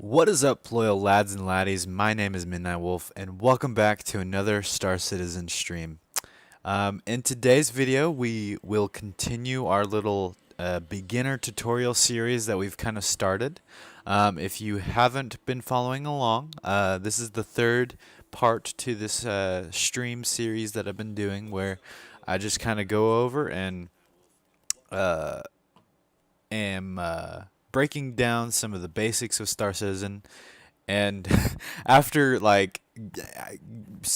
What is up, loyal lads and laddies? My name is Midnight Wolf, and welcome back to another Star Citizen stream. In today's video, we will continue our little beginner tutorial series that we've kind of started. If you haven't been following along, this is the third part to this stream series that I've been doing, where I just kind of go over and uh, am breaking down some of the basics of Star Citizen. And after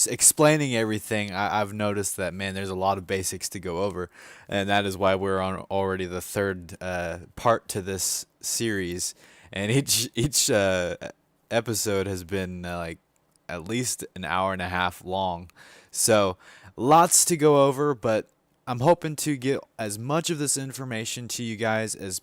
explaining everything, I've noticed that, man, there's a lot of basics to go over, and that is why we're on already the third part to this series. And each episode has been like at least an hour and a half long, so lots to go over. But I'm hoping to get as much of this information to you guys as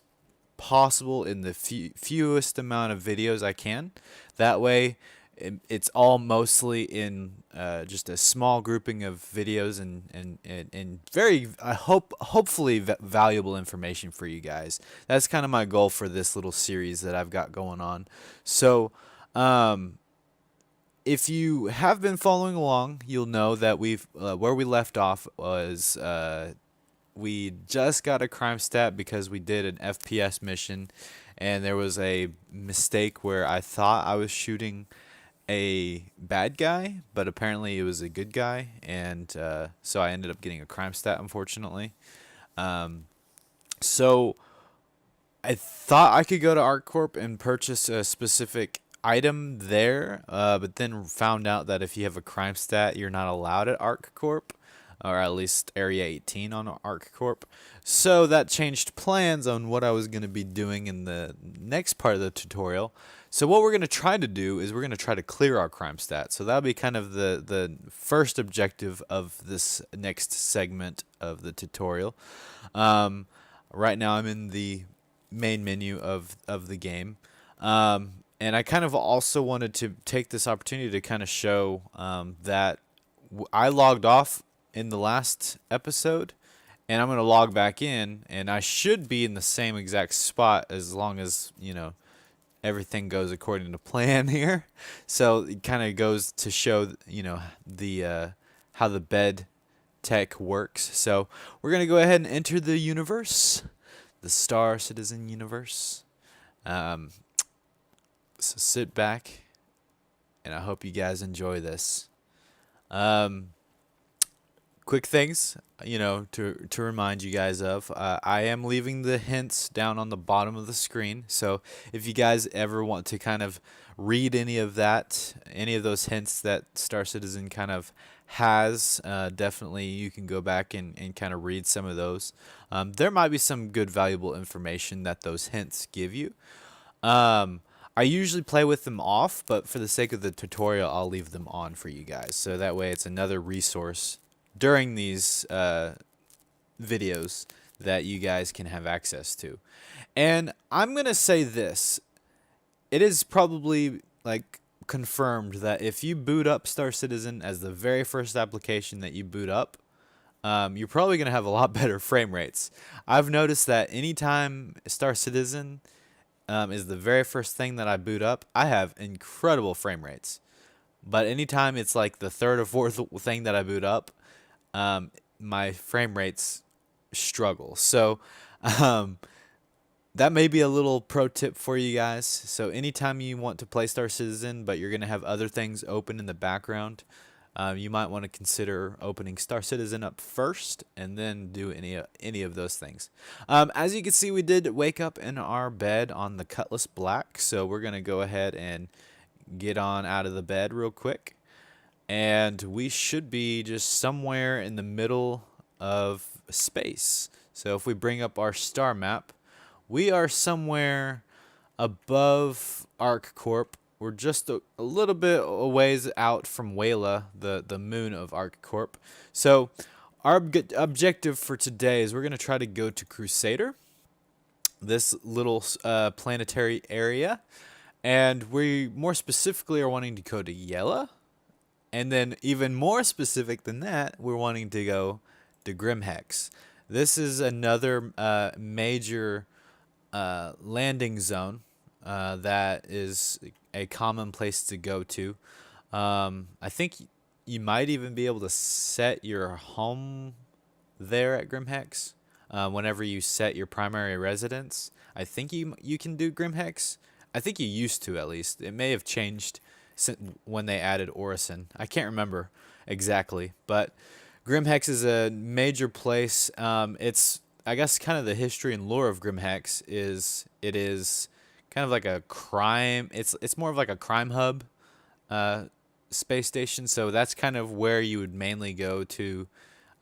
possible in the fewest amount of videos I can. That way, it's all mostly in just a small grouping of videos and very, I hopefully valuable information for you guys. That's kind of my goal for this little series that I've got going on. So, if you have been following along, you'll know that we've where we left off was we just got a crime stat because we did an FPS mission, and there was a mistake where I thought I was shooting a bad guy, but apparently it was a good guy, and so I ended up getting a crime stat, unfortunately. So I thought I could go to ArcCorp and purchase a specific item there, but then found out that if you have a crime stat, you're not allowed at ArcCorp, or at least Area 18 on ArcCorp. So that changed plans on what I was going to be doing in the next part of the tutorial. So what we're going to try to do is we're going to try to clear our crime stat. So that'll be kind of the first objective of this next segment of the tutorial. Right now I'm in the main menu of the game. And I kind of also wanted to take this opportunity to kind of show that I logged off in the last episode, and I'm going to log back in, and I should be in the same exact spot as long as, you know, everything goes according to plan here. So it kind of goes to show, you know, the how the bed tech works. So we're going to go ahead and enter the universe, the Star Citizen universe. So sit back, and I hope you guys enjoy this. Quick things, you know, to remind you guys of. I am leaving the hints down on the bottom of the screen. So if you guys ever want to kind of read any of that, any of those hints that Star Citizen kind of has, definitely you can go back and kind of read some of those. There might be some good, valuable information that those hints give you. I usually play with them off, but for the sake of the tutorial, I'll leave them on for you guys. So that way it's another resource during these videos that you guys can have access to. And I'm going to say this. It is probably like confirmed that if you boot up Star Citizen as the very first application that you boot up, you're probably going to have a lot better frame rates. I've noticed that anytime Star Citizen is the very first thing that I boot up, I have incredible frame rates. But anytime it's like the third or fourth thing that I boot up, my frame rates struggle. So that may be a little pro tip for you guys. So anytime you want to play Star Citizen, but you're going to have other things open in the background, you might want to consider opening Star Citizen up first and then do any of those things. As you can see, we did wake up in our bed on the Cutlass Black. So we're going to go ahead and get on out of the bed real quick. And we should be just somewhere in the middle of space. So if we bring up our star map, we are somewhere above ArcCorp. We're just a little bit a ways out from Wayla, the moon of ArcCorp. So our objective for today is we're going to try to go to Crusader, this little planetary area. And we more specifically are wanting to go to Yela. And then even more specific than that, we're wanting to go to Grimhex. This is another major landing zone that is a common place to go to. I think you might even be able to set your home there at Grimhex. Whenever you set your primary residence, I think you can do Grimhex. I think you used to, at least. It may have changed when they added Orison. I can't remember exactly, but Grimhex is a major place. It's, I guess, kind of the history and lore of Grimhex is it is kind of like a crime. It's more of like a crime hub, uh, space station. So that's kind of where you would mainly go to,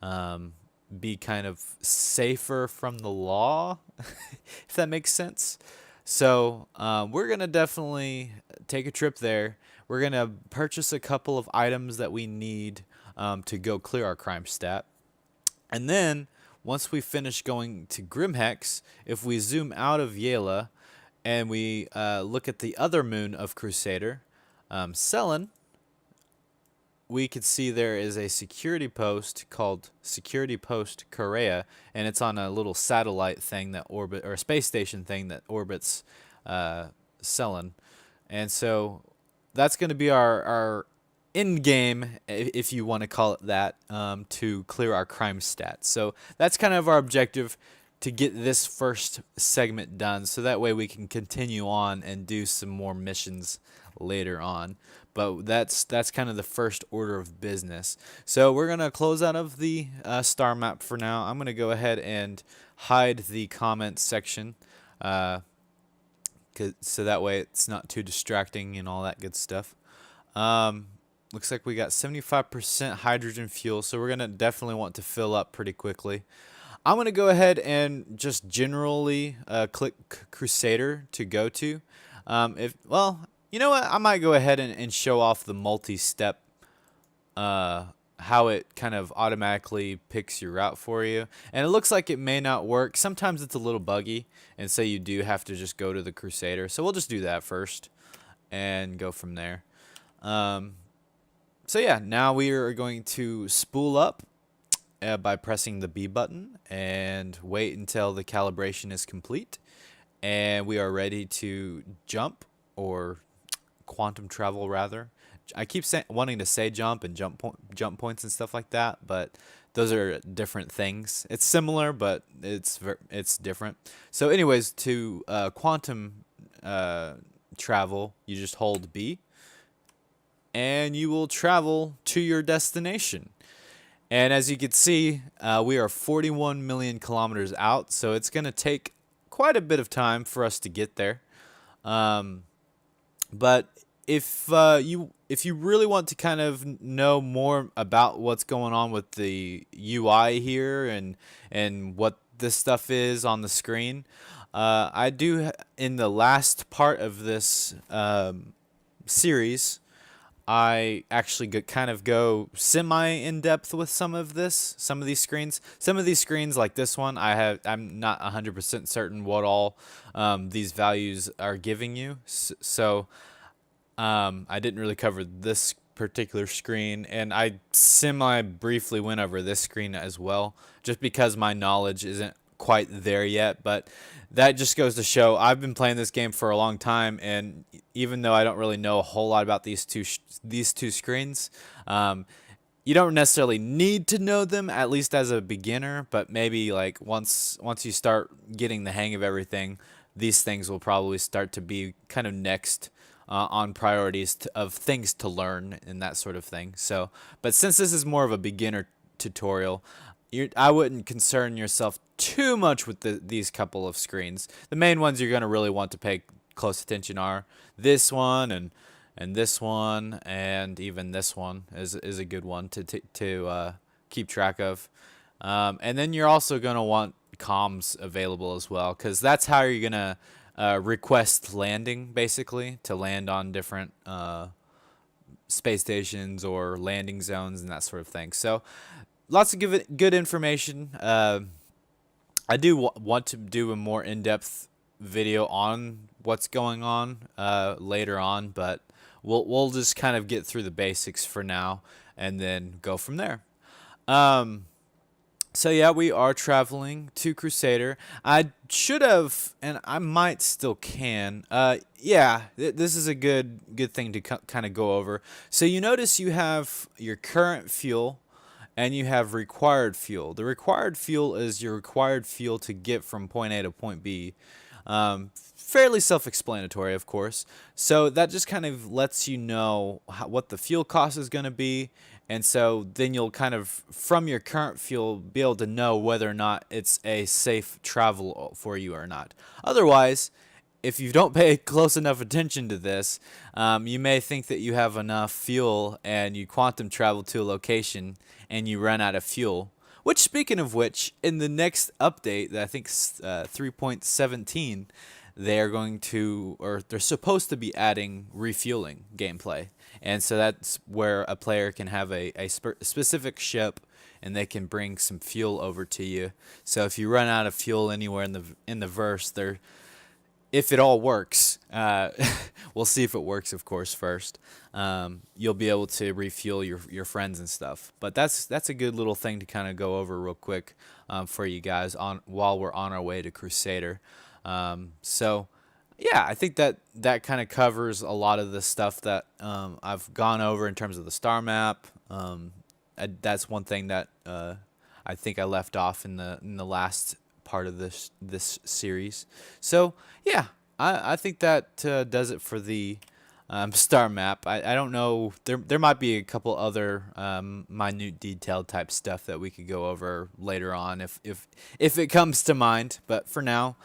um, be kind of safer from the law, if that makes sense. So we're gonna definitely take a trip there. We're gonna purchase a couple of items that we need, to go clear our crime stat. And then once we finish going to Grimhex, if we zoom out of Yela and we look at the other moon of Crusader, Selen, we could see there is a security post called Security Post Korea, and it's on a little satellite thing that orbit, or a space station thing that orbits Selen. And so that's going to be our end game, if you want to call it that, to clear our crime stats. So that's kind of our objective, to get this first segment done, so that way we can continue on and do some more missions later on. But that's kind of the first order of business. So we're gonna close out of the star map for now. I'm gonna go ahead and hide the comments section, so that way it's not too distracting and all that good stuff. Looks like we got 75% hydrogen fuel, so we're gonna definitely want to fill up pretty quickly. I'm gonna go ahead and just generally click Crusader to go to. If well, you know what? I might go ahead and show off the multi-step, how it kind of automatically picks your route for you. And it looks like it may not work. Sometimes it's a little buggy, and so you do have to just go to the Crusader. So we'll just do that first and go from there. So yeah, now we are going to spool up by pressing the B button and wait until the calibration is complete. And we are ready to jump, or quantum travel rather. I keep wanting to say jump and jump points and stuff like that, but those are different things. It's similar, but it's different. So anyways, to quantum travel, you just hold B, and you will travel to your destination. And as you can see, we are 41 million kilometers out, so it's going to take quite a bit of time for us to get there. But if you really want to kind of know more about what's going on with the UI here and what this stuff is on the screen, I do, in the last part of this series, I actually kind of go semi in depth with some of these screens. Some of these screens, like this one, I'm not 100% certain what all these values are giving you. So I didn't really cover this particular screen, and I semi briefly went over this screen as well, just because my knowledge isn't quite there yet. But that just goes to show I've been playing this game for a long time, and even though I don't really know a whole lot about these two screens, you don't necessarily need to know them, at least as a beginner. But maybe like once you start getting the hang of everything, these things will probably start to be kind of next on priorities of things to learn and that sort of thing. So, but since this is more of a beginner tutorial, I wouldn't concern yourself too much with these couple of screens. The main ones you're going to really want to pay close attention are this one and this one, and even this one is a good one to keep track of. And then you're also going to want comms available as well, because that's how you're going to request landing, basically, to land on different space stations or landing zones and that sort of thing. So lots of good information. I do want to do a more in-depth video on what's going on later on, but we'll just kind of get through the basics for now and then go from there. So yeah, we are traveling to Crusader. I should have, and I might still can. Yeah, this is a good thing to kind of go over. So you notice you have your current fuel, and you have required fuel. The required fuel is your required fuel to get from point A to point B. Fairly self-explanatory, of course. So that just kind of lets you know what the fuel cost is going to be, and so then you'll kind of, from your current fuel, be able to know whether or not it's a safe travel for you or not. Otherwise, if you don't pay close enough attention to this, you may think that you have enough fuel and you quantum travel to a location and you run out of fuel. Which, speaking of which, in the next update, that I think 3.17, they're going to, or they're supposed to be adding refueling gameplay. And so that's where a player can have a specific ship and they can bring some fuel over to you. So if you run out of fuel anywhere in the verse, they're, if it all works, we'll see if it works, of course, first. You'll be able to refuel your friends and stuff. But that's a good little thing to kind of go over real quick for you guys while we're on our way to Crusader. So, yeah, I think that kind of covers a lot of the stuff that I've gone over in terms of the star map. That's one thing that I think I left off in the last part of this series. So yeah, I think that does it for the star map. I don't know, there might be a couple other minute detailed type stuff that we could go over later on if it comes to mind, but for now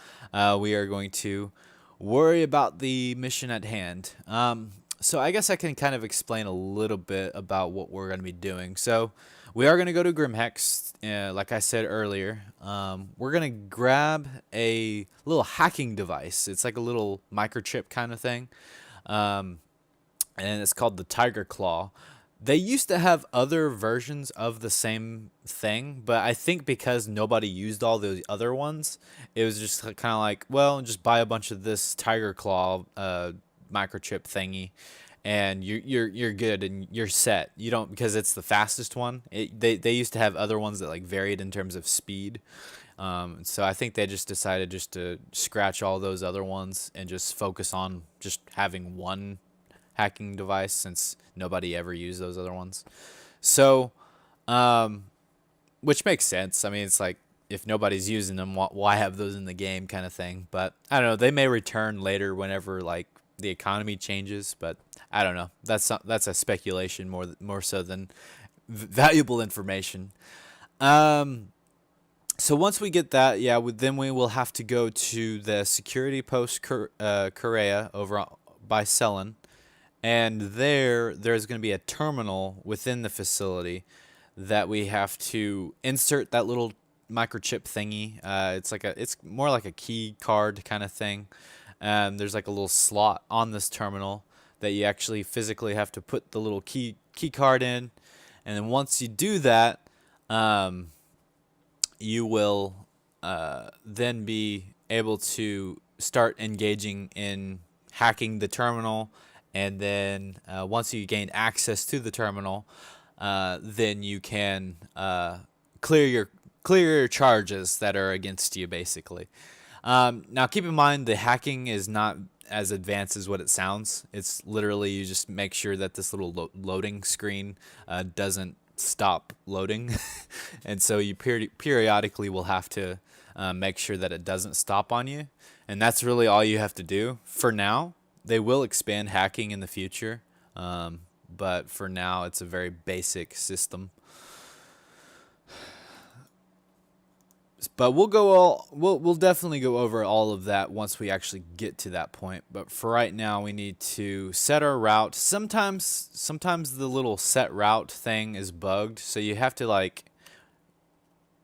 we are going to worry about the mission at hand. So I guess I can kind of explain a little bit about what we're going to be doing. So we are going to go to Grimhex, like I said earlier. We're going to grab a little hacking device. It's like a little microchip kind of thing. And it's called the Tiger Claw. They used to have other versions of the same thing, but I think because nobody used all the other ones, it was just kind of like, well, just buy a bunch of this Tiger Claw microchip thingy, and you're good and you're set. You don't, because it's the fastest one. They used to have other ones that like varied in terms of speed. So I think they just decided just to scratch all those other ones and just focus on just having one hacking device, since nobody ever used those other ones. So, which makes sense. I mean, it's like, if nobody's using them, why have those in the game, kind of thing. But I don't know. They may return later whenever like the economy changes. But I don't know. That's a speculation more so than valuable information. So once we get that, yeah, then we will have to go to the security post Korea over by Selen, and there's going to be a terminal within the facility that we have to insert that little microchip thingy. It's more like a key card kind of thing. There's like a little slot on this terminal that you actually physically have to put the little key card in, and then once you do that, you will then be able to start engaging in hacking the terminal, and then once you gain access to the terminal, then you can clear your charges that are against you, basically. Now keep in mind, the hacking is not as advanced as what it sounds. It's literally, you just make sure that this little loading screen doesn't stop loading. And so you periodically will have to make sure that it doesn't stop on you, and that's really all you have to do for now. They will expand hacking in the future, but for now it's a very basic system. But we'll definitely go over all of that once we actually get to that point. But for right now, we need to set our route. Sometimes the little set route thing is bugged, so you have to like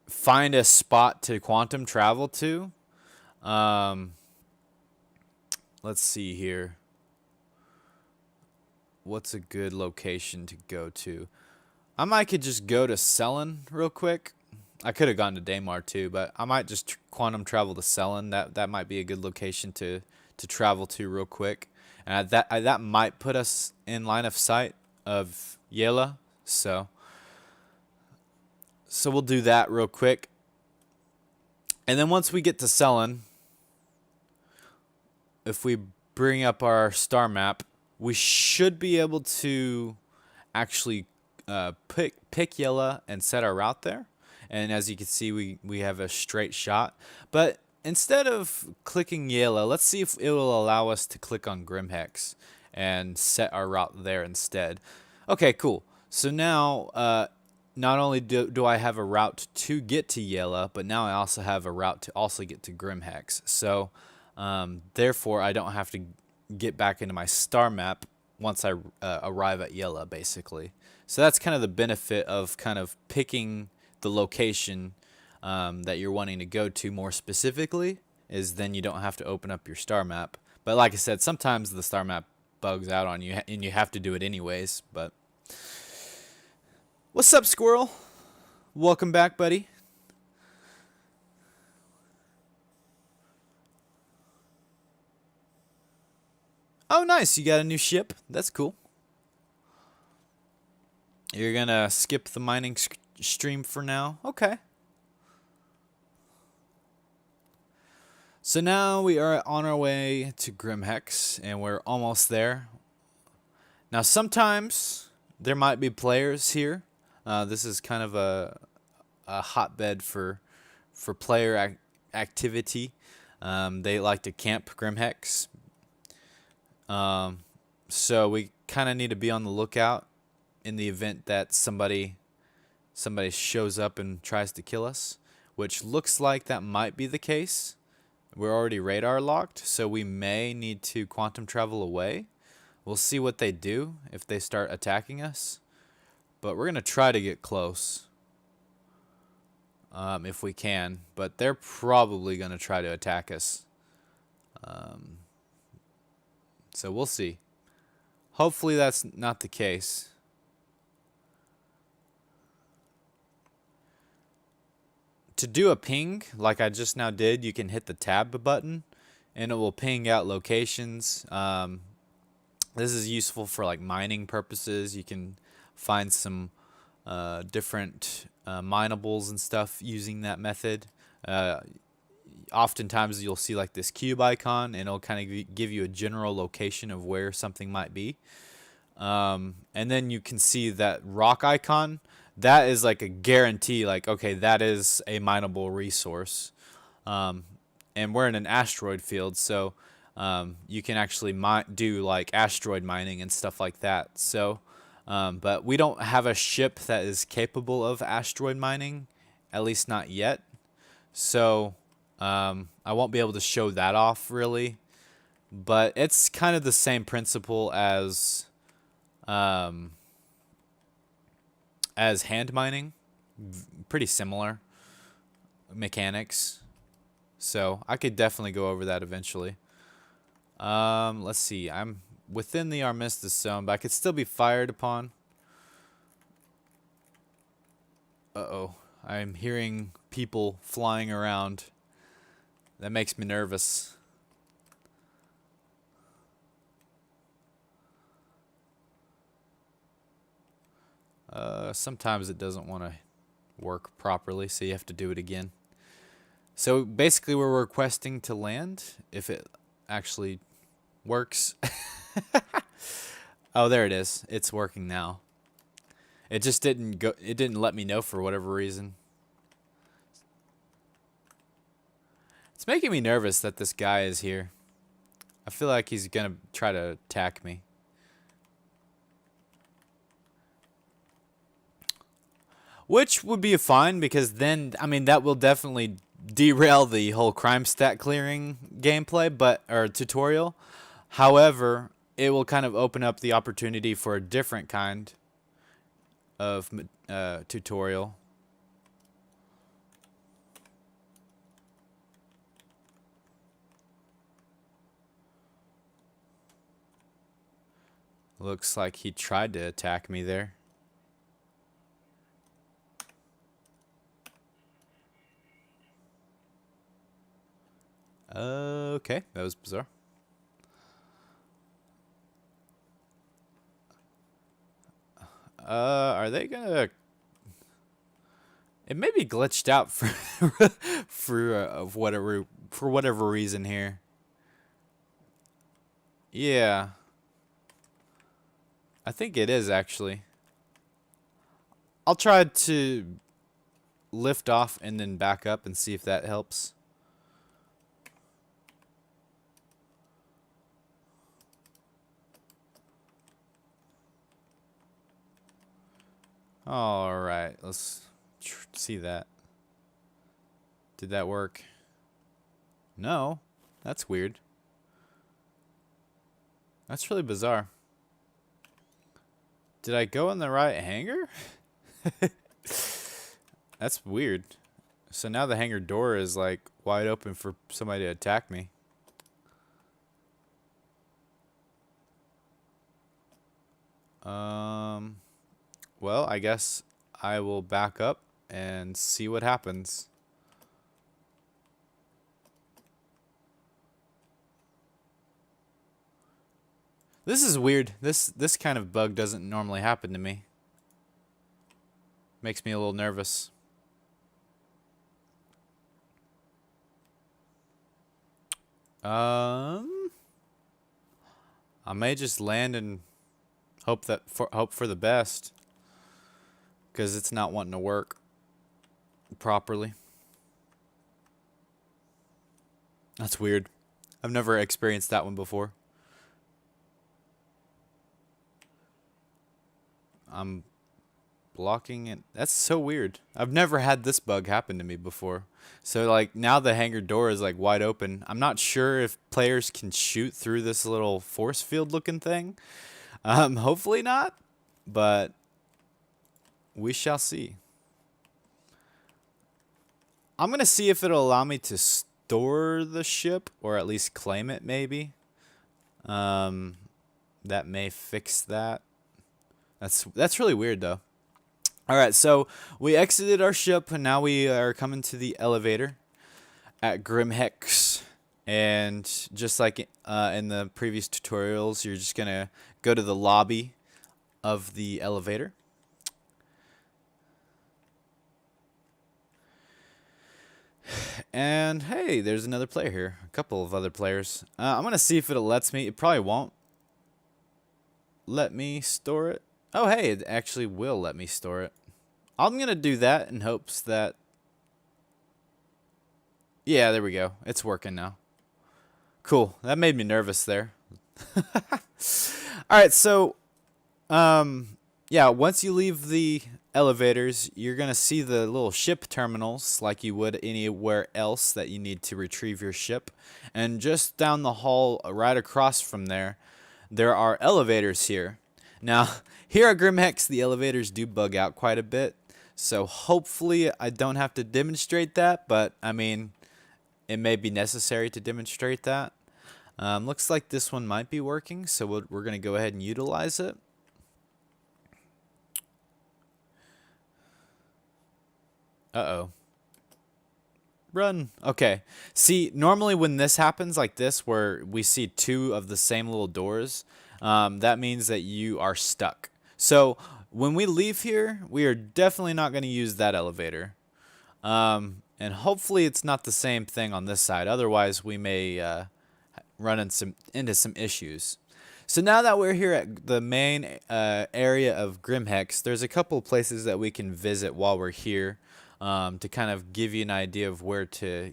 find a spot to quantum travel to. Let's see here. What's a good location to go to? Could just go to Selen real quick. I could have gone to Daymar too, but I might just quantum travel to Selen. That might be a good location to travel to real quick, and that might put us in line of sight of Yela. So So we'll do that real quick. And then once we get to selling, if we bring up our star map, we should be able to actually pick yellow and set our route there. And as you can see, we have a straight shot. But instead of clicking yellow, let's see if it will allow us to click on Grimhex and set our route there instead. Okay, cool. So now, not only do I have a route to get to yellow, but now I also have a route to also get to Grimhex. So therefore, I don't have to get back into my star map once I arrive at yellow, basically. So that's kind of the benefit of kind of picking the location that you're wanting to go to more specifically, is then you don't have to open up your star map. But like I said, sometimes the star map bugs out on you and you have to do it anyways. But what's up, Squirrel? Welcome back, buddy. Oh, nice. You got a new ship. That's cool. You're going to skip the mining stream for now. Okay. So now we are on our way to Grimhex, and we're almost there. Now, sometimes there might be players here. This is kind of a hotbed for player activity. They like to camp Grimhex. So we kind of need to be on the lookout in the event that somebody shows up and tries to kill us, which looks like that might be the case. We're already radar locked, so we may need to quantum travel away. We'll see what they do if they start attacking us, but we're going to try to get close if we can, but they're probably going to try to attack us. So we'll see. Hopefully that's not the case. To do a ping, like I just now did, you can hit the tab button, and it will ping out locations. This is useful for like mining purposes. You can find some different minables and stuff using that method. Oftentimes you'll see like this cube icon, and it'll kind of give you a general location of where something might be. And then you can see that rock icon. That is like a guarantee, like, okay, that is a mineable resource. And we're in an asteroid field, so you can actually do like asteroid mining and stuff like that. So, but we don't have a ship that is capable of asteroid mining, at least not yet. So I won't be able to show that off really. But it's kind of the same principle as hand mining, pretty similar mechanics. So I could definitely go over that eventually. Let's see. I'm within the armistice zone, but I could still be fired upon. Uh-oh. I'm hearing people flying around. That makes me nervous. Sometimes it doesn't want to work properly, so you have to do it again. So basically we're requesting to land, if it actually works. Oh, there it is. It's working now. It just didn't go. It didn't let me know for whatever reason. It's making me nervous that this guy is here. I feel like he's gonna try to attack me. Which would be fine, because then, I mean, that will definitely derail the whole crime stat clearing gameplay, or tutorial. However, it will kind of open up the opportunity for a different kind of tutorial. Looks like he tried to attack me there. Okay, that was bizarre. Are they gonna... It may be glitched out for for whatever reason here. Yeah, I think it is actually. I'll try to lift off and then back up and see if that helps. All right, let's see that. Did that work? No, that's weird. That's really bizarre. Did I go in the right hangar? That's weird. So now the hangar door is like wide open for somebody to attack me. Well, I guess I will back up and see what happens. This is weird. This kind of bug doesn't normally happen to me. Makes me a little nervous. I may just land and hope for the best, because it's not wanting to work properly. That's weird. I've never experienced that one before. I'm blocking it. That's so weird. I've never had this bug happen to me before. So like now the hangar door is like wide open. I'm not sure if players can shoot through this little force field looking thing. Hopefully not, but we shall see. I'm gonna see if it'll allow me to store the ship, or at least claim it maybe. That may fix that. That's really weird though. All right, so we exited our ship and now we are coming to the elevator at Grimhex. And just like in the previous tutorials, you're just gonna go to the lobby of the elevator. And hey, there's another player here. A couple of other players. I'm gonna see if it lets me. It probably won't let me store it. Oh, hey, it actually will let me store it. I'm going to do that in hopes that... Yeah, there we go. It's working now. Cool. That made me nervous there. Alright, so... yeah, once you leave the elevators, you're going to see the little ship terminals like you would anywhere else that you need to retrieve your ship. And just down the hall, right across from there, there are elevators here. Now, here at Grimhex, the elevators do bug out quite a bit, so hopefully I don't have to demonstrate that, but I mean, it may be necessary to demonstrate that. Looks like this one might be working, so we're going to go ahead and utilize it. Uh-oh. Run. Okay. See, normally when this happens like this, where we see two of the same little doors, that means that you are stuck. So when we leave here, we are definitely not going to use that elevator. And hopefully it's not the same thing on this side. Otherwise, we may run into some issues. So now that we're here at the main area of Grimhex, there's a couple of places that we can visit while we're here to kind of give you an idea of where to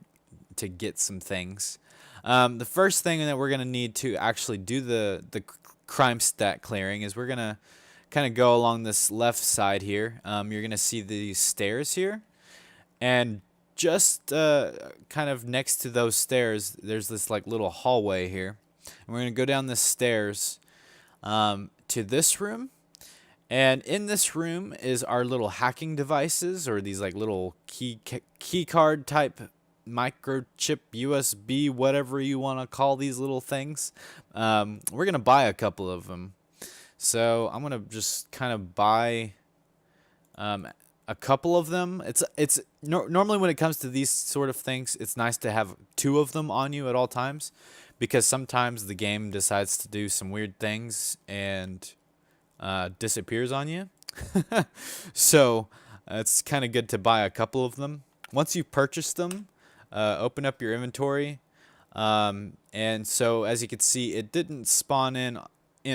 get some things. The first thing that we're going to need to actually do the crime stat clearing is we're going to kind of go along this left side here. You're going to see these stairs here. And just kind of next to those stairs, there's this like little hallway here. And we're going to go down the stairs to this room. And in this room is our little hacking devices, or these like little key card type microchip USB, whatever you want to call these little things. We're going to buy a couple of them. So I'm going to just kind of buy a couple of them. Normally when it comes to these sort of things, it's nice to have two of them on you at all times, because sometimes the game decides to do some weird things and disappears on you. So It's kind of good to buy a couple of them. Once you purchase them, open up your inventory. And so as you can see, it didn't spawn in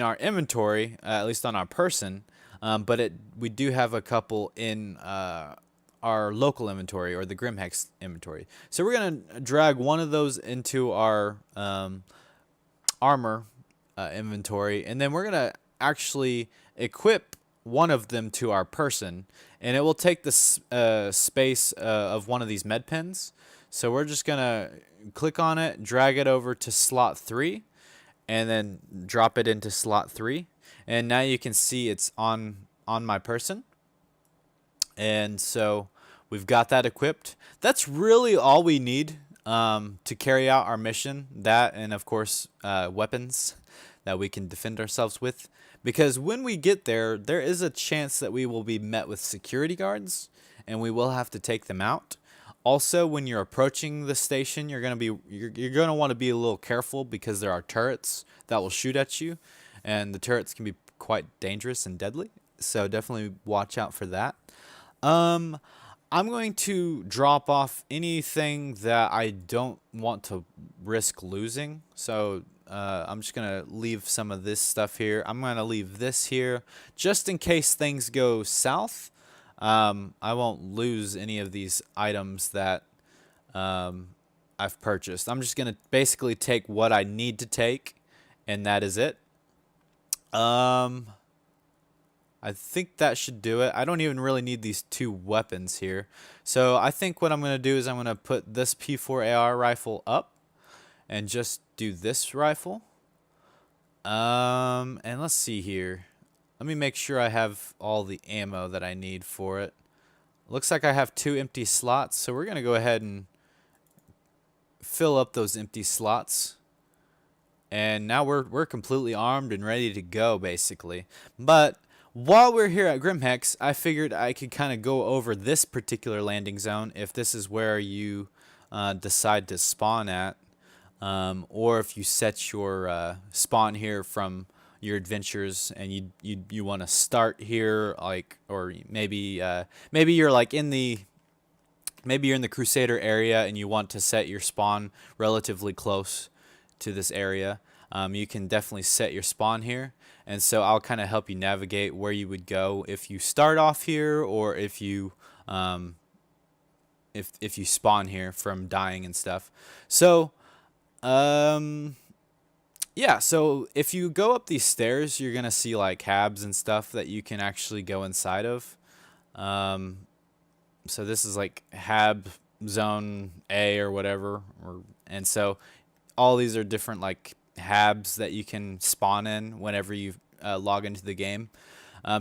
our inventory, at least on our person, but we do have a couple in our local inventory, or the Grimhex inventory. So we're going to drag one of those into our armor inventory, and then we're going to actually equip one of them to our person, and it will take the space of one of these med pens. So we're just going to click on it, drag it over to slot 3, and then drop it into slot 3. And now you can see it's on my person. And so we've got that equipped. That's really all we need to carry out our mission. That, and of course weapons that we can defend ourselves with. Because when we get there, there is a chance that we will be met with security guards, and we will have to take them out. Also, when you're approaching the station, you're gonna want to be a little careful, because there are turrets that will shoot at you, and the turrets can be quite dangerous and deadly. So definitely watch out for that. I'm going to drop off anything that I don't want to risk losing. So I'm just going to leave some of this stuff here. I'm going to leave this here just in case things go south. I won't lose any of these items that I've purchased. I'm just going to basically take what I need to take, and that is it. I think that should do it. I don't even really need these 2 weapons here. So I think what I'm going to do is I'm going to put this P4AR rifle up and just do this rifle. And let's see here. Let me make sure I have all the ammo that I need for it. Looks like I have 2 empty slots, so we're going to go ahead and fill up those empty slots. And now we're completely armed and ready to go, basically. But while we're here at Grimhex, I figured I could kind of go over this particular landing zone if this is where you decide to spawn at, or if you set your spawn here from your adventures and you want to start here, like, or maybe you're like in the Crusader area and you want to set your spawn relatively close to this area. You can definitely set your spawn here, and so I'll kind of help you navigate where you would go if you start off here, or if you spawn here from dying and stuff. So yeah, so if you go up these stairs, you're gonna see like habs and stuff that you can actually go inside of. So this is like hab zone A or whatever, and so all these are different like habs that you can spawn in whenever you log into the game.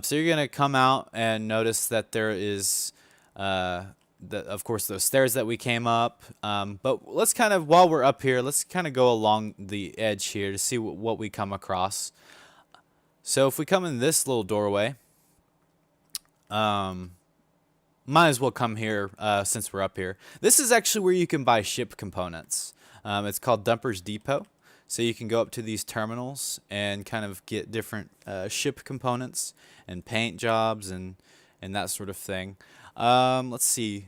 So you're gonna come out and notice that there is of course those stairs that we came up, but let's kind of, while we're up here, let's kind of go along the edge here to see what we come across. So if we come in this little doorway, might as well come here since we're up here. This is actually where you can buy ship components. It's called Dumper's Depot. So you can go up to these terminals and kind of get different ship components and paint jobs and that sort of thing. Let's see.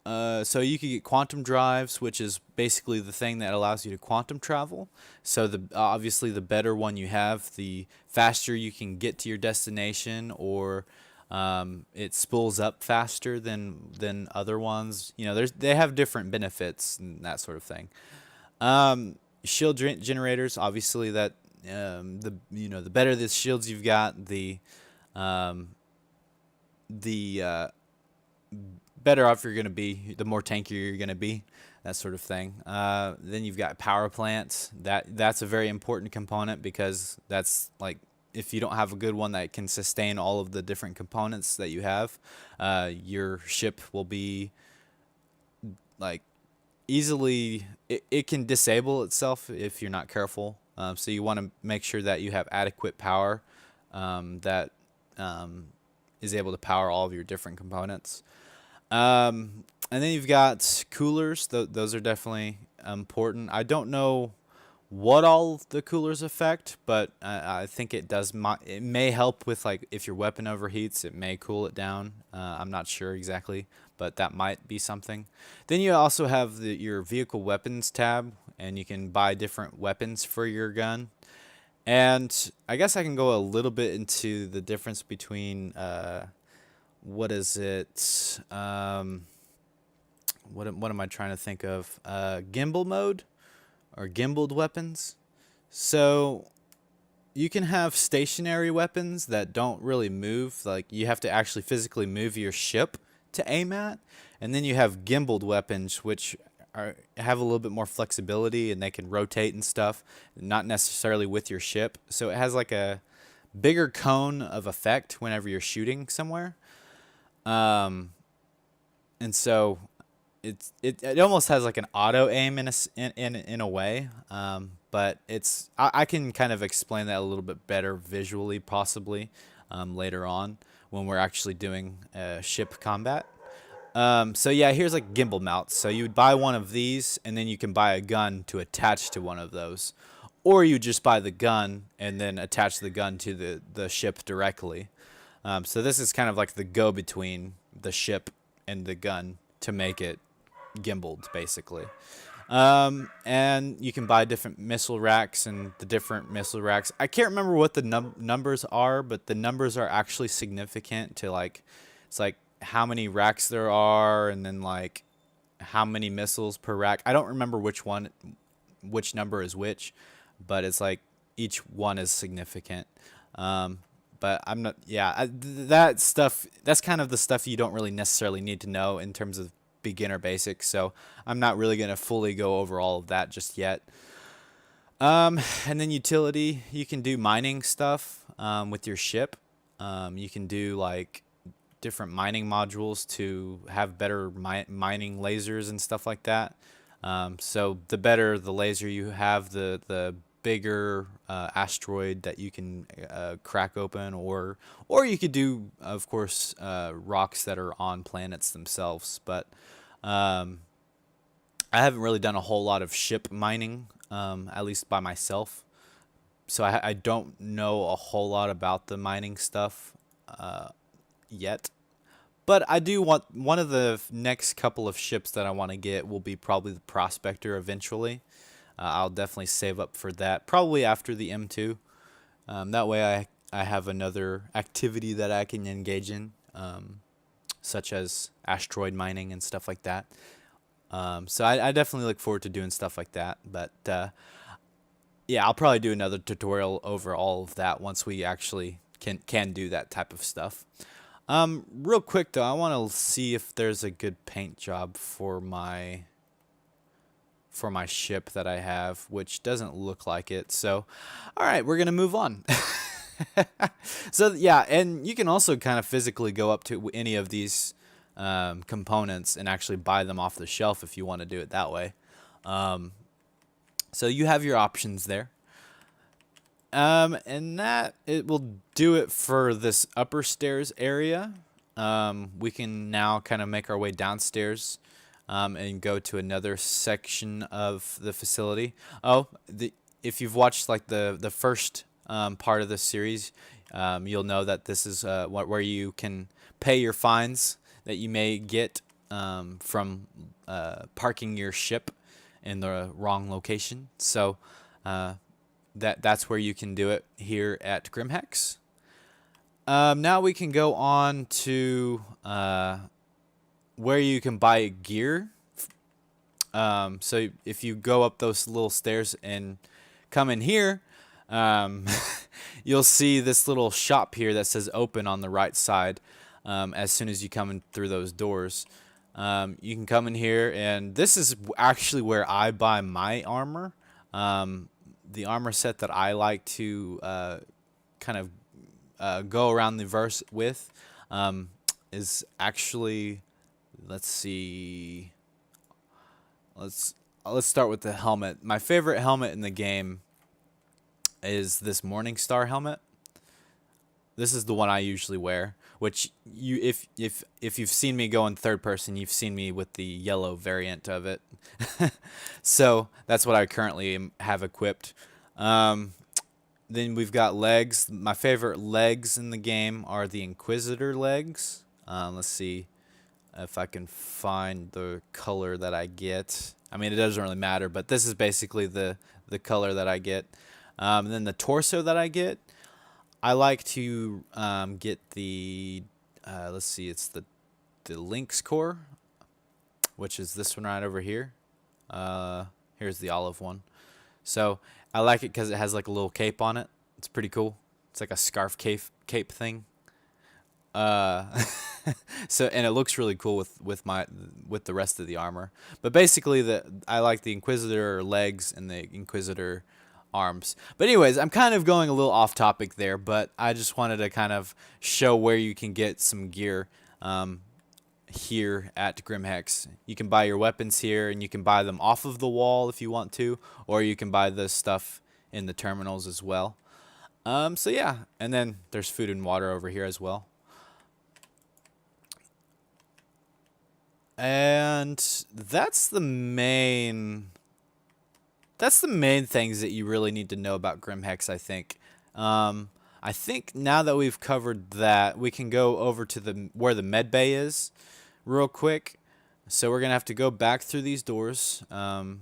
So you can get quantum drives, which is basically the thing that allows you to quantum travel. So obviously the better one you have, the faster you can get to your destination, or it spools up faster than other ones. You know, they have different benefits and that sort of thing. Shield generators, obviously, that the better the shields you've got, the better off you're going to be, the more tankier you're going to be, that sort of thing. Then you've got power plants. That's a very important component, because that's like, if you don't have a good one that can sustain all of the different components that you have, your ship will be like easily, it can disable itself if you're not careful. So you want to make sure that you have adequate power that is able to power all of your different components. And then you've got coolers. Those are definitely important. I don't know what all the coolers affect, but I think it does. It may help with like if your weapon overheats, it may cool it down. I'm not sure exactly, but that might be something. Then you also have your vehicle weapons tab, and you can buy different weapons for your gun. And I guess I can go a little bit into the difference between what is it? What am I trying to think of? Gimbal mode or Gimbaled Weapons. So you can have stationary weapons that don't really move. Like you have to actually physically move your ship to aim at. And then you have gimbaled weapons, which have a little bit more flexibility and they can rotate and stuff, not necessarily with your ship. So it has like a bigger cone of effect whenever you're shooting somewhere. And so it almost has like an auto aim in a way, but I can kind of explain that a little bit better visually possibly later on when we're actually doing ship combat. So yeah, here's like gimbal mounts. So you would buy one of these, and then you can buy a gun to attach to one of those, or you just buy the gun and then attach the gun to the ship directly. So this is kind of like the go between the ship and the gun to make it gimbaled, basically. And you can buy different missile racks, and the different missile racks, I can't remember what the numbers are, but the numbers are actually significant to like, it's like how many racks there are, and then like how many missiles per rack. I don't remember which number is which, but it's like each one is significant. But I'm not, yeah, that stuff, that's kind of the stuff you don't really necessarily need to know in terms of beginner basics, so I'm not really going to fully go over all of that just yet. And then utility, you can do mining stuff with your ship. You can do like different mining modules to have better mining lasers and stuff like that. So the better the laser you have, the bigger asteroid that you can crack open, or you could do, of course, rocks that are on planets themselves. But I haven't really done a whole lot of ship mining, at least by myself. So I don't know a whole lot about the mining stuff yet. But I do want, one of the next couple of ships that I want to get will be probably the Prospector eventually. I'll definitely save up for that, probably after the M2. That way I have another activity that I can engage in, such as asteroid mining and stuff like that. So I definitely look forward to doing stuff like that. But yeah, I'll probably do another tutorial over all of that once we actually can do that type of stuff. Real quick though, I want to see if there's a good paint job for my ship that I have, which doesn't look like it. So, all right, we're gonna move on. So yeah, and you can also kind of physically go up to any of these components and actually buy them off the shelf if you want to do it that way. So you have your options there. And that it will do it for this upper stairs area. We can now kind of make our way downstairs and go to another section of the facility. If you've watched like the first part of the series, you'll know that this is where you can pay your fines that you may get from parking your ship in the wrong location. So that's where you can do it here at Grimhex. Now we can go on to where you can buy gear. So if you go up those little stairs and come in here, you'll see this little shop here that says open on the right side. As soon as you come in through those doors, you can come in here, and this is actually where I buy my armor. The armor set that I like to kind of go around the verse with is actually, let's see, let's start with the helmet. My favorite helmet in the game is this Morningstar helmet. This is the one I usually wear, which if you've seen me go in third person, you've seen me with the yellow variant of it. So that's what I currently have equipped. Um, then we've got legs. My favorite legs in the game are the Inquisitor legs. Let's see if I can find the color that I get. I mean, it doesn't really matter, but this is basically the color that I get. And then the torso that I get, I like to get the, let's see, it's the Lynx core, which is this one right over here. Here's the olive one. So I like it because it has like a little cape on it. It's pretty cool. It's like a scarf cape thing. Uh, so and it looks really cool with the rest of the armor. But basically, I like the Inquisitor legs and the Inquisitor arms. But anyways, I'm kind of going a little off topic there, but I just wanted to kind of show where you can get some gear here at Grimhex. You can buy your weapons here, and you can buy them off of the wall if you want to, or you can buy the stuff in the terminals as well. So yeah, and then there's food and water over here as well. And that's the main things that you really need to know about Grimhex, I think. I think now that we've covered that, we can go over to where the med bay is real quick. So we're going to have to go back through these doors. And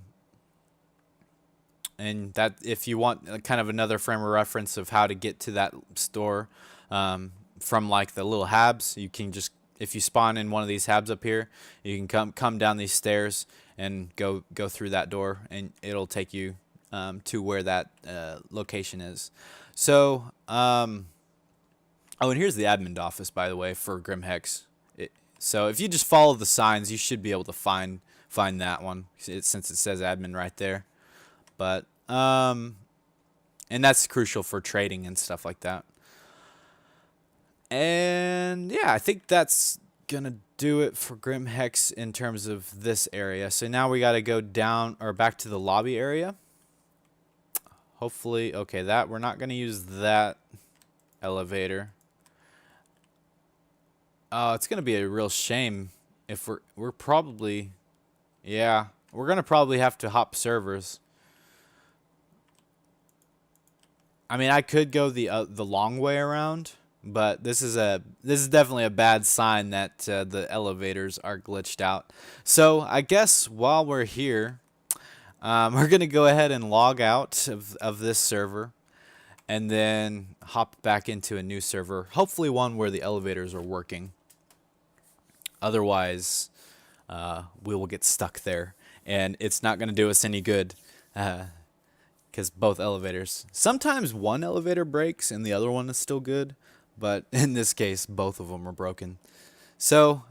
that, if you want kind of another frame of reference of how to get to that store from like the little habs, you can just, if you spawn in one of these habs up here, you can come down these stairs and go through that door, and it'll take you to where that location is. So, oh, and here's the admin office, by the way, for Grimhex. So if you just follow the signs, you should be able to find that one, since it says admin right there. But and that's crucial for trading and stuff like that. And yeah, I think that's gonna do it for Grimhex in terms of this area. So now we gotta go down or back to the lobby area. Hopefully, okay, that we're not gonna use that elevator. Oh, it's gonna be a real shame if we're probably, yeah, we're gonna probably have to hop servers. I mean, I could go the long way around, but this is definitely a bad sign that the elevators are glitched out. So I guess while we're here, we're gonna go ahead and log out of this server, and then hop back into a new server. Hopefully one where the elevators are working. Otherwise, we will get stuck there, and it's not gonna do us any good. Because both elevators, sometimes one elevator breaks and the other one is still good, but in this case, both of them are broken. So,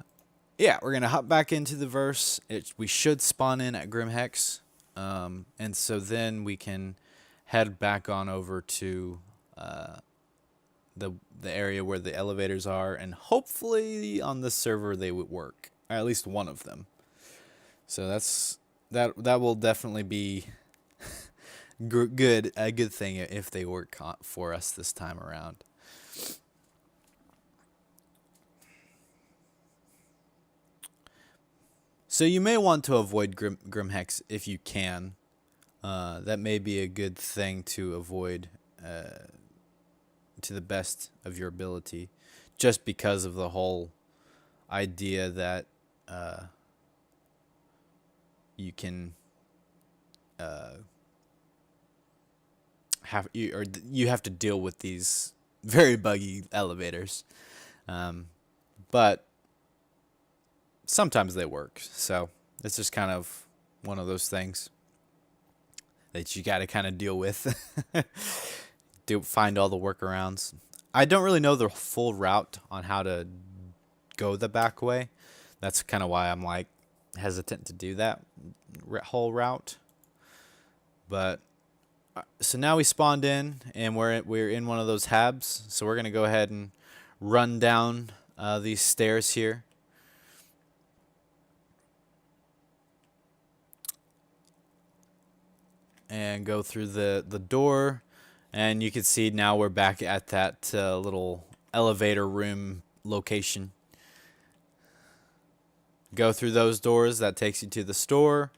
yeah, we're going to hop back into the verse. We should spawn in at Grimhex, and so then we can head back on over to the area where the elevators are, and hopefully on this server they would work, or at least one of them. So that will definitely be a good thing if they work for us this time around. So you may want to avoid Grimhex if you can. That may be a good thing to avoid to the best of your ability, just because of the whole idea that you can you have to deal with these very buggy elevators, but sometimes they work. So it's just kind of one of those things that you got to kind of deal with. Find all the workarounds. I don't really know the full route on how to go the back way. That's kind of why I'm like hesitant to do that whole route. But so now we spawned in, and we're in one of those habs. So we're gonna go ahead and run down these stairs here. And go through the door, and you can see now we're back at that little elevator room location. Go through those doors. That takes you to the store.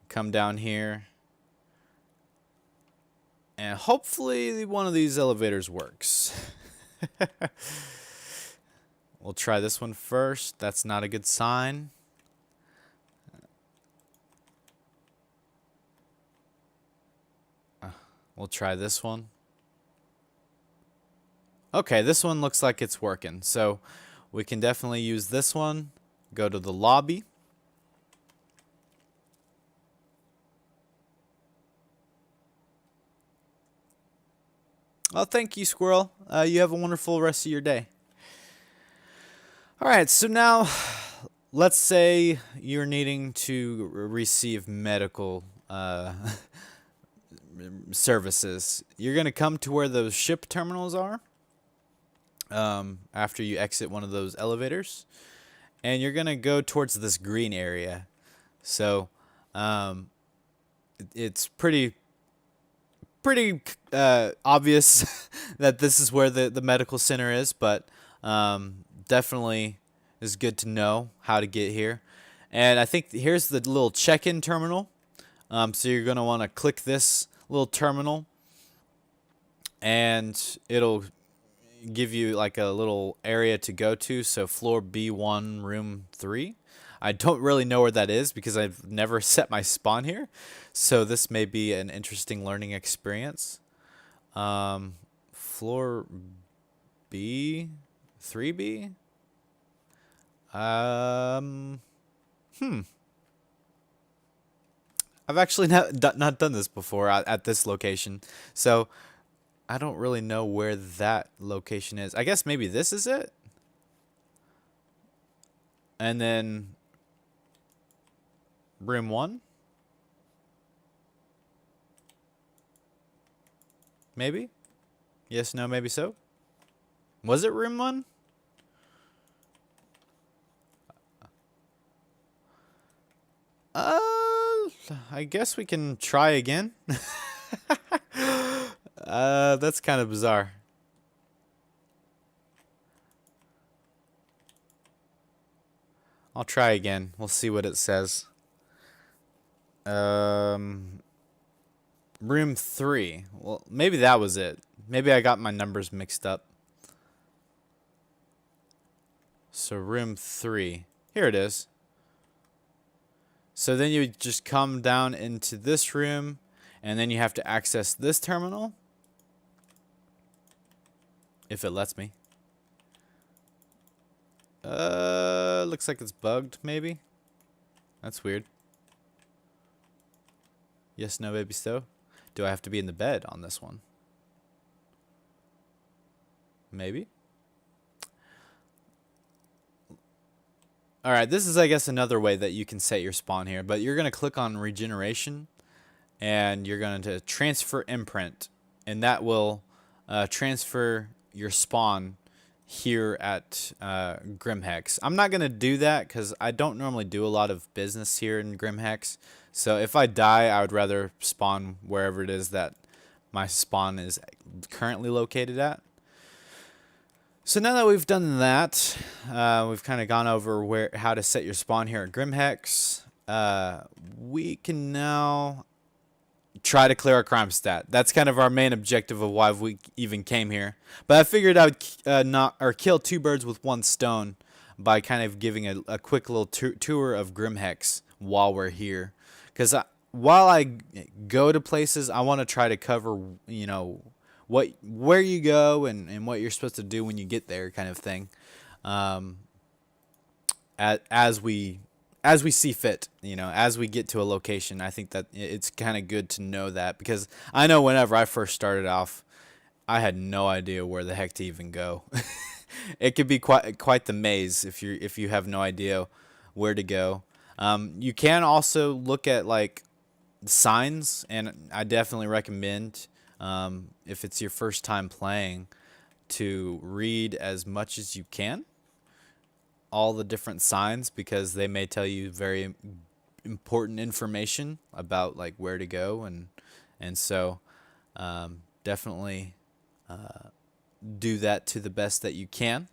Come down here. And hopefully one of these elevators works. We'll try this one first. That's not a good sign. We'll try this one. Okay, this one looks like it's working. So we can definitely use this one. Go to the lobby. Oh, thank you, Squirrel. You have a wonderful rest of your day. All right, so now let's say you're needing to receive medical services. You're going to come to where those ship terminals are after you exit one of those elevators. And you're going to go towards this green area. So it's pretty obvious that this is where the medical center is, but definitely is good to know how to get here. And I think here's the little check-in terminal. So you're going to want to click this little terminal, and it'll give you like a little area to go to. So floor B1, room 3. I don't really know where that is because I've never set my spawn here. So this may be an interesting learning experience. Floor B, 3B. I've actually not done this before at this location. So I don't really know where that location is. I guess maybe this is it. And then room 1. Maybe? Yes, no, maybe so. Was it room 1? I guess we can try again. That's kind of bizarre. I'll try again. We'll see what it says. Room 3. Well, maybe that was it. Maybe I got my numbers mixed up. So room 3. Here it is. So then you just come down into this room, and then you have to access this terminal. If it lets me. Looks like it's bugged, maybe. That's weird. Yes, no, baby, so. Do I have to be in the bed on this one? Maybe. Alright, this is, I guess, another way that you can set your spawn here. But you're going to click on regeneration. And you're going to transfer imprint. And that will transfer your spawn here at Grimhex. I'm not going to do that because I don't normally do a lot of business here in Grimhex. So if I die, I would rather spawn wherever it is that my spawn is currently located at. So now that we've done that, we've kind of gone over how to set your spawn here at Grimhex. We can now try to clear our crime stat. That's kind of our main objective of why we even came here. But I figured I would kill two birds with one stone by kind of giving a quick little tour of Grimhex while we're here. Because while I go to places, I want to try to cover, you know, where you go and what you're supposed to do when you get there, kind of thing. As we see fit, you know, as we get to a location. I think that it's kind of good to know that, because I know whenever I first started off, I had no idea where the heck to even go. It could be quite the maze if you have no idea where to go. You can also look at like signs, and I definitely recommend, if it's your first time playing, to read as much as you can, all the different signs, because they may tell you very important information about like where to go, and so definitely do that to the best that you can.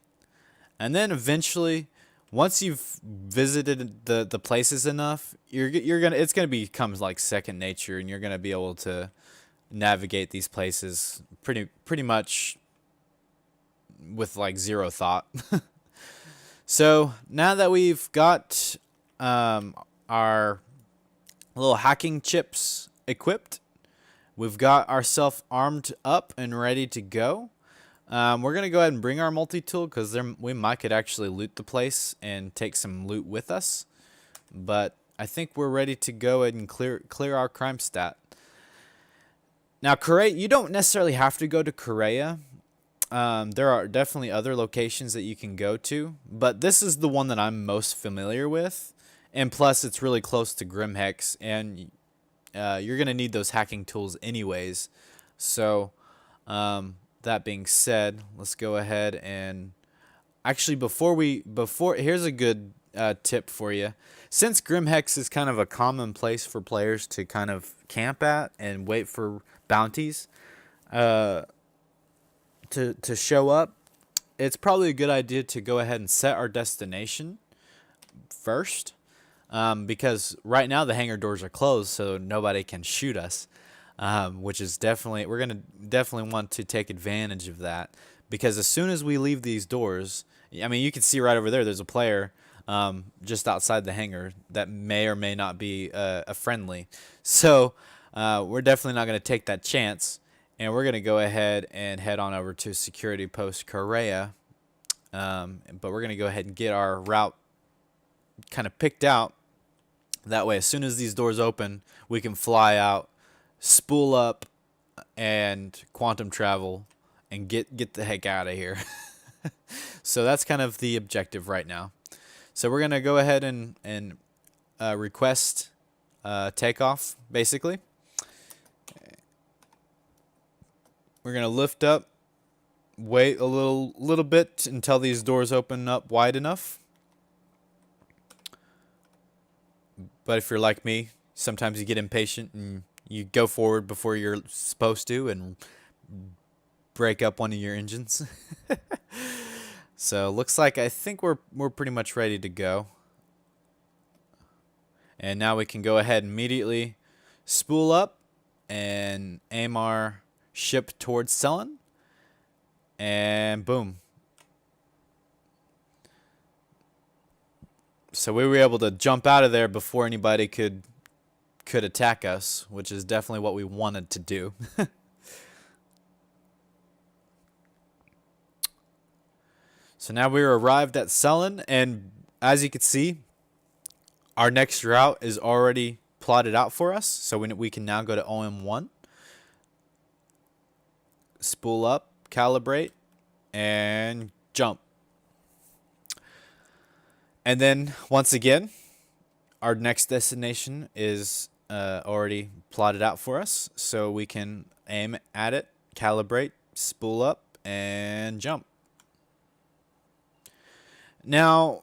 And then eventually, once you've visited the places enough, it's gonna become like second nature, and you're gonna be able to navigate these places pretty much with like zero thought. So now that we've got our little hacking chips equipped, we've got ourselves armed up and ready to go. We're going to go ahead and bring our multi-tool because we might could actually loot the place and take some loot with us. But I think we're ready to go ahead and clear our crime stat. Now, Korea, you don't necessarily have to go to Korea. There are definitely other locations that you can go to, but this is the one that I'm most familiar with. And plus, it's really close to Grimhex, and you're going to need those hacking tools anyways. So, that being said, let's go ahead and actually here's a good tip for you. Since Grimhex is kind of a common place for players to kind of camp at and wait for bounties to show up, it's probably a good idea to go ahead and set our destination first, because right now the hangar doors are closed, so nobody can shoot us. Which is we're gonna definitely want to take advantage of that, because as soon as we leave these doors, I mean, you can see right over there, there's a player just outside the hangar that may or may not be a friendly. So we're definitely not gonna take that chance, and we're gonna go ahead and head on over to Security Post Korea. But we're gonna go ahead and get our route kind of picked out. That way, as soon as these doors open, we can fly out, spool up, and quantum travel, and get the heck out of here. So that's kind of the objective right now. So we're gonna go ahead and request takeoff. Basically, we're gonna lift up, wait a little bit until these doors open up wide enough. But if you're like me, sometimes you get impatient and you go forward before you're supposed to and break up one of your engines. So looks like I think we're pretty much ready to go. And now we can go ahead and immediately spool up and aim our ship towards Cellin. And boom. So we were able to jump out of there before anybody could attack us, which is definitely what we wanted to do. So now we're arrived at Cellin, and as you can see, our next route is already plotted out for us. So we can now go to OM1, spool up, calibrate, and jump. And then once again, our next destination is already plotted out for us, so we can aim at it, calibrate, spool up, and jump. Now,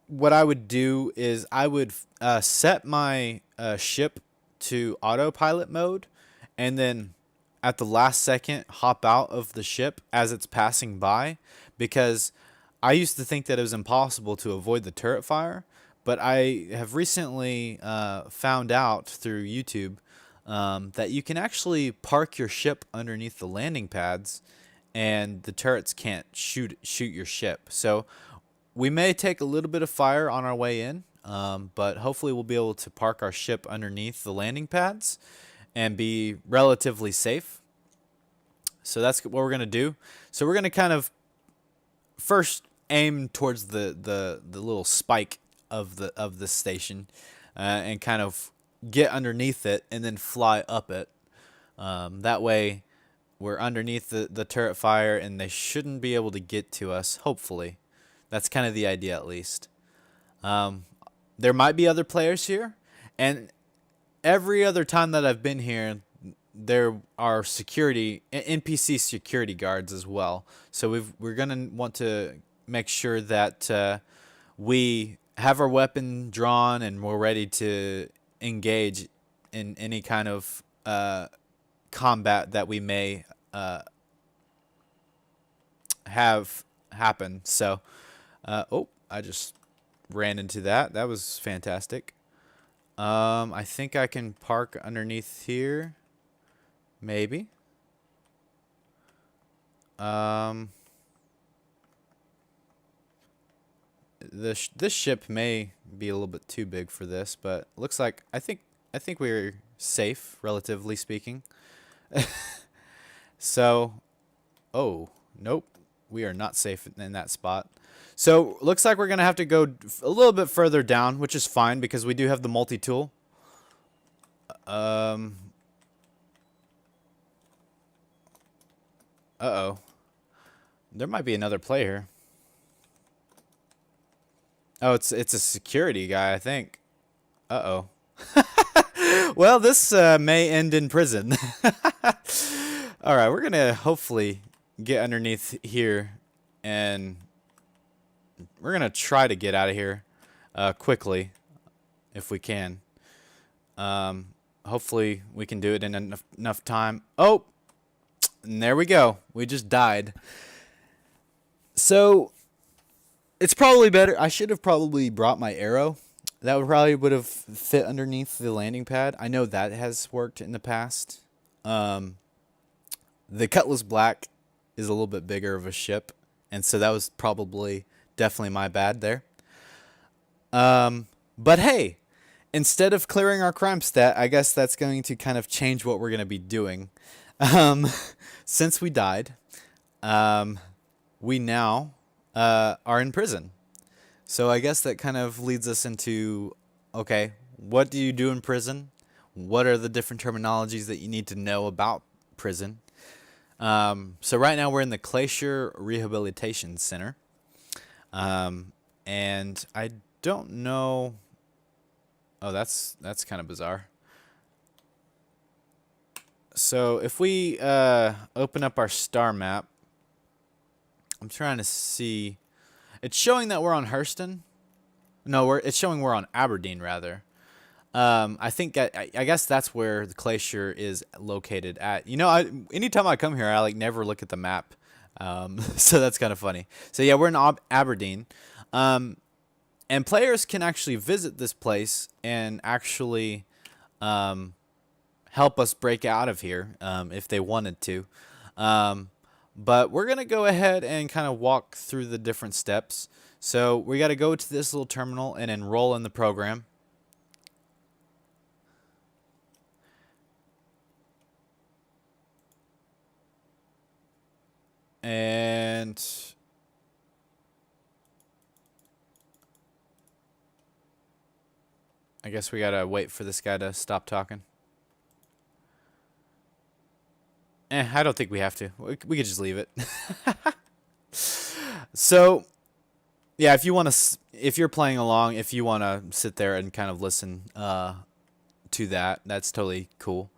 what I would do is I would set my ship to autopilot mode, and then at the last second hop out of the ship as it's passing by, because I used to think that it was impossible to avoid the turret fire, but I have recently found out through YouTube that you can actually park your ship underneath the landing pads, and the turrets can't shoot your ship. So we may take a little bit of fire on our way in, but hopefully we'll be able to park our ship underneath the landing pads and be relatively safe. So that's what we're going to do. So we're going to kind of first aim towards the little spike of the station, and kind of get underneath it and then fly up it. That way we're underneath the turret fire and they shouldn't be able to get to us, hopefully. That's kind of the idea, at least. There might be other players here, and every other time that I've been here, there are NPC security guards as well. So we're gonna want to make sure that we have our weapon drawn and we're ready to engage in any kind of combat that we may have happen. So, oh, I just ran into that. That was fantastic. I think I can park underneath here. Maybe. This ship may be a little bit too big for this, but looks like I think we're safe, relatively speaking. So, oh, nope, we are not safe in that spot. So, looks like we're gonna have to go a little bit further down, which is fine because we do have the multi-tool. Uh-oh. There might be another player. Oh, it's a security guy, I think. Uh-oh. Well, this may end in prison. All right, we're going to hopefully get underneath here, and we're going to try to get out of here quickly if we can. Hopefully we can do it in enough time. Oh, and there we go. We just died. So it's probably better. I should have probably brought my arrow. That would have fit underneath the landing pad. I know that has worked in the past. The Cutlass Black is a little bit bigger of a ship, and so that was definitely my bad there. But hey, instead of clearing our crime stat, I guess that's going to kind of change what we're going to be doing. Since we died, we now are in prison. So I guess that kind of leads us into, okay, what do you do in prison? What are the different terminologies that you need to know about prison? So right now we're in the Glacier Rehabilitation Center. And I don't know. Oh, that's kind of bizarre. So if we open up our star map, I'm trying to see. It's showing that we're on Hurston. No, it's showing we're on Aberdeen rather. I think I guess that's where the Glacier is located at. You know, anytime I come here, I like never look at the map. So that's kind of funny. So yeah, we're in Aberdeen. And players can actually visit this place and actually help us break out of here if they wanted to. But we're going to go ahead and kind of walk through the different steps. So we got to go to this little terminal and enroll in the program. And I guess we got to wait for this guy to stop talking. I don't think we have to. We could just leave it. So, yeah, if you're playing along, if you want to sit there and kind of listen to that, that's totally cool.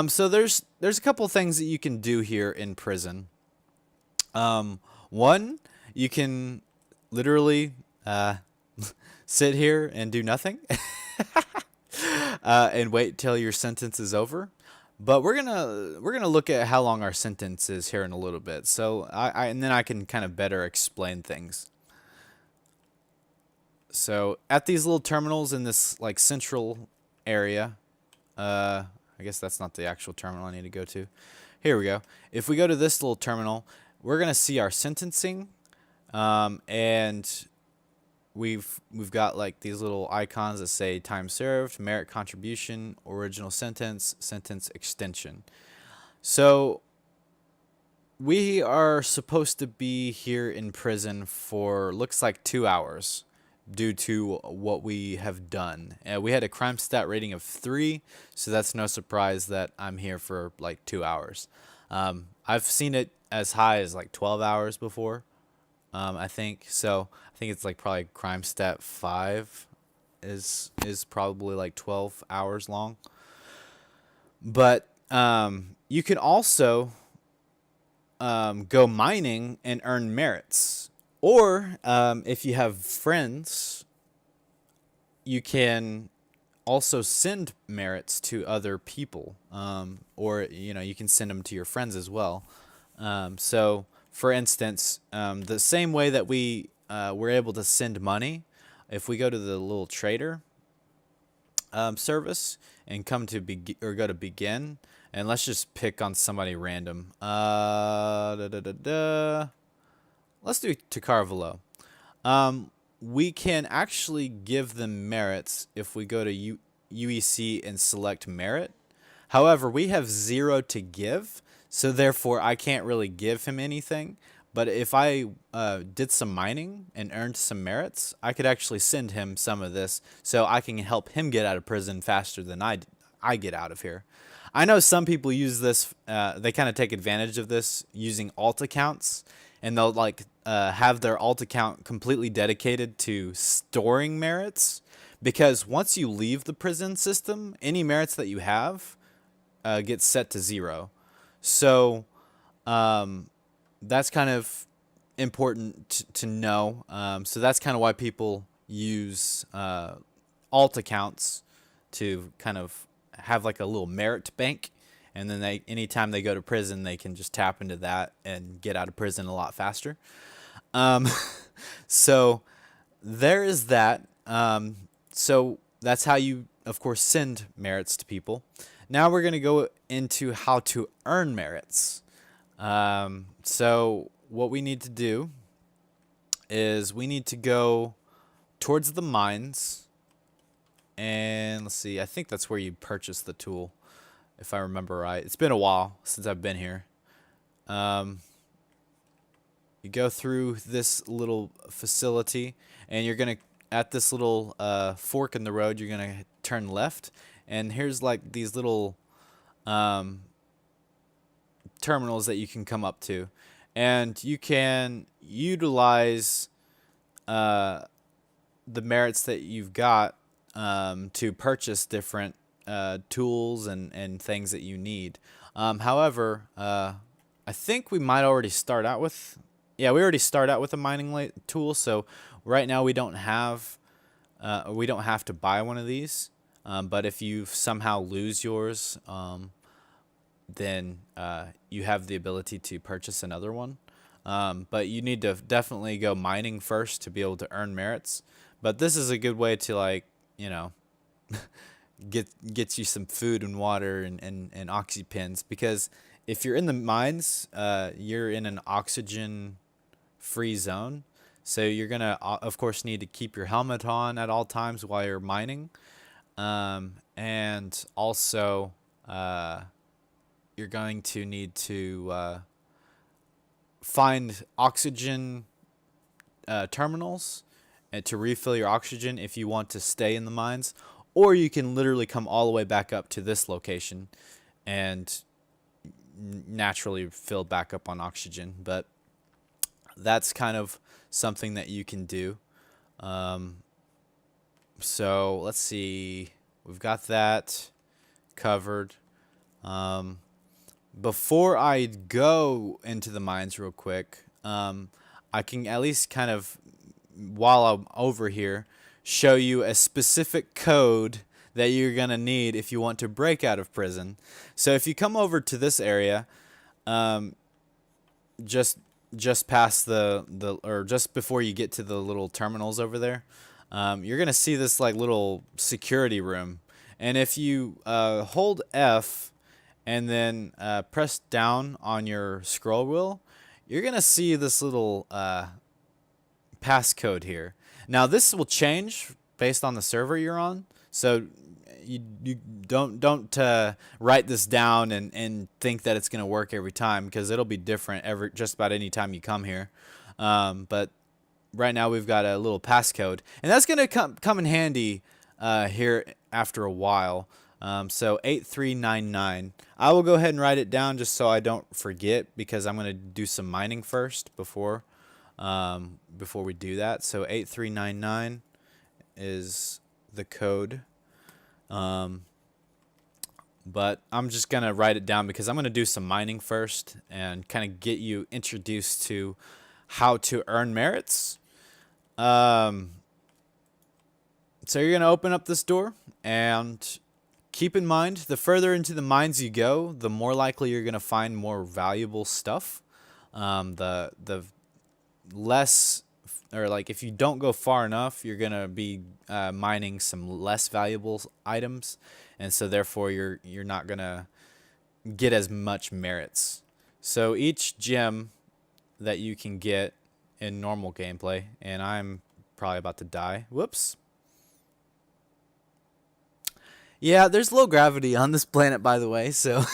So there's a couple things that you can do here in prison. One, you can literally sit here and do nothing and wait till your sentence is over. But we're gonna look at how long our sentence is here in a little bit. So and then I can kind of better explain things. So at these little terminals in this like central area, I guess that's not the actual terminal I need to go to. Here we go. If we go to this little terminal, we're gonna see our sentencing, and we've got like these little icons that say time served, merit contribution, original sentence, sentence extension. So we are supposed to be here in prison for looks like 2 hours due to what we have done. We had a crime stat rating of 3, so that's no surprise that I'm here for like 2 hours. I've seen it as high as like 12 hours before. I think so. I think it's like probably crime stat 5 is probably like 12 hours long. But you can also go mining and earn merits, or if you have friends, you can also send merits to other people, or you can send them to your friends as well. So, for instance, the same way that we were able to send money, if we go to the little trader service and come to go to begin, and let's just pick on somebody random. Let's do Tacarvalo. We can actually give them merits if we go to UEC and select merit. However, we have 0 to give, so therefore I can't really give him anything. But if I did some mining and earned some merits, I could actually send him some of this, so I can help him get out of prison faster than I get out of here. I know some people use this, they kind of take advantage of this using alt accounts, and they'll like have their alt account completely dedicated to storing merits, because once you leave the prison system, any merits that you have get set to 0. So that's kind of important to know. So that's kind of why people use alt accounts to kind of have like a little merit bank, and then anytime they go to prison, they can just tap into that and get out of prison a lot faster. So there is that. So that's how you, of course, send merits to people. Now we're going to go into how to earn merits. So what we need to do is we need to go towards the mines, and let's see, I think that's where you purchase the tool, if I remember right. It's been a while since I've been here. You go through this little facility, and you're gonna, at this little fork in the road, you're gonna turn left, and here's like these little terminals that you can come up to, and you can utilize the merits that you've got to purchase different tools and things that you need. However, I think we might already start out with, we already start out with a mining tool, so right now we don't have to buy one of these. But if you somehow lose yours, then you have the ability to purchase another one. But you need to definitely go mining first to be able to earn merits. But this is a good way to, like, get you some food and water and oxy pins, because if you're in the mines, you're in an oxygen free zone, so you're gonna of course need to keep your helmet on at all times while you're mining, and also you're going to need to find oxygen terminals and to refill your oxygen if you want to stay in the mines, or you can literally come all the way back up to this location and naturally fill back up on oxygen. But that's kind of something that you can do. So let's see, we've got that covered. Before I go into the mines real quick, I can at least kind of, while I'm over here, show you a specific code that you're going to need if you want to break out of prison. So if you come over to this area, just past or just before you get to the little terminals over there, you're going to see this like little security room. And if you hold F and then press down on your scroll wheel, you're going to see this little passcode here. Now this will change based on the server you're on, so you don't write this down and think that it's going to work every time, because it'll be different just about any time you come here. But right now we've got a little passcode, and that's going to come in handy here after a while. So 8399. I will go ahead and write it down just so I don't forget, because I'm going to do some mining first before we do that. So 8399 is the code. But I'm just going to write it down because I'm going to do some mining first and kind of get you introduced to how to earn merits. So So you're going to open up this door, and keep in mind, the further into the mines you go, the more likely you're going to find more valuable stuff. The less, or like if you don't go far enough, you're going to be mining some less valuable items, and so therefore you're not going to get as much merits. So each gem that you can get in normal gameplay, and I'm probably about to die. Whoops. Yeah, there's low gravity on this planet, by the way, so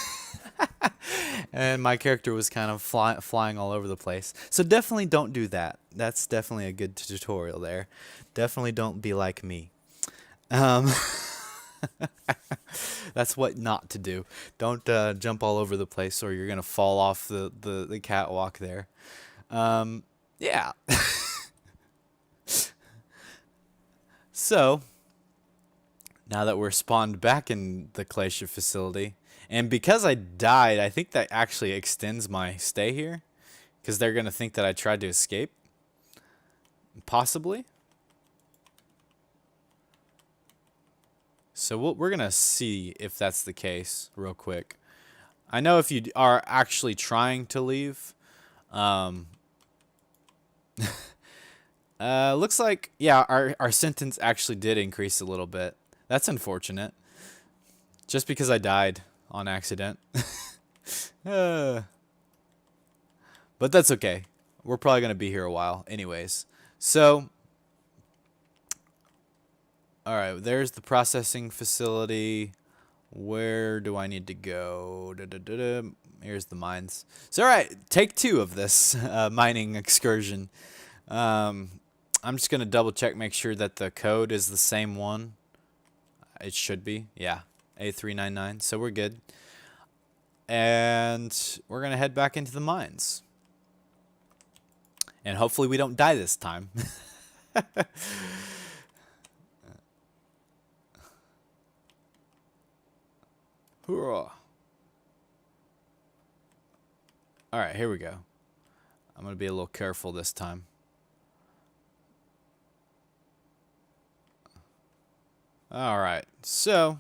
and my character was kind of flying all over the place. So definitely don't do that. That's definitely a good tutorial there. Definitely don't be like me. That's what not to do. Don't jump all over the place, or you're gonna fall off the catwalk there. Yeah. So now that we're spawned back in the glacier facility, and because I died, I think that actually extends my stay here, because they're gonna think that I tried to escape. Possibly. So we're going to see if that's the case real quick. I know if you are actually trying to leave, looks like, yeah, our sentence actually did increase a little bit. That's unfortunate. Just because I died on accident. But that's okay. We're probably going to be here a while anyways. So, all right, there's the processing facility. Where do I need to go? Here's the mines. So, all right, take 2 of this mining excursion. I'm just going to double check, make sure that the code is the same one. It should be. Yeah, A399. So we're good. And we're going to head back into the mines. And hopefully we don't die this time. Hoorah. Alright, here we go. I'm going to be a little careful this time. Alright, so,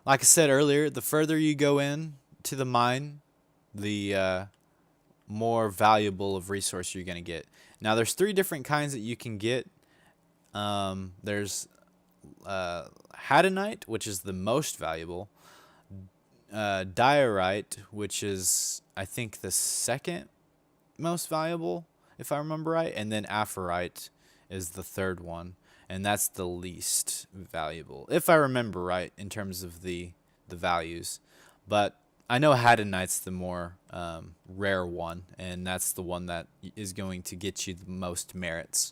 like I said earlier, the further you go in to the mine, the more valuable of resource you're going to get. Now, there's 3 different kinds that you can get. There's Hadanite, which is the most valuable. Diorite, which is, I think, the second most valuable, if I remember right. And then Aphorite is the third one. And that's the least valuable, if I remember right, in terms of the values. But I know Hadanite's the more rare one, and that's the one that is going to get you the most merits.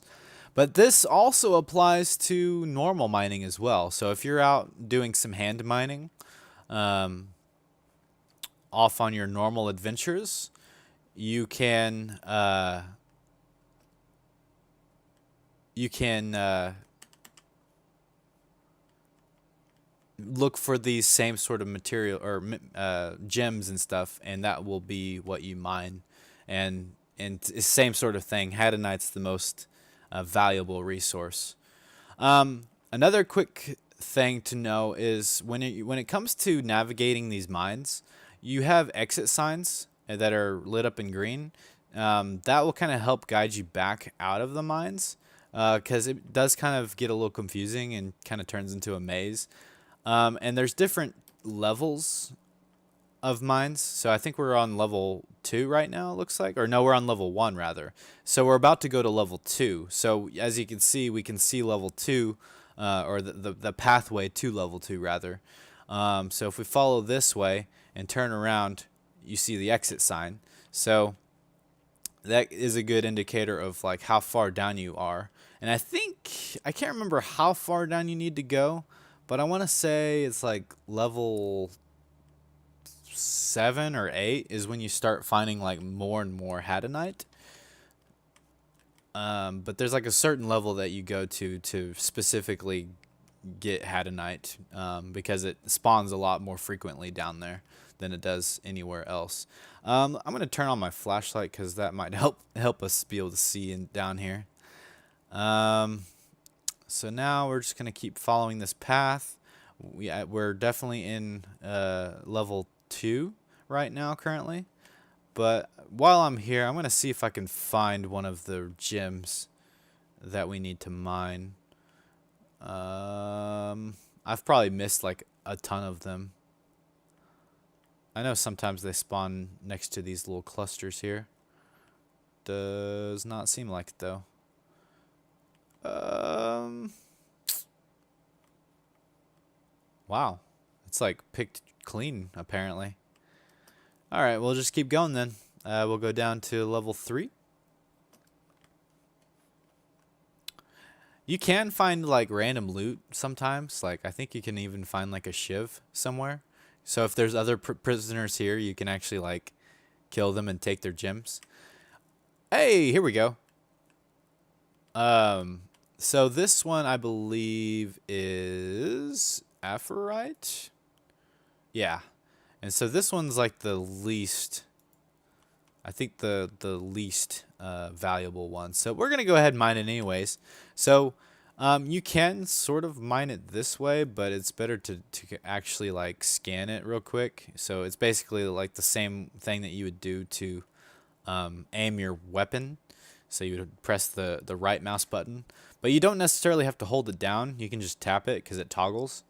But this also applies to normal mining as well. So if you're out doing some hand mining, off on your normal adventures, you can look for these same sort of material or gems and stuff, and that will be what you mine. And same sort of thing. Hadanite's the most valuable resource. Another quick thing to know is when it comes to navigating these mines, you have exit signs that are lit up in green. That will kind of help guide you back out of the mines, because it does kind of get a little confusing and kind of turns into a maze. And there's different levels of mines. So I think we're on level 2 right now, it looks like. Or no, we're on level 1 rather. So we're about to go to level 2. So as you can see, we can see level 2, or the pathway to level 2 rather. So if we follow this way and turn around, you see the exit sign. So that is a good indicator of like how far down you are. And I can't remember how far down you need to go, but I want to say it's like level 7 or 8 is when you start finding like more and more Hadanite. But there's like a certain level that you go to specifically get Hadanite, because it spawns a lot more frequently down there than it does anywhere else. I'm going to turn on my flashlight because that might help us be able to see down here. So now we're just going to keep following this path. We're definitely in level 2 right now currently. But while I'm here, I'm going to see if I can find one of the gems that we need to mine. I've probably missed like a ton of them. I know sometimes they spawn next to these little clusters here. Does not seem like it though. Wow. It's like picked clean apparently. Alright, we'll just keep going then. We'll go down to level 3. You can find like random loot sometimes. Like I think you can even find like a shiv somewhere. So if there's other prisoners here, you can actually like kill them and take their gems. Hey, here we go. So this one I believe is Aphorite. Yeah. And so this one's like the least, I think the least valuable one. So we're going to go ahead and mine it anyways. So you can sort of mine it this way, but it's better to actually like scan it real quick. So it's basically like the same thing that you would do to aim your weapon. So you would press the right mouse button, but you don't necessarily have to hold it down. You can just tap it because it toggles.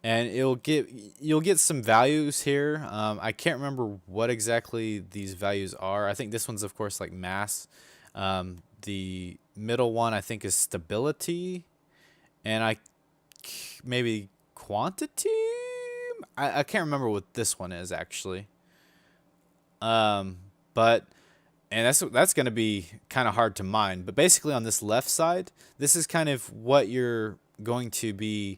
And you'll get some values here. I can't remember what exactly these values are. I think this one's of course like mass. The middle one I think is stability, and maybe quantity. I can't remember what this one is actually. But that's going to be kind of hard to mine. But basically on this left side, this is kind of what you're going to be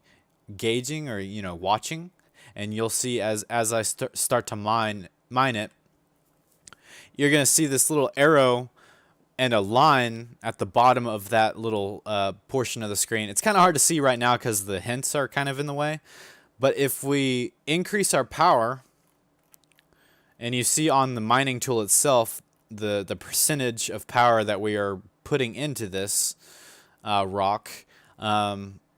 gauging or watching, and you'll see as I start to mine it, you're gonna see this little arrow and a line at the bottom of that little portion of the screen. It's kind of hard to see right now because the hints are kind of in the way, but if we increase our power, and you see on the mining tool itself the percentage of power that we are putting into this rock,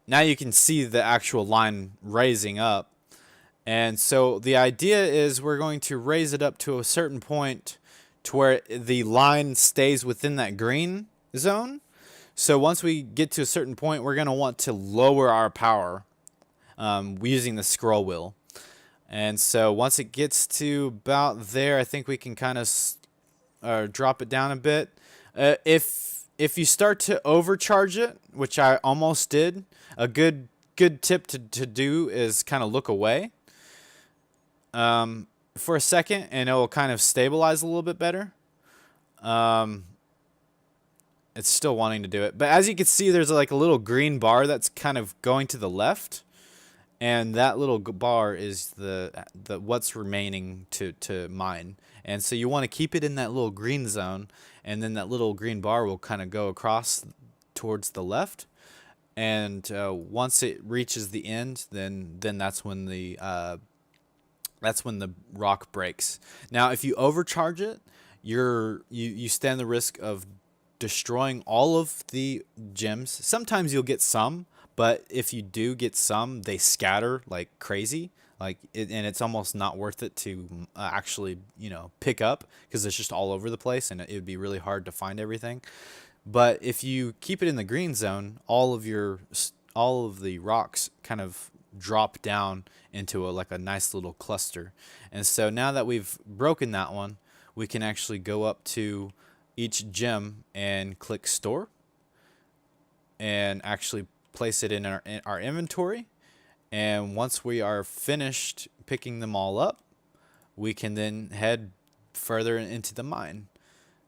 now you can see the actual line raising up. And so the idea is we're going to raise it up to a certain point to where the line stays within that green zone. So once we get to a certain point, we're going to want to lower our power using the scroll wheel. And so once it gets to about there, I think we can kind of drop it down a bit. If you start to overcharge it, which I almost did, a good tip to do is kind of look away for a second, and it will kind of stabilize a little bit better. It's still wanting to do it, but as you can see, there's like a little green bar that's kind of going to the left, and that little bar is the what's remaining to mine. And so you want to keep it in that little green zone, and then that little green bar will kind of go across towards the left. And once it reaches the end, then that's when the rock breaks. Now, if you overcharge it, you stand the risk of destroying all of the gems. Sometimes you'll get some, but if you do get some, they scatter like crazy. And it's almost not worth it to actually pick up, because it's just all over the place, and it would be really hard to find everything. But if you keep it in the green zone, all of the rocks kind of drop down into a nice little cluster. And so now that we've broken that one, we can actually go up to each gem and click store, and actually place it in our inventory. And once we are finished picking them all up, we can then head further into the mine.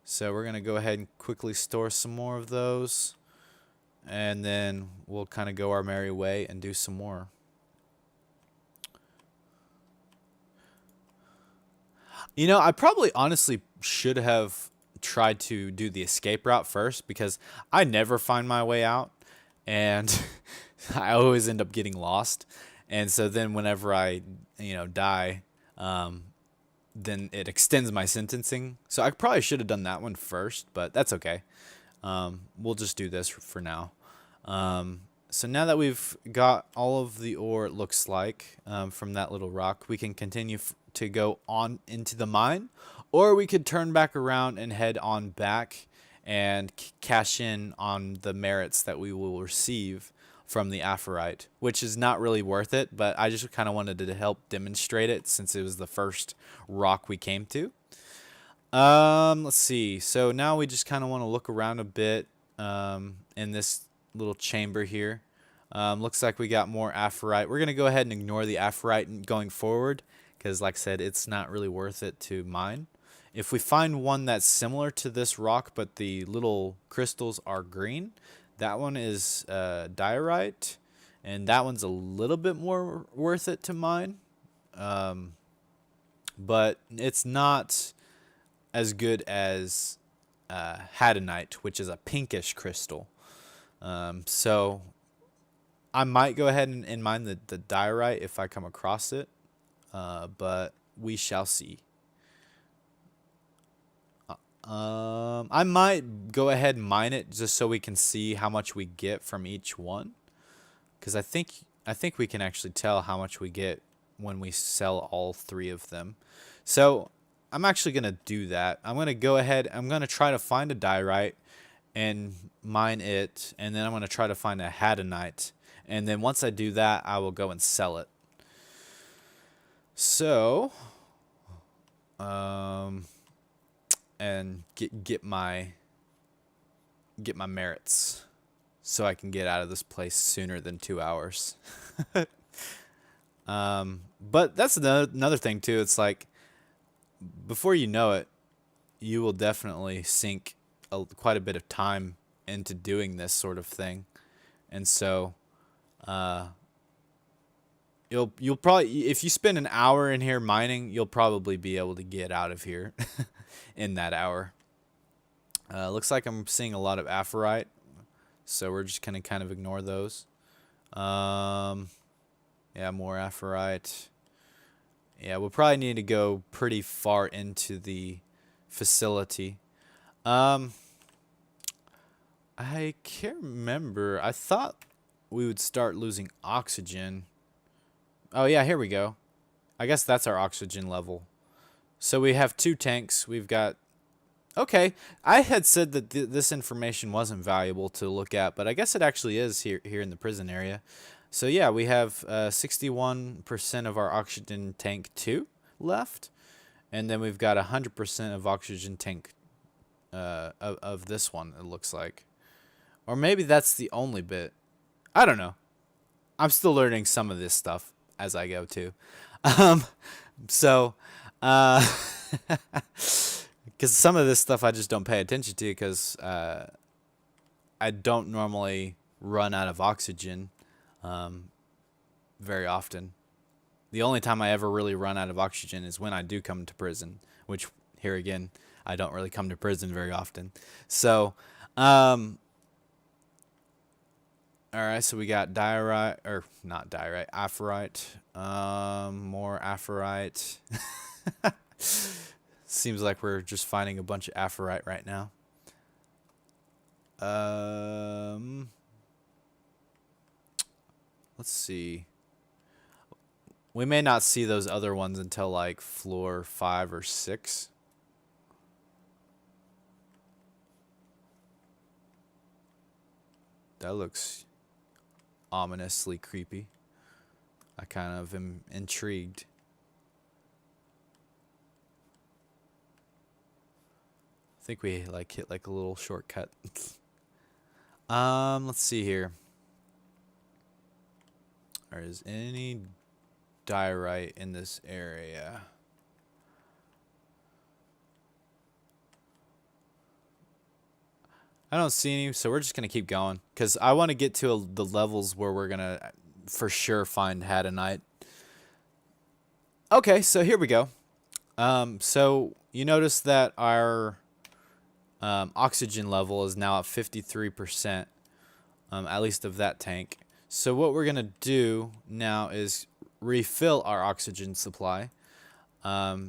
So we're going to go ahead and quickly store some more of those, and then we'll kind of go our merry way and do some more. I probably honestly should have tried to do the escape route first, because I never find my way out, and I always end up getting lost. And so then whenever I die, then it extends my sentencing. So I probably should have done that one first, but that's okay. We'll just do this for now. So now that we've got all of the ore, it looks like, from that little rock, we can continue to go on into the mine, or we could turn back around and head on back and cash in on the merits that we will receive from the aphorite, which is not really worth it, but I just kind of wanted to help demonstrate it since it was the first rock we came to. Let's see. So now we just kind of want to look around a bit in this little chamber here. Looks like we got more aphorite. We're going to go ahead and ignore the aphorite going forward because, like I said, it's not really worth it to mine. If we find one that's similar to this rock but the little crystals are green, that one is diorite, and that one's a little bit more worth it to mine. But it's not as good as hadanite, which is a pinkish crystal. So I might go ahead and mine the diorite if I come across it, but we shall see. I might go ahead and mine it just so we can see how much we get from each one, because I think we can actually tell how much we get when we sell all three of them. So I'm actually gonna do that. I'm gonna go ahead. I'm gonna try to find a diorite and mine it, and then I'm gonna try to find a hadanite, and then once I do that, I will go and sell it. So, and get my merits, so I can get out of this place sooner than 2 hours. But that's another thing too. It's like, before you know it, you will definitely sink quite a bit of time into doing this sort of thing, and so you'll probably, if you spend an hour in here mining, you'll probably be able to get out of here in that hour. Looks like I'm seeing a lot of aphorite, so we're just gonna kind of ignore those. Yeah, more aphorite. Yeah, we'll probably need to go pretty far into the facility. I can't remember. I thought we would start losing oxygen. Oh yeah, here we go. I guess that's our oxygen level. So we have 2 tanks. We've got... Okay, I had said that this information wasn't valuable to look at, but I guess it actually is here in the prison area. So yeah, we have 61% of our oxygen tank 2 left, and then we've got 100% of oxygen tank of this one, it looks like. Or maybe that's the only bit. I don't know. I'm still learning some of this stuff as I go too. So, because some of this stuff I just don't pay attention to because I don't normally run out of oxygen very often. The only time I ever really run out of oxygen is when I do come to prison, which, here again, I don't really come to prison very often. So, alright, so we got diorite, or not diorite, aphorite, more aphorite. Seems like we're just finding a bunch of aphorite right now. Let's see. We may not see those other ones until like floor 5 or 6. That looks ominously creepy. I kind of am intrigued. I think we like hit like a little shortcut. Let's see here. There is any diorite in this area? I don't see any, so we're just gonna keep going because I want to get to the levels where we're gonna for sure find hadanite. Okay, so here we go. So you notice that our oxygen level is now at 53%, at least of that tank. So what we're gonna do now is refill our oxygen supply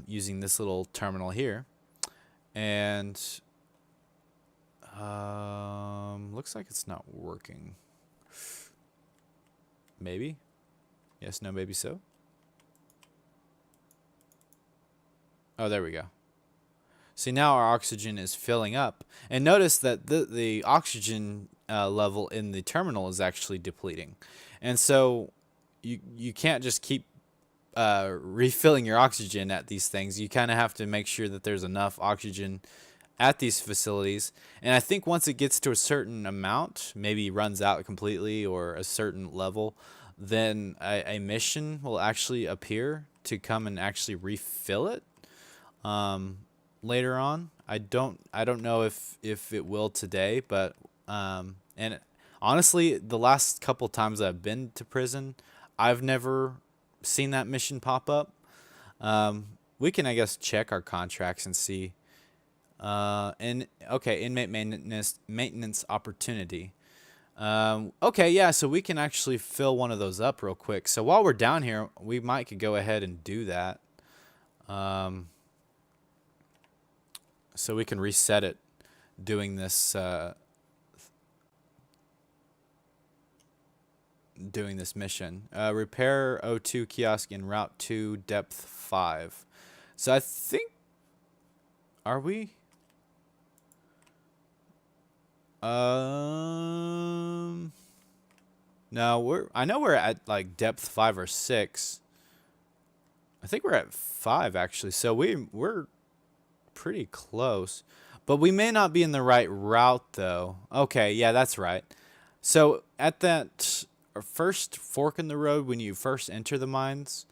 using this little terminal here, and looks like it's not working. Maybe. Yes, no, maybe so. Oh, there we go. See, now our oxygen is filling up. And notice that the oxygen level in the terminal is actually depleting. And so you can't just keep refilling your oxygen at these things. You kind of have to make sure that there's enough oxygen at these facilities. And I think once it gets to a certain amount, maybe runs out completely or a certain level, then a mission will actually appear to come and actually refill it. Later on. I don't know if it will today, but and honestly, the last couple times I've been to prison, I've never seen that mission pop up. We can, I guess, check our contracts and see. And okay, inmate maintenance opportunity. Okay, yeah, so we can actually fill one of those up real quick. So while we're down here, we might could go ahead and do that. So we can reset it doing this mission. Repair O2 kiosk in Route 2, depth 5. So I think, are we? No, I know we're at like depth 5 or 6. I think we're at 5 actually. So we're pretty close, but we may not be in the right route though. Okay, yeah, that's right. So at that first fork in the road, when you first enter the mines,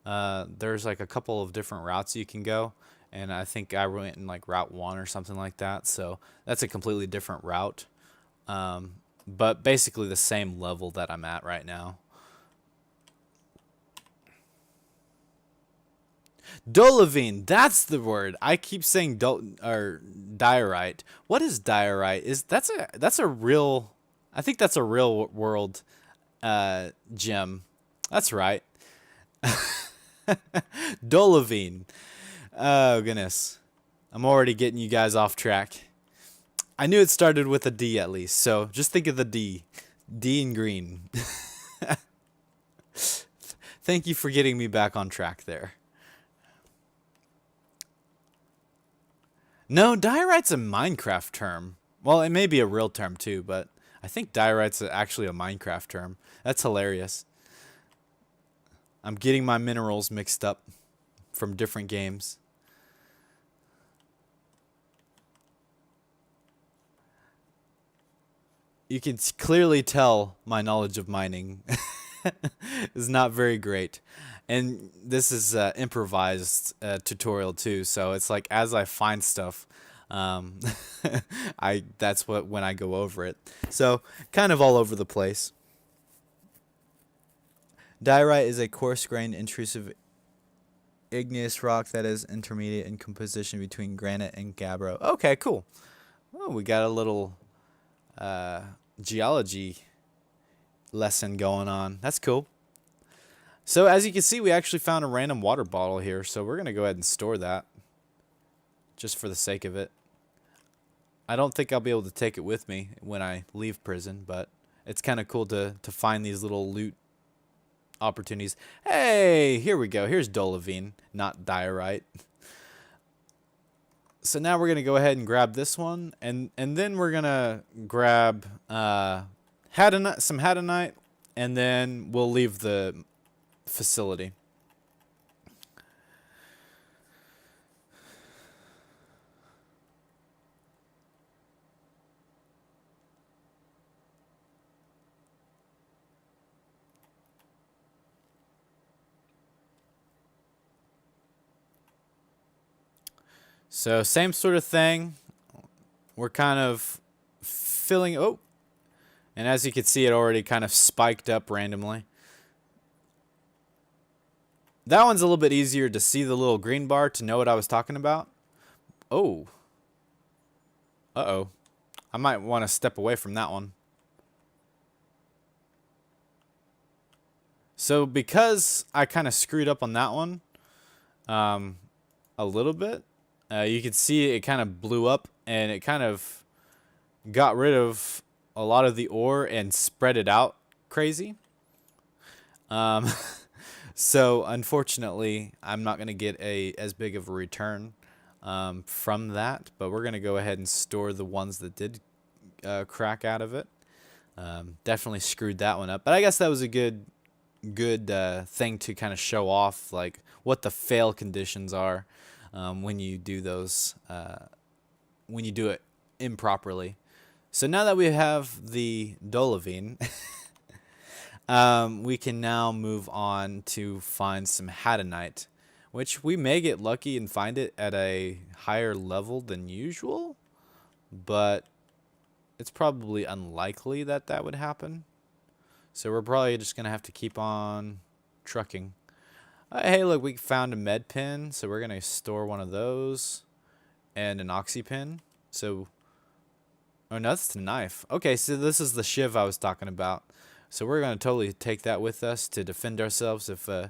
there's like a couple of different routes you can go, and I think I went in like route 1 or something like that. So that's a completely different route, but basically the same level that I'm at right now. Dolivine, that's the word. I keep saying diorite. What is diorite? That's a real, I think that's a real world gem. That's right. Dolivine. Oh goodness. I'm already getting you guys off track. I knew it started with a D at least, so just think of the D. D in green. Thank you for getting me back on track there. No, diorite's a Minecraft term. Well, it may be a real term too, but I think diorite's actually a Minecraft term. That's hilarious. I'm getting my minerals mixed up from different games. You can clearly tell my knowledge of mining is not very great. And this is improvised tutorial too, so it's like as I find stuff, that's when I go over it. So kind of all over the place. Diorite is a coarse-grained, intrusive igneous rock that is intermediate in composition between granite and gabbro. Okay, cool. Oh, we got a little geology lesson going on. That's cool. So as you can see, we actually found a random water bottle here, so we're going to go ahead and store that just for the sake of it. I don't think I'll be able to take it with me when I leave prison, but it's kind of cool to find these little loot opportunities. Hey, here we go. Here's Dolivine, not diorite. So now we're going to go ahead and grab this one, and then we're going to grab some hadonite, and then we'll leave the facility. So same sort of thing. We're kind of filling, oh, and as you can see, it already kind of spiked up randomly. That one's a little bit easier to see the little green bar to know what I was talking about. Oh. Uh-oh. I might want to step away from that one. So because I kind of screwed up on that one a little bit, you can see it kind of blew up and it kind of got rid of a lot of the ore and spread it out crazy. Um, so unfortunately, I'm not going to get as big of a return from that, but we're going to go ahead and store the ones that did crack out of it. Definitely screwed that one up, but I guess that was a good thing to kind of show off, like what the fail conditions are when you do those when you do it improperly. So now that we have the Dolovine, we can now move on to find some Hadanite, which we may get lucky and find it at a higher level than usual, but it's probably unlikely that that would happen. So we're probably just going to have to keep on trucking. Hey, look, we found a med pin, so we're going to store one of those and an oxy pin. So, oh, no, that's the knife. Okay, so this is the shiv I was talking about. So we're going to totally take that with us to defend ourselves if an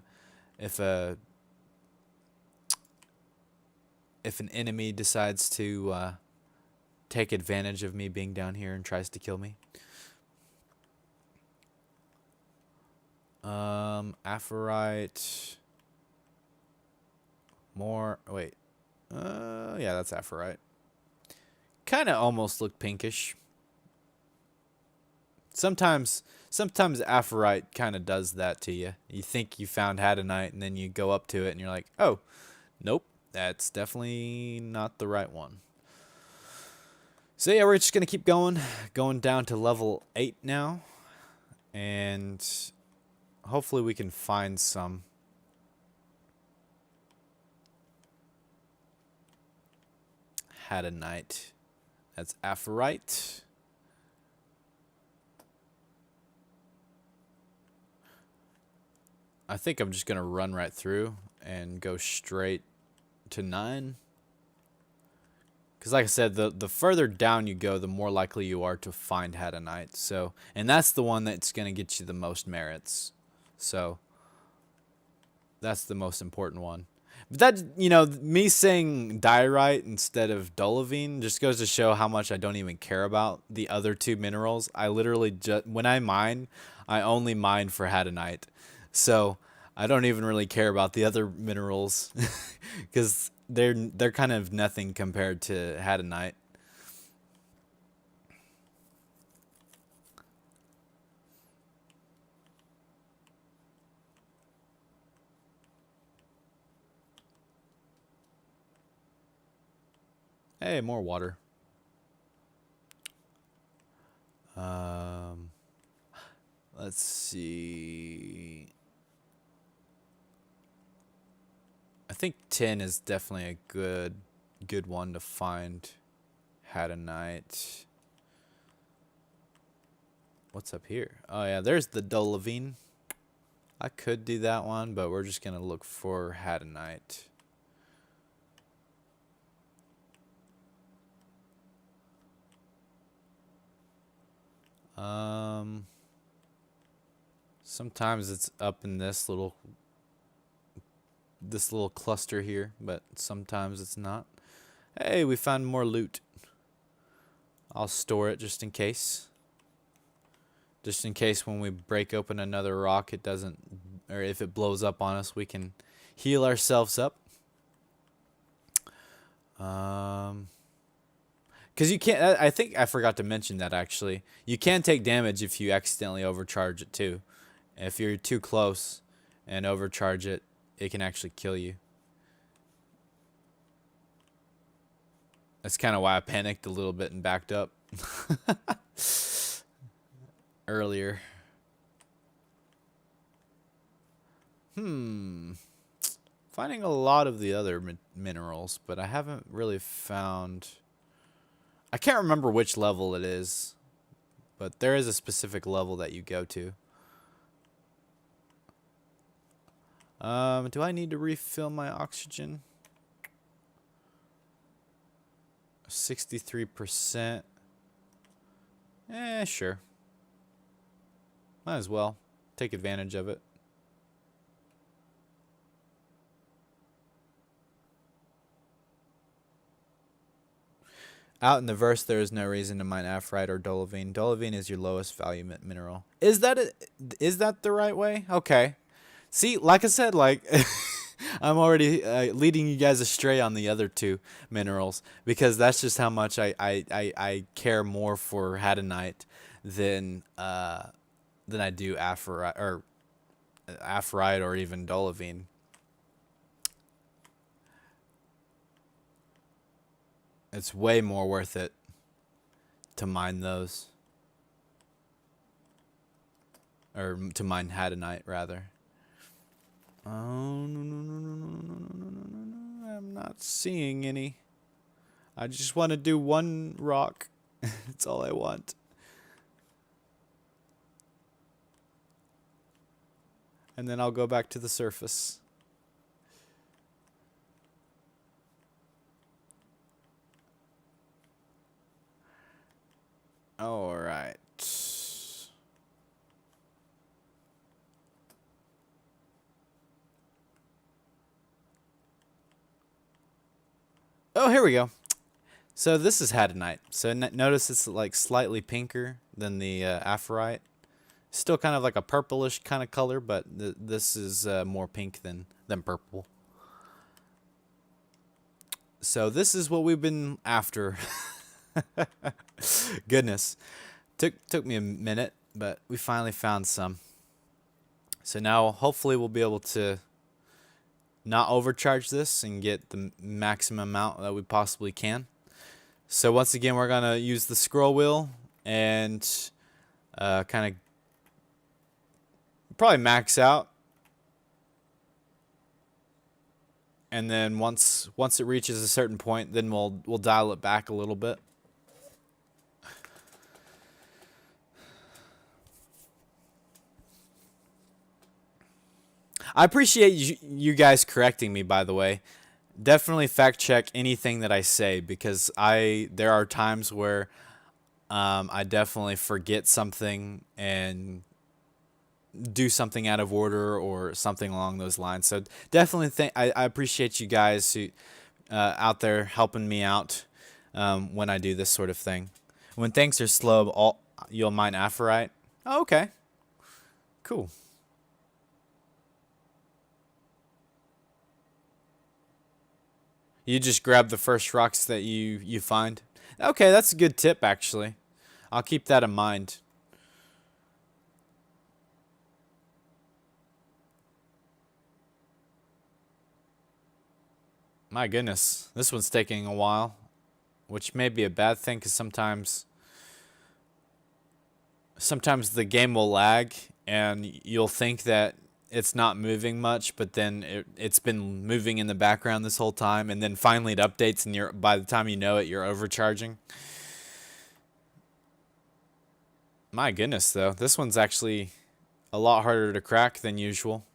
enemy decides to take advantage of me being down here and tries to kill me. Aphrite. More. Wait. Yeah, that's aphrite. Kind of almost look pinkish. Sometimes aphrite kind of does that to you. You think you found Hadanite, and then you go up to it, and you're like, oh, nope, that's definitely not the right one. So yeah, we're just gonna keep going down to level 8 now, and hopefully we can find some. Hadanite. That's aphrite. I think I'm just going to run right through and go straight to 9. Because like I said, the further down you go, the more likely you are to find Hadanite. So, and that's the one that's going to get you the most merits. So, that's the most important one. But that, you know, me saying diorite instead of Dolovine just goes to show how much I don't even care about the other two minerals. I literally just, when I mine, I only mine for Hadanite. So I don't even really care about the other minerals because they're kind of nothing compared to Hadanite. Hey, more water. Let's see. I think 10 is definitely a good one to find Hadanite. What's up here? Oh yeah, there's the Dolovine. I could do that one, but we're just gonna look for Hadanite. Sometimes it's up in this little cluster here, but sometimes it's not. Hey, we found more loot. I'll store it just in case. Just in case when we break open another rock, it doesn't, or if it blows up on us, we can heal ourselves up. Because you can't, I think I forgot to mention that actually. You can take damage if you accidentally overcharge it too. If you're too close and overcharge it, it can actually kill you. That's kind of why I panicked a little bit and backed up earlier. Finding a lot of the other minerals, but I haven't really found... I can't remember which level it is, but there is a specific level that you go to. Do I need to refill my oxygen? 63%. Sure. Might as well take advantage of it. Out in the verse, there is no reason to mine aphrite or dolivine. Dolivine is your lowest value mineral. Is that the right way? Okay. See, like I said, like I'm already leading you guys astray on the other two minerals because that's just how much I care more for hadanite than I do aphrite or even dolivine. It's way more worth it to mine those. Or to mine hadanite, rather. Oh, no. I'm not seeing any. I just want to do one rock. That's all I want. And then I'll go back to the surface. All right. Oh, here we go. So this is hadanite. So notice it's like slightly pinker than the aphrite. Still kind of like a purplish kind of color, but this is more pink than purple. So this is what we've been after. Goodness. Took me a minute, but we finally found some. So now hopefully we'll be able to not overcharge this and get the maximum amount that we possibly can. So once again, we're going to use the scroll wheel and kind of probably max out. And then once it reaches a certain point, then we'll dial it back a little bit. I appreciate you guys correcting me, by the way. Definitely fact check anything that I say because there are times where I definitely forget something and do something out of order or something along those lines. So definitely I appreciate you guys who out there helping me out when I do this sort of thing. When things are slow, you'll mine aphrite. Oh, okay. Cool. You just grab the first rocks that you find. Okay, that's a good tip, actually. I'll keep that in mind. My goodness, this one's taking a while, which may be a bad thing because sometimes the game will lag and you'll think that it's not moving much, but then it's been moving in the background this whole time, and then finally it updates, and by the time you know it, you're overcharging. My goodness, though, this one's actually a lot harder to crack than usual.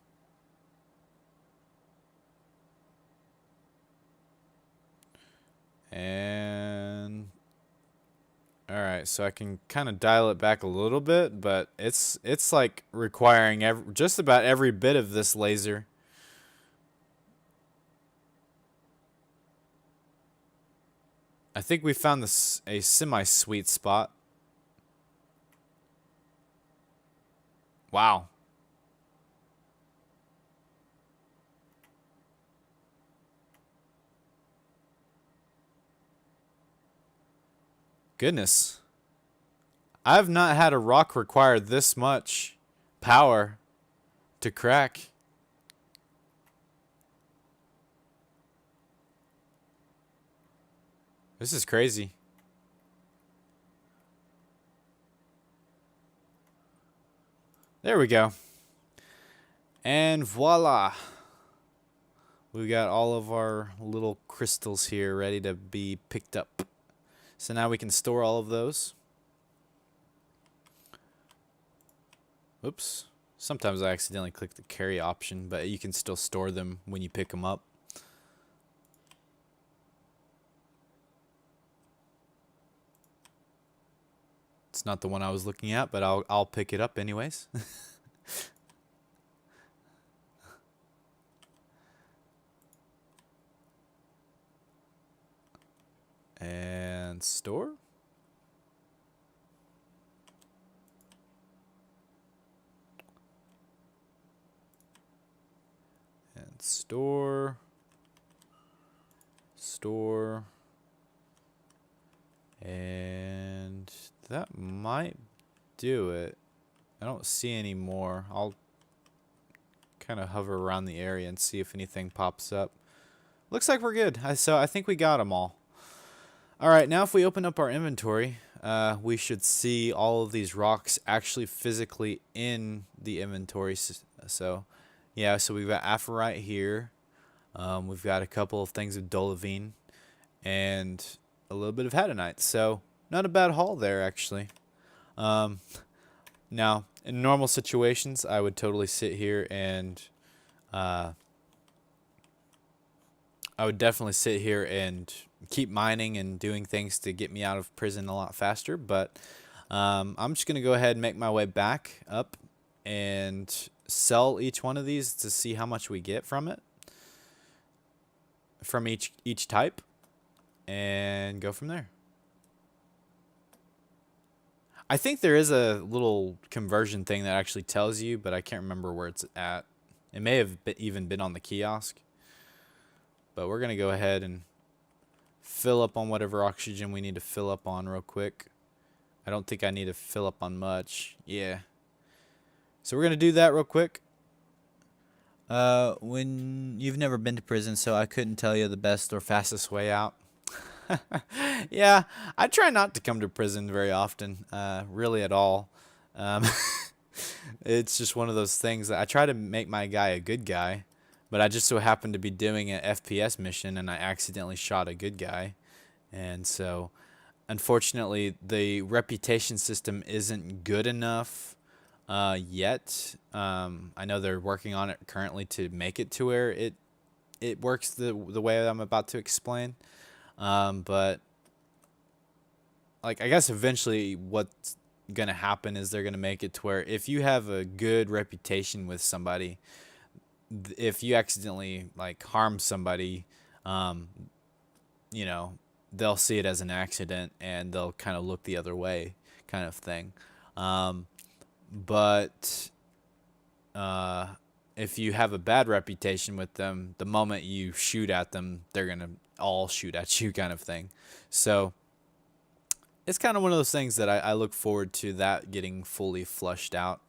And all right, so I can kind of dial it back a little bit, but it's like requiring just about every bit of this laser. I think we found a semi-sweet spot. Wow. Goodness. I've not had a rock require this much power to crack. This is crazy. There we go. And voila. We got all of our little crystals here ready to be picked up. So now we can store all of those. Oops. Sometimes I accidentally click the carry option, but you can still store them when you pick them up. It's not the one I was looking at, but I'll pick it up anyways. And And store. And store. Store. And that might do it. I don't see any more. I'll kind of hover around the area and see if anything pops up. Looks like we're good. So I think we got them all. All right, now if we open up our inventory, we should see all of these rocks actually physically in the inventory. So yeah, so we've got aphrite here. We've got a couple of things of dolivine and a little bit of hadanite. So not a bad haul there, actually. Now, in normal situations, I would totally sit here and I would definitely sit here and keep mining and doing things to get me out of prison a lot faster. But I'm just going to go ahead and make my way back up and sell each one of these to see how much we get from it, from each type, and go from there. I think there is a little conversion thing that actually tells you, but I can't remember where it's at. It may have even been on the kiosk. But we're going to go ahead and fill up on whatever oxygen we need to fill up on real quick. I don't think I need to fill up on much. Yeah. So we're going to do that real quick. When you've never been to prison, so I couldn't tell you the best or fastest way out. Yeah, I try not to come to prison very often, really at all. It's just one of those things that I try to make my guy a good guy, but I just so happened to be doing an FPS mission and I accidentally shot a good guy. And so, unfortunately, the reputation system isn't good enough yet. I know they're working on it currently to make it to where it works the way I'm about to explain. But like, I guess eventually what's gonna happen is they're gonna make it to where if you have a good reputation with somebody, if you accidentally like harm somebody, you know, they'll see it as an accident and they'll kind of look the other way, kind of thing. But if you have a bad reputation with them, the moment you shoot at them, they're gonna all shoot at you, kind of thing. So it's kind of one of those things that I look forward to that getting fully flushed out,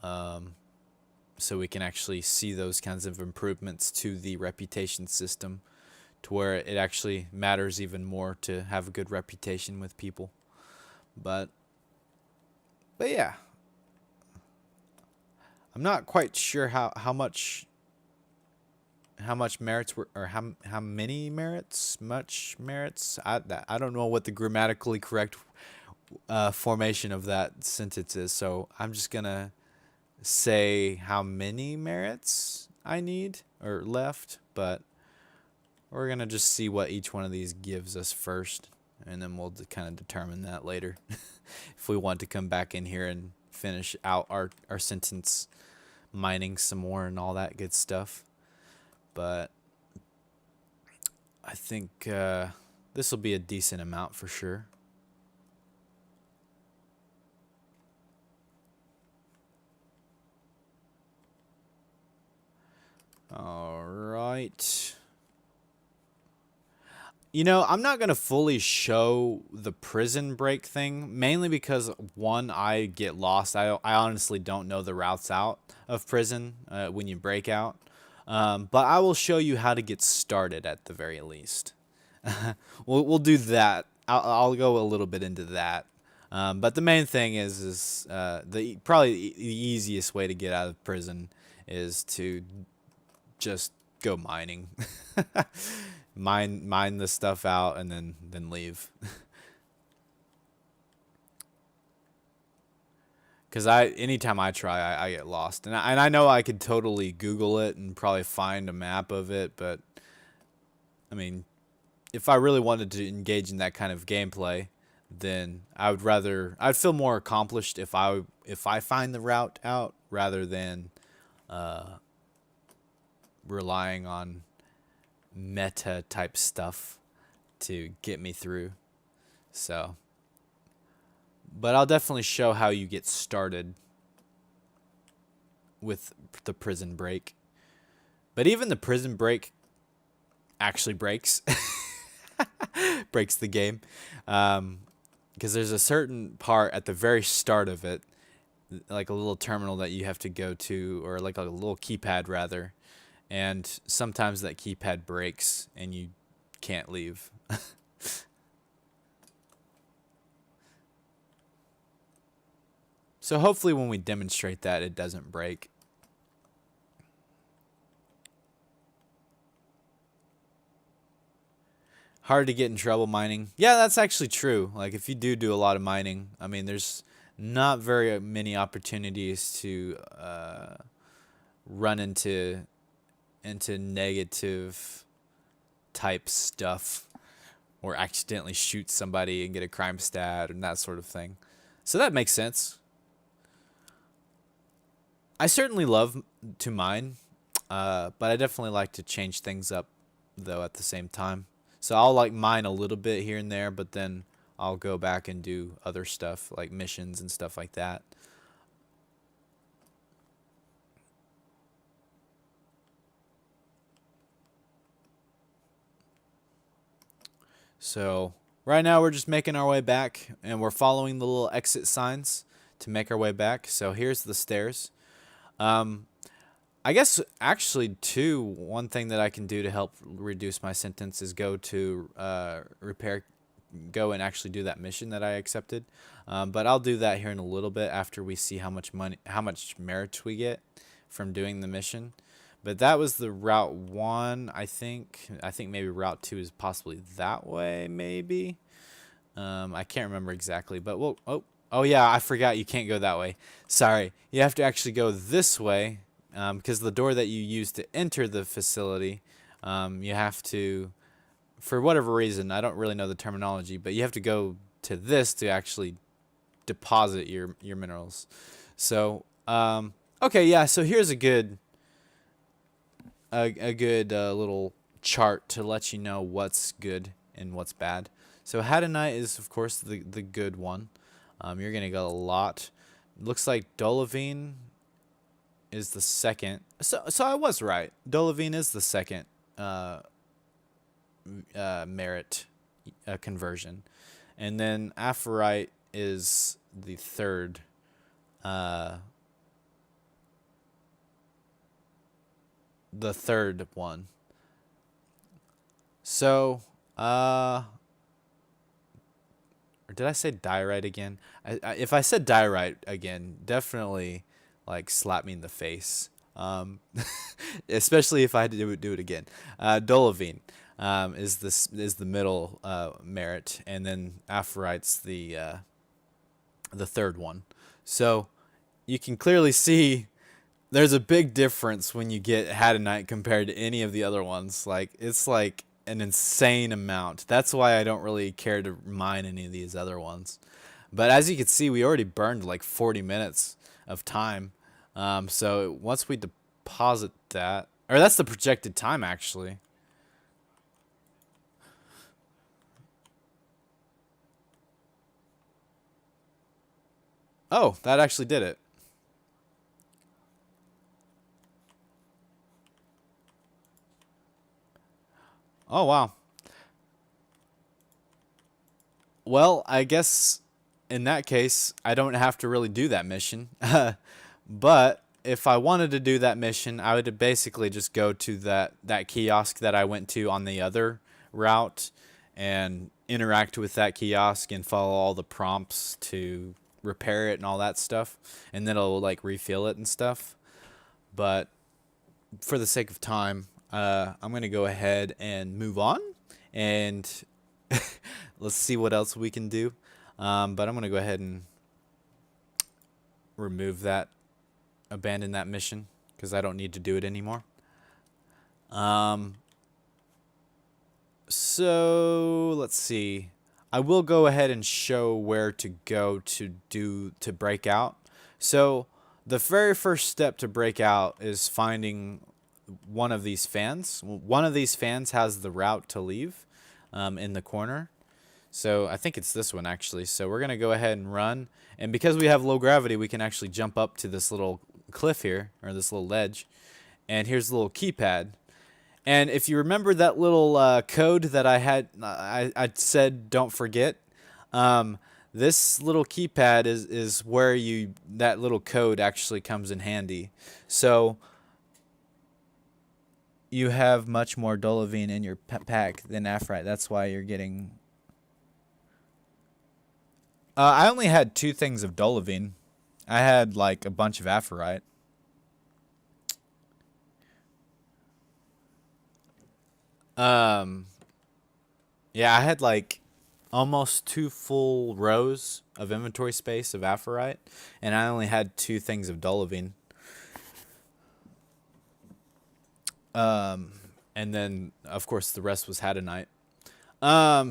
so we can actually see those kinds of improvements to the reputation system, to where it actually matters even more to have a good reputation with people. But yeah, I'm not quite sure how much merits were, or how many merits, much merits. I don't know what the grammatically correct formation of that sentence is, so I'm just gonna say how many merits I need or left, but we're gonna just see what each one of these gives us first, and then we'll kind of determine that later if we want to come back in here and finish out our sentence mining some more and all that good stuff. But I think this will be a decent amount for sure. All right. You know, I'm not going to fully show the prison break thing, mainly because, one, I get lost. I honestly don't know the routes out of prison when you break out. But I will show you how to get started at the very least. We'll do that. I'll go a little bit into that. But the main thing is probably the easiest way to get out of prison is to just go mining. mine the stuff out and then leave. Because anytime I try, I get lost, and I know I could totally Google it and probably find a map of it, but I mean, if I really wanted to engage in that kind of gameplay, then I'd feel more accomplished if I find the route out rather than relying on meta type stuff to get me through. So, but I'll definitely show how you get started with the prison break. But even the prison break actually breaks. Breaks the game. Because there's a certain part at the very start of it, like a little terminal that you have to go to, or like a little keypad rather. And sometimes that keypad breaks and you can't leave. So hopefully when we demonstrate that, it doesn't break. Hard to get in trouble mining. Yeah, that's actually true. Like if you do a lot of mining, I mean, there's not very many opportunities to run into negative type stuff or accidentally shoot somebody and get a crime stat and that sort of thing. So that makes sense. I certainly love to mine, but I definitely like to change things up though at the same time. So I'll like mine a little bit here and there, but then I'll go back and do other stuff like missions and stuff like that. So right now we're just making our way back, and we're following the little exit signs to make our way back. So here's the stairs. I guess actually too, one thing that I can do to help reduce my sentence is go to go and actually do that mission that I accepted. But I'll do that here in a little bit after we see how much merit we get from doing the mission. But that was the Route 1, I think. I think maybe Route 2 is possibly that way, maybe. I can't remember exactly, but we'll... Oh, yeah, I forgot you can't go that way. Sorry. You have to actually go this way, because the door that you use to enter the facility, you have to... For whatever reason, I don't really know the terminology, but you have to go to this to actually deposit your minerals. So, okay, yeah, so here's a good... a good little chart to let you know what's good and what's bad. So Hadanite is of course the good one. You're gonna get a lot. Looks like Dolovine is the second. So I was right. Dolovine is the second merit conversion, and then Aphorite is the third. The third one. So, or did I say diorite again? If I said diorite again, definitely like slap me in the face. Especially if I had to do it again. Dolovine is the middle merit, and then Aphorite's the third one. So you can clearly see there's a big difference when you get Hadanite compared to any of the other ones. Like, it's like an insane amount. That's why I don't really care to mine any of these other ones. But as you can see, we already burned like 40 minutes of time. So once we deposit that, or that's the projected time actually. Oh, that actually did it. Oh, wow. Well, I guess in that case, I don't have to really do that mission. But if I wanted to do that mission, I would basically just go to that kiosk that I went to on the other route and interact with that kiosk and follow all the prompts to repair it and all that stuff. And then it'll like refill it and stuff. But for the sake of time, I'm going to go ahead and move on, and let's see what else we can do. But I'm going to go ahead and remove that, abandon that mission, because I don't need to do it anymore. So let's see. I will go ahead and show where to go to break out. So the very first step to break out is finding one of these fans. One of these fans has the route to leave in the corner. So I think it's this one actually. So we're gonna go ahead and run, and because we have low gravity, we can actually jump up to this little cliff here, or this little ledge. And here's the little keypad. And if you remember that little code that I said don't forget, this little keypad is where that little code actually comes in handy. So you have much more Dolovine in your pack than Aphrodite. That's why you're getting... I only had 2 things of Dolovine. I had like a bunch of Aphrodite. Yeah, I had like almost 2 full rows of inventory space of Aphrodite, and I only had 2 things of Dolovine. And then of course the rest was Hadonite.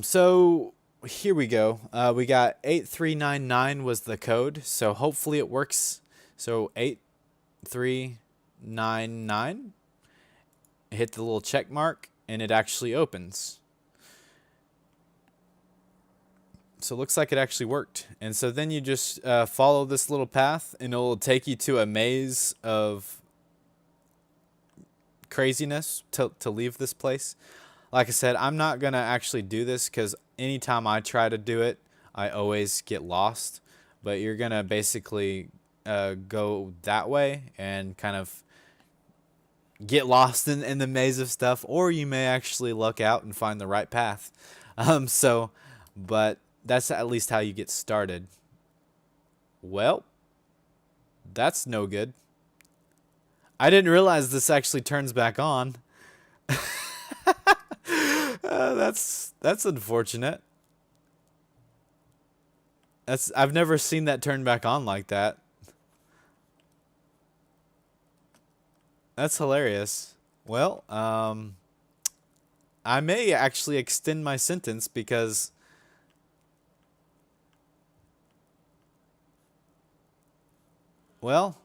So here we go. We got 8399 was the code, so hopefully it works. So 8399. Hit the little check mark, and it actually opens. So it looks like it actually worked. And so then you just follow this little path, and it will take you to a maze of craziness to leave this place. Like I said, I'm not going to actually do this because anytime I try to do it, I always get lost. But you're going to basically go that way and kind of get lost in the maze of stuff, or you may actually luck out and find the right path. But that's at least how you get started. Well, that's no good. I didn't realize this actually turns back on. That's unfortunate. I've never seen that turn back on like that. That's hilarious. Well, I may actually extend my sentence because well,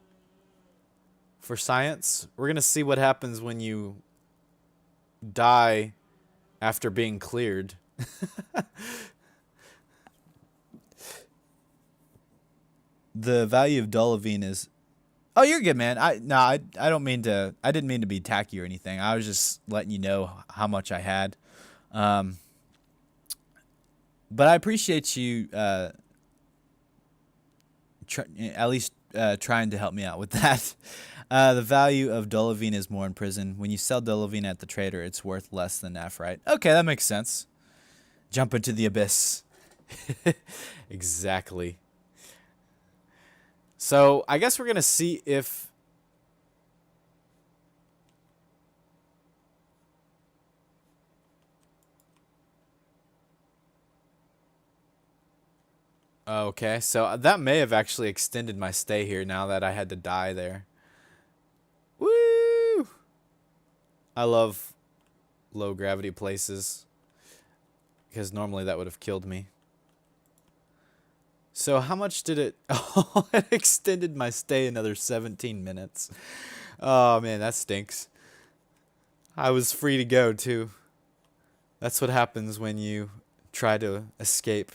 for science, we're going to see what happens when you die after being cleared. The value of Dolovine is... Oh, you're good, man. I don't mean to... I didn't mean to be tacky or anything. I was just letting you know how much I had. But I appreciate you at least trying to help me out with that. The value of Dolovine is more in prison. When you sell Dolovine at the trader, it's worth less than Aphrodite. Okay, that makes sense. Jump into the abyss. Exactly. So I guess we're going to see if... Okay, so that may have actually extended my stay here now that I had to die there. Woo! I love low gravity places because normally that would have killed me. So how much did it... Oh, it extended my stay another 17 minutes. Oh, man, that stinks. I was free to go, too. That's what happens when you try to escape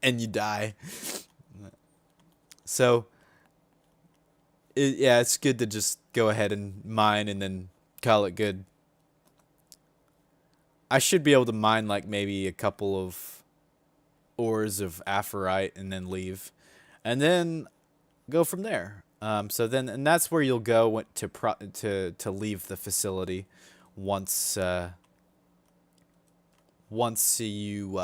and you die. So, yeah, it's good to just go ahead and mine and then call it good. I should be able to mine like maybe a couple of ores of Aphrodite and then leave, and then go from there. So then, and that's where you'll go to leave the facility once you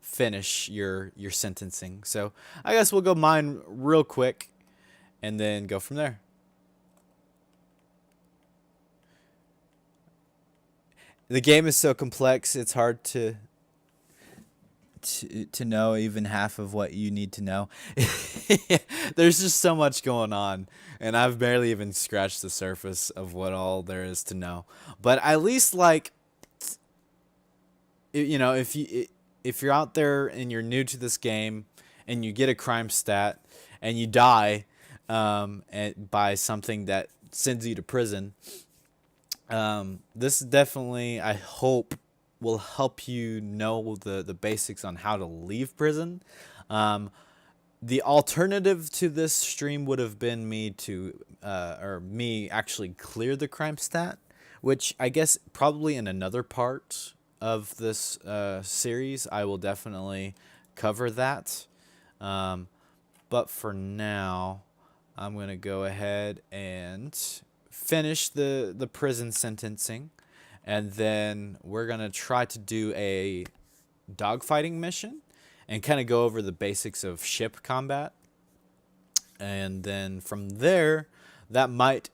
finish your sentencing. So I guess we'll go mine real quick and then go from there. The game is so complex, it's hard to know even half of what you need to know. There's just so much going on, and I've barely even scratched the surface of what all there is to know. But at least, like, you know, if you're out there and you're new to this game and you get a crime stat and you die by something that sends you to prison, this is definitely, I hope, will help you know the basics on how to leave prison. Um, the alternative to this stream would have been me to or me actually clear the crime stat, which I guess probably in another part of this series I will definitely cover that. Um, but for now, I'm gonna go ahead and finish the prison sentencing, and then we're gonna try to do a dogfighting mission and kind of go over the basics of ship combat. And then from there, that might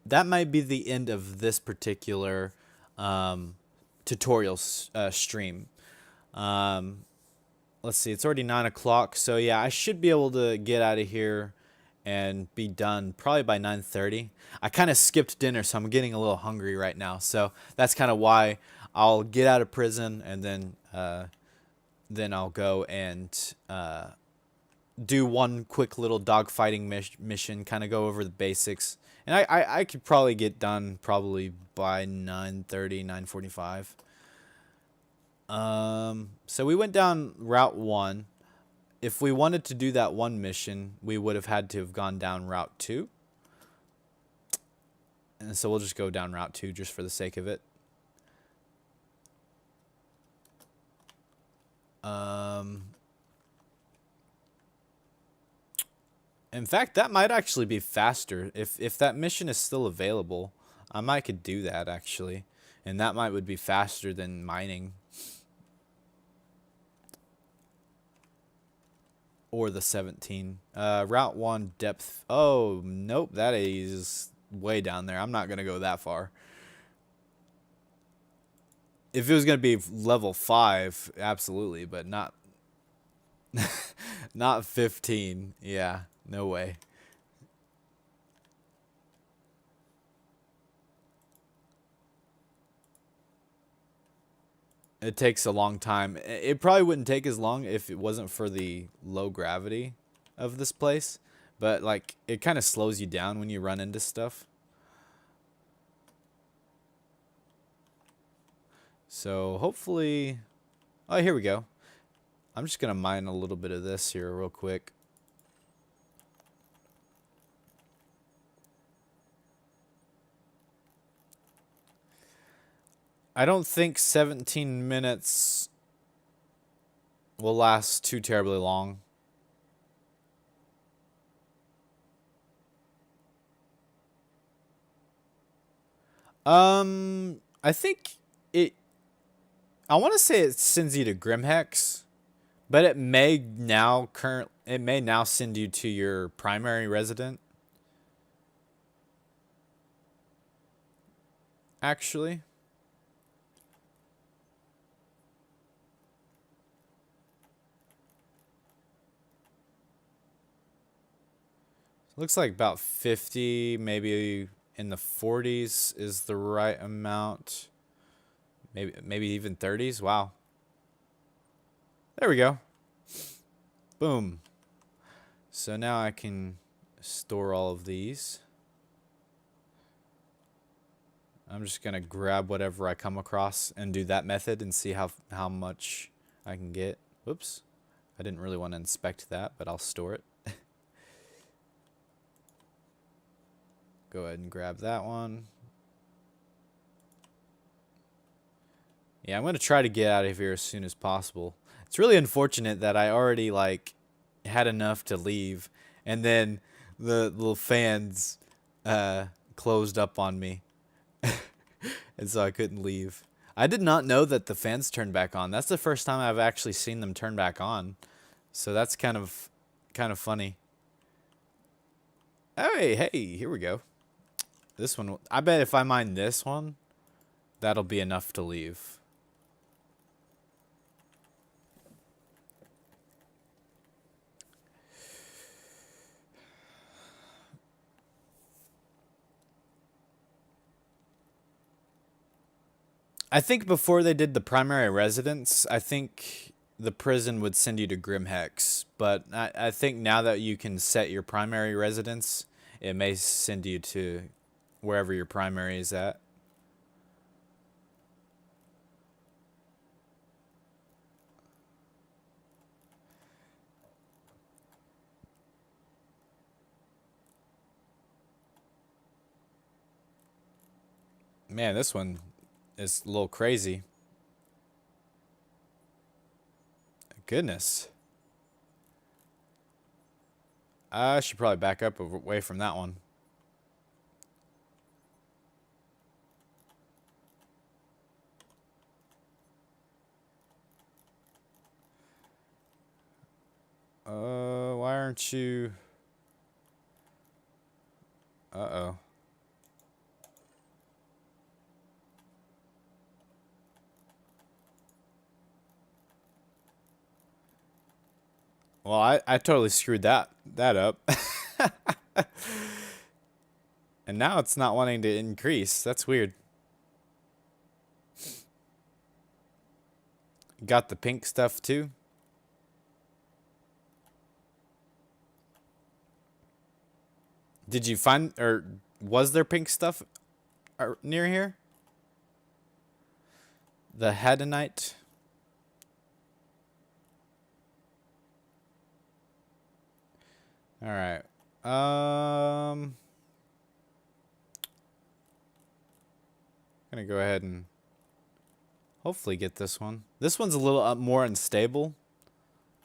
be the end of this particular tutorial stream. Um, let's see, it's already 9 o'clock, so yeah, I should be able to get out of here and be done probably by 9:30. I kind of skipped dinner, so I'm getting a little hungry right now. So that's kind of why I'll get out of prison, and then I'll go and do one quick little dogfighting mission, kind of go over the basics. And I could probably get done probably by 9:30, 9:45. So we went down Route 1. If we wanted to do that one mission, we would have had to have gone down Route 2. And so we'll just go down Route 2 just for the sake of it. In fact, that might actually be faster. If that mission is still available, I might could do that actually. And that would be faster than mining. Or the 17. Route 1 depth. Oh, nope. That is way down there. I'm not going to go that far. If it was going to be level 5, absolutely. But not, not 15. Yeah, no way. It takes a long time. It probably wouldn't take as long if it wasn't for the low gravity of this place. But, like, it kind of slows you down when you run into stuff. So, hopefully... Oh, here we go. I'm just going to mine a little bit of this here real quick. I don't think 17 minutes will last too terribly long. I think I want to say it sends you to Grimhex, but it may now send you to your primary resident. Actually. Looks like about 50, maybe in the 40s is the right amount. Maybe even 30s. Wow. There we go. Boom. So now I can store all of these. I'm just going to grab whatever I come across and do that method and see how much I can get. Whoops. I didn't really want to inspect that, but I'll store it. Go ahead and grab that one. Yeah, I'm going to try to get out of here as soon as possible. It's really unfortunate that I already, like, had enough to leave, and then the little fans closed up on me. And so I couldn't leave. I did not know that the fans turned back on. That's the first time I've actually seen them turn back on. So that's kind of funny. Hey, here we go. This one, I bet if I mine this one, that'll be enough to leave. I think before they did the primary residence, I think the prison would send you to Grimhex. But I think now that you can set your primary residence, it may send you to wherever your primary is at. Man, this one is a little crazy. Goodness. I should probably back up away from that one. Why aren't you... Uh-oh. Well, I totally screwed that up. And now it's not wanting to increase. That's weird. Got the pink stuff too. Did you find, or was there pink stuff near here? The Hadanite. All right. Gonna go ahead and hopefully get this one. This one's a little more unstable,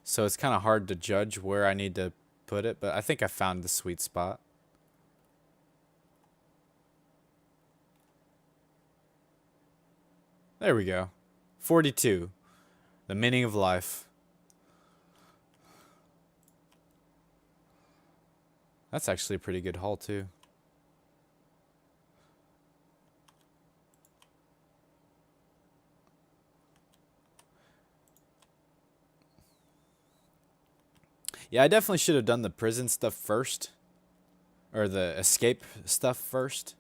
so it's kind of hard to judge where I need to put it, but I think I found the sweet spot. There we go. 42. The meaning of life. That's actually a pretty good haul too. Yeah, I definitely should have done the prison stuff first. Or the escape stuff first.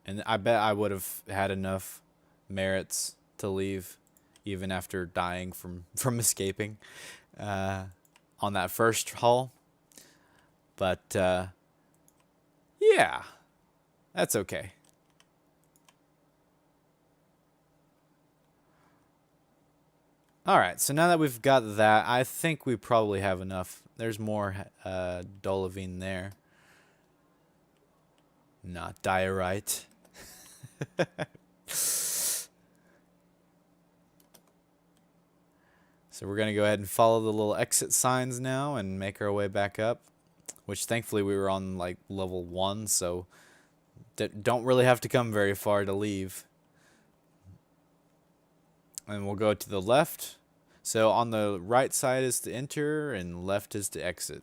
And I bet I would have had enough merits to leave even after dying from escaping on that first haul. But yeah, that's okay. All right, so now that we've got that, I think we probably have enough. There's more Dolivine there. Not diorite. So we're going to go ahead and follow the little exit signs now and make our way back up, which thankfully we were on like level 1, so don't really have to come very far to leave. And we'll go to the left. So on the right side is to enter and left is to exit.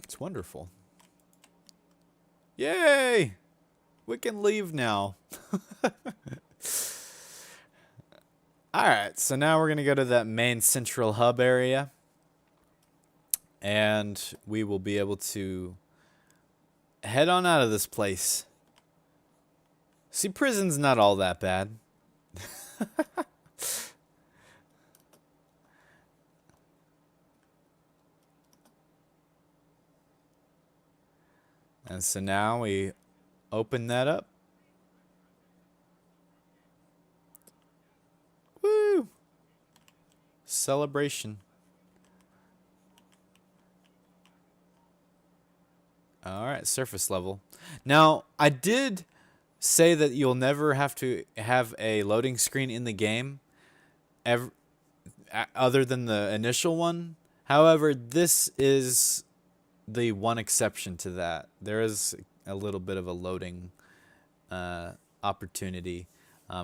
It's wonderful. Yay! We can leave now. Alright, so now we're going to go to that main central hub area. And we will be able to head on out of this place. See, prison's not all that bad. And so now we open that up. Woo! Celebration. Alright, surface level. Now, I did say that you'll never have to have a loading screen in the game other than the initial one. However, this is the one exception to that. There is a little bit of a loading opportunity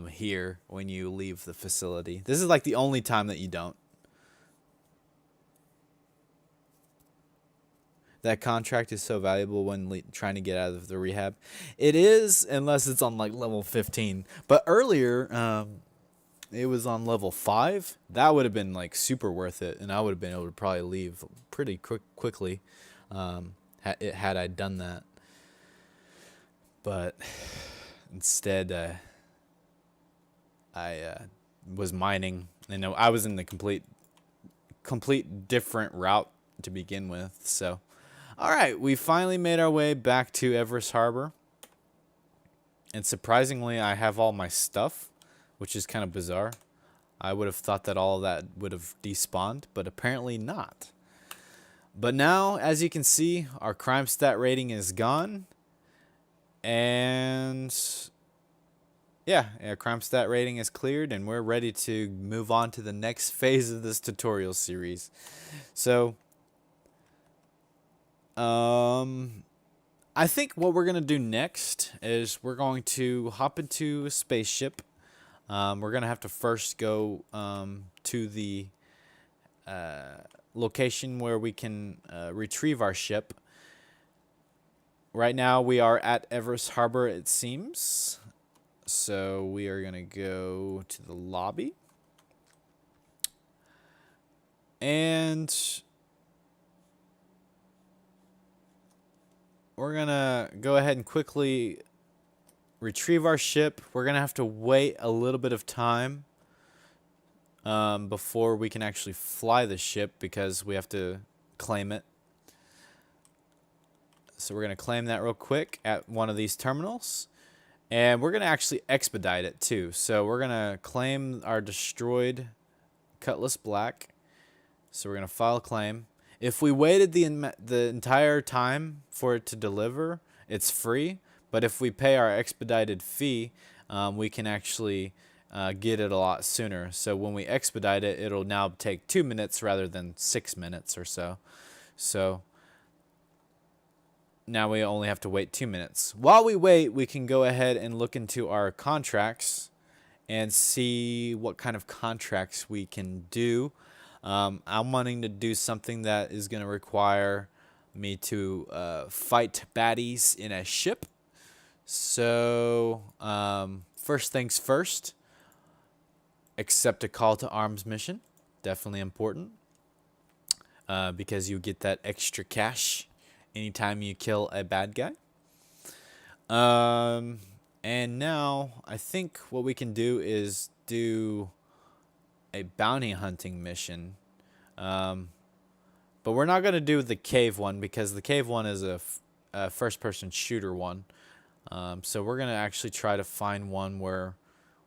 here when you leave the facility. This is like the only time that you don't. That contract is so valuable when trying to get out of the rehab. It is, unless it's on like level 15. But earlier, it was on level 5. That would have been like super worth it, and I would have been able to probably leave pretty quickly had I done that. But instead, I was mining, and I was in the complete different route to begin with. So, all right, we finally made our way back to Everest Harbor, And surprisingly, I have all my stuff, which is kind of bizarre. I would have thought that all of that would have despawned, but apparently not. But now, as you can see, our crime stat rating is gone. And yeah, our crime stat rating is cleared, and we're ready to move on to the next phase of this tutorial series. So, I think what we're going to do next is we're going to hop into a spaceship. We're going to have to first go to the location where we can retrieve our ship. Right now we are at Everest Harbor, it seems. So we are going to go to the lobby. And we're going to go ahead and quickly retrieve our ship. We're going to have to wait a little bit of time before we can actually fly the ship because we have to claim it. So we're going to claim that real quick at one of these terminals. And we're going to actually expedite it too. So we're going to claim our destroyed Cutlass Black. So we're going to file a claim. If we waited the entire time for it to deliver, it's free. But if we pay our expedited fee, we can actually get it a lot sooner. So when we expedite it, it'll now take 2 minutes rather than 6 minutes or so. So now we only have to wait 2 minutes. While we wait, we can go ahead and look into our contracts and see what kind of contracts we can do. I'm wanting to do something that is going to require me to fight baddies in a ship. So first things first, accept a call to arms mission. Definitely important because you get that extra cash anytime you kill a bad guy. And now I think what we can do is do a bounty hunting mission. But we're not going to do the cave one because the cave one is a first-person shooter one. So we're going to actually try to find one where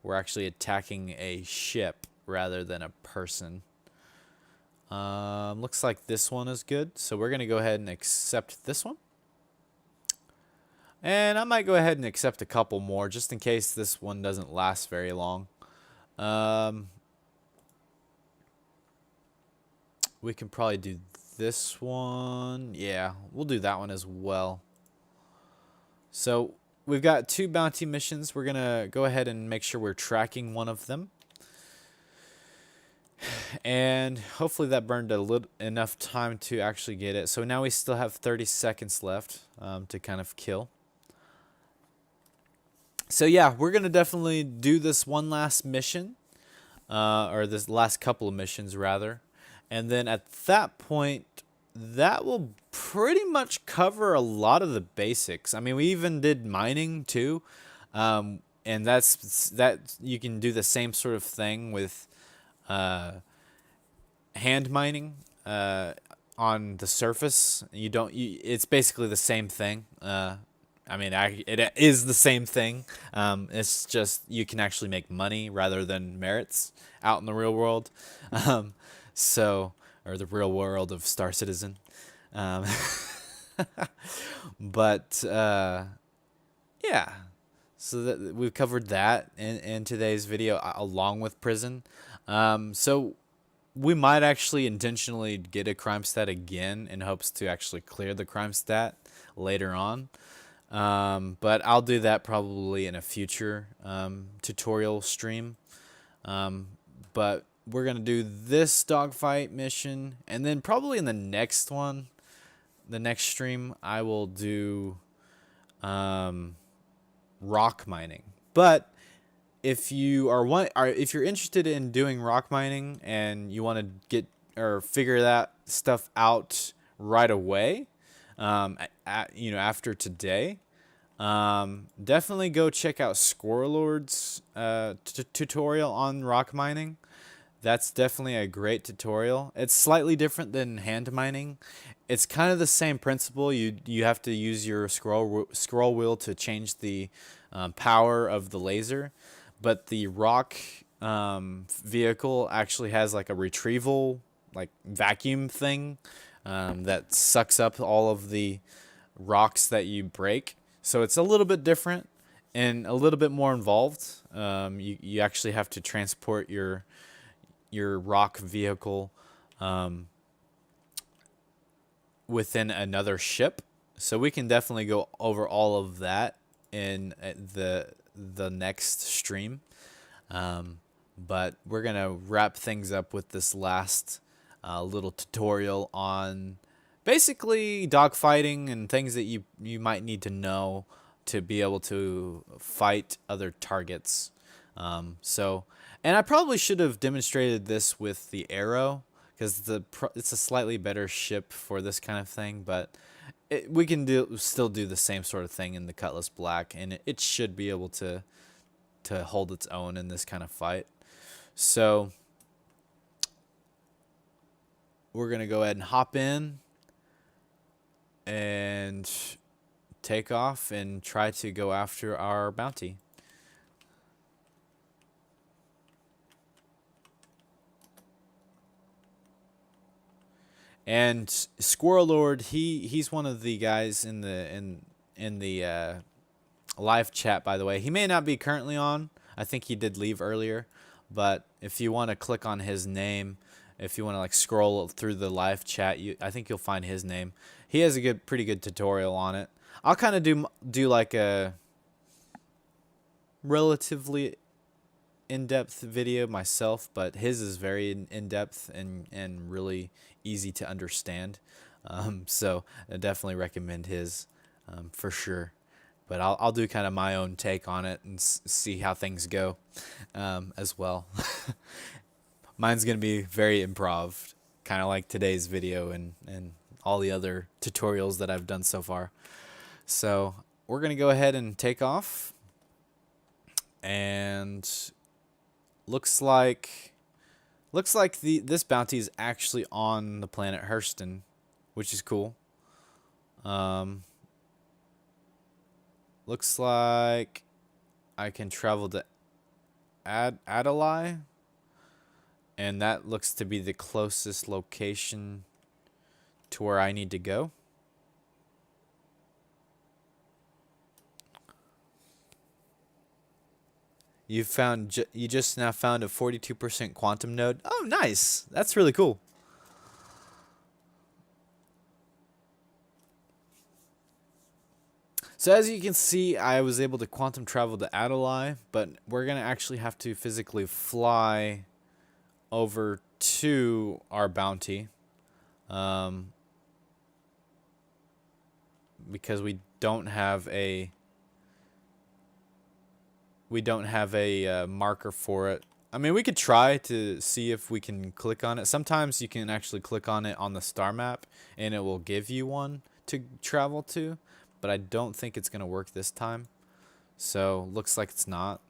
we're actually attacking a ship rather than a person. Looks like this one is good. So we're going to go ahead and accept this one. And I might go ahead and accept a couple more just in case this one doesn't last very long. We can probably do this one. Yeah, we'll do that one as well. So we've got 2 bounty missions. We're going to go ahead and make sure we're tracking one of them. And hopefully that burned enough time to actually get it. So now we still have 30 seconds left to kind of kill. So yeah, we're going to definitely do this one last mission. Or this last couple of missions rather. And then at that point, that will pretty much cover a lot of the basics. I mean, we even did mining too. And that you can do the same sort of thing with hand mining on the surface. It's basically the same thing. I mean, it is the same thing. It's just you can actually make money rather than merits out in the real world. Or the real world of Star Citizen. But yeah. So that we've covered that in today's video along with prison. So we might actually intentionally get a crime stat again in hopes to actually clear the crime stat later on. But I'll do that probably in a future tutorial stream. But we're going to do this dogfight mission, and then probably in the next one, the next stream, I will do rock mining. But if you if you're interested in doing rock mining and you want to get or figure that stuff out right away, after today, definitely go check out Squirrelord's tutorial on rock mining. That's definitely a great tutorial. It's slightly different than hand mining. It's kind of the same principle. You have to use your scroll wheel to change the power of the laser, but the rock vehicle actually has like a retrieval, like vacuum thing that sucks up all of the rocks that you break. So it's a little bit different and a little bit more involved. You actually have to transport your rock vehicle within another ship. So we can definitely go over all of that in the next stream. But we're gonna wrap things up with this last little tutorial on basically dogfighting and things that you might need to know to be able to fight other targets. And I probably should have demonstrated this with the Arrow, because it's a slightly better ship for this kind of thing, but we can still do the same sort of thing in the Cutlass Black, and it should be able to hold its own in this kind of fight. So we're gonna go ahead and hop in and take off and try to go after our bounty. And Squirrel Lord, he's one of the guys in the live chat, by the way. He may not be currently on. I think he did leave earlier, but if you want to click on his name, if you want to like scroll through the live chat, I think you'll find his name. He has a pretty good tutorial on it. I'll kind of do like a relatively in-depth video myself, but his is very in-depth and really easy to understand. So I definitely recommend his for sure. But I'll do kind of my own take on it and see how things go as well. Mine's gonna be very improv, kind of like today's video and all the other tutorials that I've done so far. So we're gonna go ahead and take off, and looks like this bounty is actually on the planet Hurston, which is cool. Looks like I can travel to Adelaide, and that looks to be the closest location to where I need to go. You just now found a 42% quantum node. Oh, nice. That's really cool. So as you can see, I was able to quantum travel to Adelaide, but we're going to actually have to physically fly over to our bounty because we don't have a marker for it. I mean, we could try to see if we can click on it. Sometimes you can actually click on it on the star map and it will give you one to travel to, but I don't think it's going to work this time. So looks like it's not.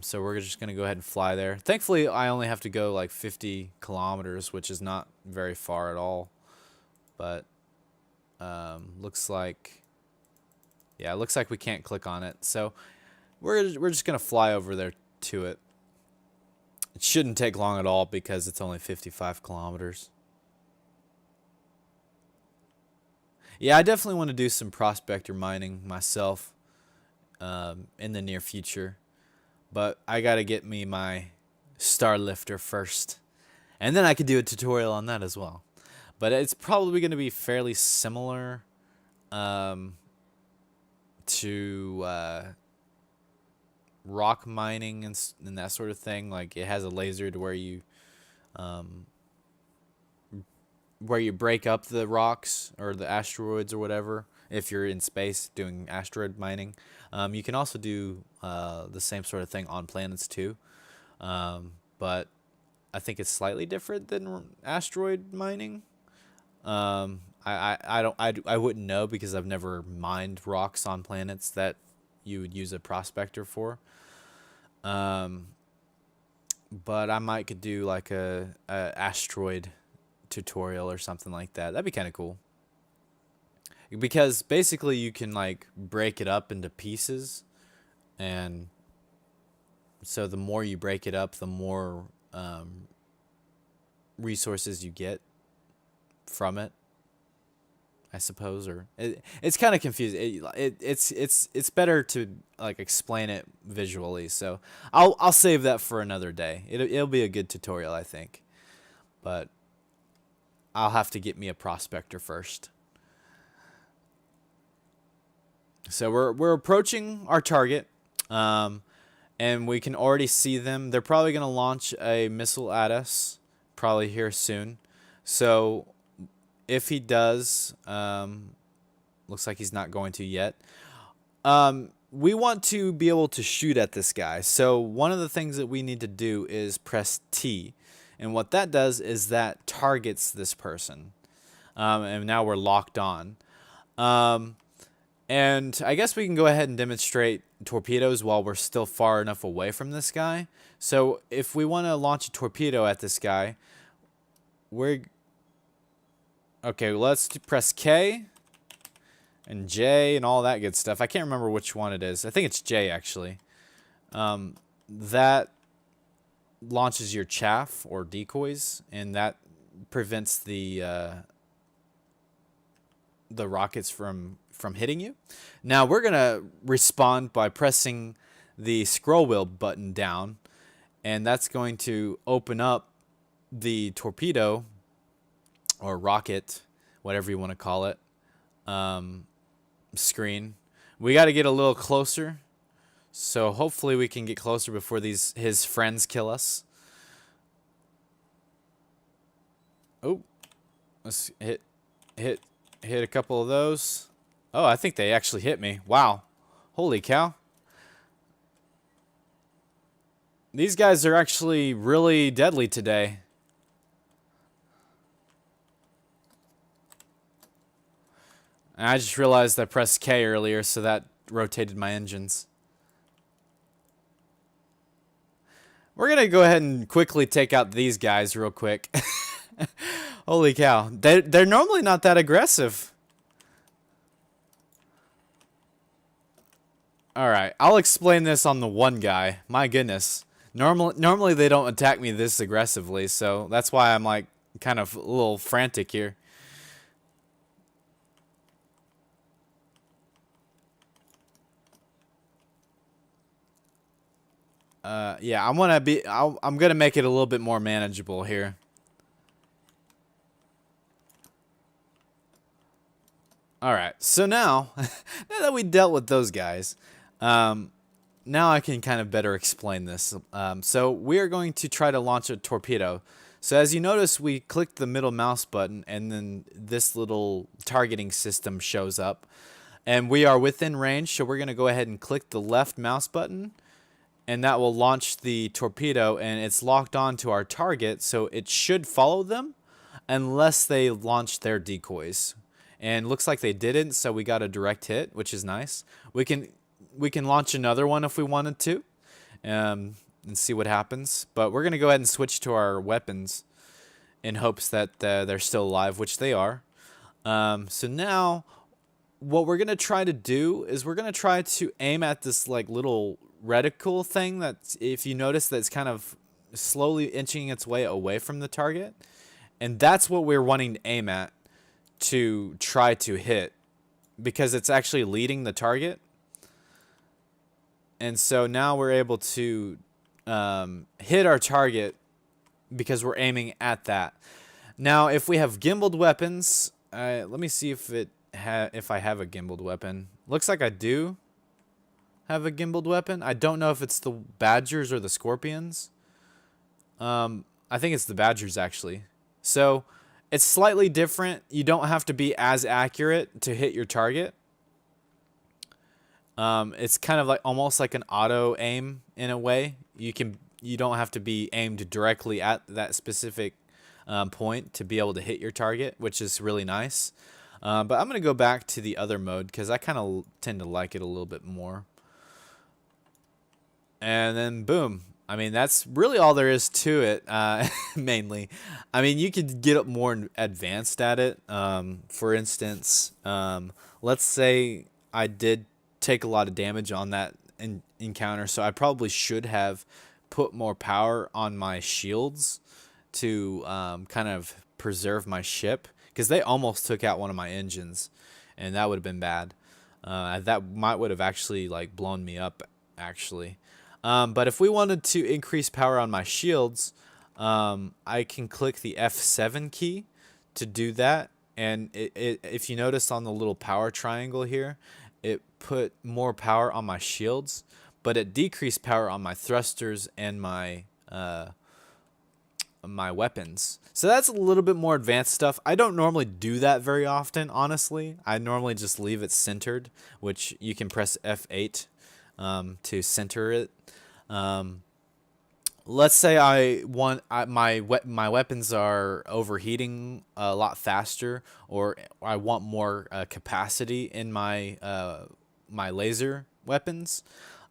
So we're just going to go ahead and fly there. Thankfully, I only have to go like 50 kilometers, which is not very far at all. But looks like, yeah, it looks like we can't click on it. So we're just going to fly over there to it. It shouldn't take long at all because it's only 55 kilometers. Yeah, I definitely want to do some prospector mining myself in the near future. But I got to get me my star lifter first. And then I could do a tutorial on that as well. But it's probably going to be fairly similar to rock mining and that sort of thing. Like it has a laser to where you break up the rocks or the asteroids or whatever. If you're in space doing asteroid mining, you can also do the same sort of thing on planets too. But I think it's slightly different than asteroid mining. I wouldn't know because I've never mined rocks on planets that you would use a prospector for. but I might could do like a asteroid tutorial or something like that. That'd be kind of cool. Because basically you can like break it up into pieces, and so the more you break it up, the more resources you get from it, I suppose. Or it's kind of confusing. It's better to like explain it visually. So I'll save that for another day. It'll be a good tutorial, I think. But I'll have to get me a prospector first. So we're approaching our target, and we can already see them. They're probably going to launch a missile at us, probably here soon. So if he does, looks like he's not going to yet. We want to be able to shoot at this guy. So one of the things that we need to do is press T. And what that does is that targets this person. And now we're locked on. And I guess we can go ahead and demonstrate torpedoes while we're still far enough away from this guy. So if we want to launch a torpedo at this guy, okay, let's press K and J and all that good stuff. I can't remember which one it is. I think it's J, actually. That launches your chaff or decoys, and that prevents the rockets from hitting you. Now we're gonna respond by pressing the scroll wheel button down, and that's going to open up the torpedo or rocket, whatever you want to call it, screen. We got to get a little closer, so hopefully we can get closer before his friends kill us. Oh, let's hit a couple of those. Oh, I think they actually hit me. Wow. Holy cow. These guys are actually really deadly today. And I just realized I pressed K earlier, so that rotated my engines. We're going to go ahead and quickly take out these guys real quick. Holy cow. They're normally not that aggressive. Alright, I'll explain this on the one guy. My goodness. Normally they don't attack me this aggressively, so that's why I'm like kind of a little frantic here. Yeah, I'm gonna make it a little bit more manageable here. Alright, so now that we dealt with those guys, now I can kind of better explain this. So we are going to try to launch a torpedo. So as you notice, we clicked the middle mouse button, and then this little targeting system shows up. And we are within range, so we're going to go ahead and click the left mouse button, and that will launch the torpedo, and it's locked on to our target, so it should follow them unless they launch their decoys. And looks like they didn't, so we got a direct hit, which is nice. We can launch another one if we wanted to, and see what happens. But we're going to go ahead and switch to our weapons in hopes that they're still alive, which they are. So now what we're going to try to do is we're going to try to aim at this like little reticle thing that, if you notice, that's kind of slowly inching its way away from the target. And that's what we're wanting to aim at, to try to hit, because it's actually leading the target. And so now we're able to hit our target because we're aiming at that. Now if we have gimbaled weapons, let me see if I have a gimbaled weapon. Looks like I do have a gimbaled weapon. I don't know if it's the Badgers or the Scorpions. I think it's the Badgers, actually. So it's slightly different. You don't have to be as accurate to hit your target. It's kind of like almost like an auto aim in a way. You don't have to be aimed directly at that specific point to be able to hit your target, which is really nice. But I'm gonna go back to the other mode because I kind of tend to like it a little bit more. And then boom, I mean, that's really all there is to it, mainly. I mean, you could get more advanced at it. For instance, let's say I did take a lot of damage on that encounter, so I probably should have put more power on my shields to kind of preserve my ship, because they almost took out one of my engines, and that would have been bad. That would have actually like blown me up, actually. But if we wanted to increase power on my shields, I can click the F7 key to do that. And if you notice on the little power triangle here, it put more power on my shields, but it decreased power on my thrusters and my my weapons. So that's a little bit more advanced stuff. I don't normally do that very often, honestly. I normally just leave it centered, which you can press F8 to center it. Let's say my weapons are overheating a lot faster, or I want more capacity in my my laser weapons.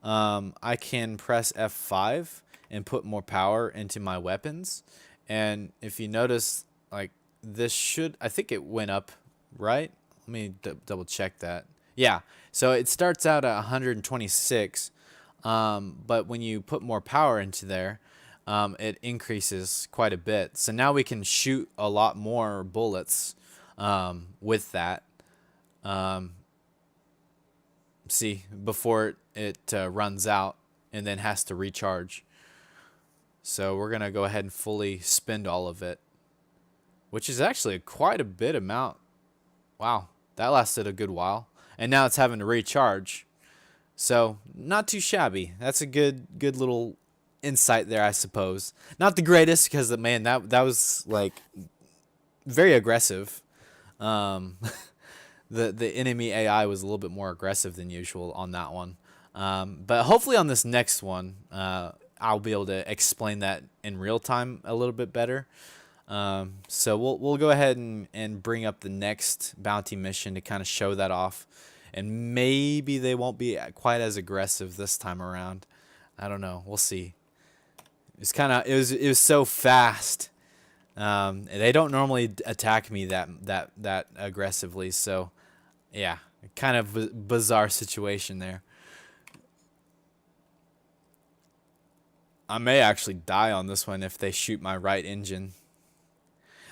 I can press F5 and put more power into my weapons. And if you notice, like, this should, I think it went up, right? Let me double check that. Yeah, so it starts out at 126, but when you put more power into there, it increases quite a bit. So now we can shoot a lot more bullets with that. See, before it runs out and then has to recharge. So we're going to go ahead and fully spend all of it, which is actually quite a bit amount. Wow, that lasted a good while. And now it's having to recharge. So not too shabby. That's a good little insight there, I suppose. Not the greatest, because, man, that was like very aggressive. The enemy AI was a little bit more aggressive than usual on that one. But hopefully on this next one, I'll be able to explain that in real time a little bit better. So we'll go ahead and bring up the next bounty mission to kind of show that off. And maybe they won't be quite as aggressive this time around. I don't know. We'll see. It was so fast. They don't normally attack me that aggressively. So yeah, kind of bizarre situation there. I may actually die on this one if they shoot my right engine.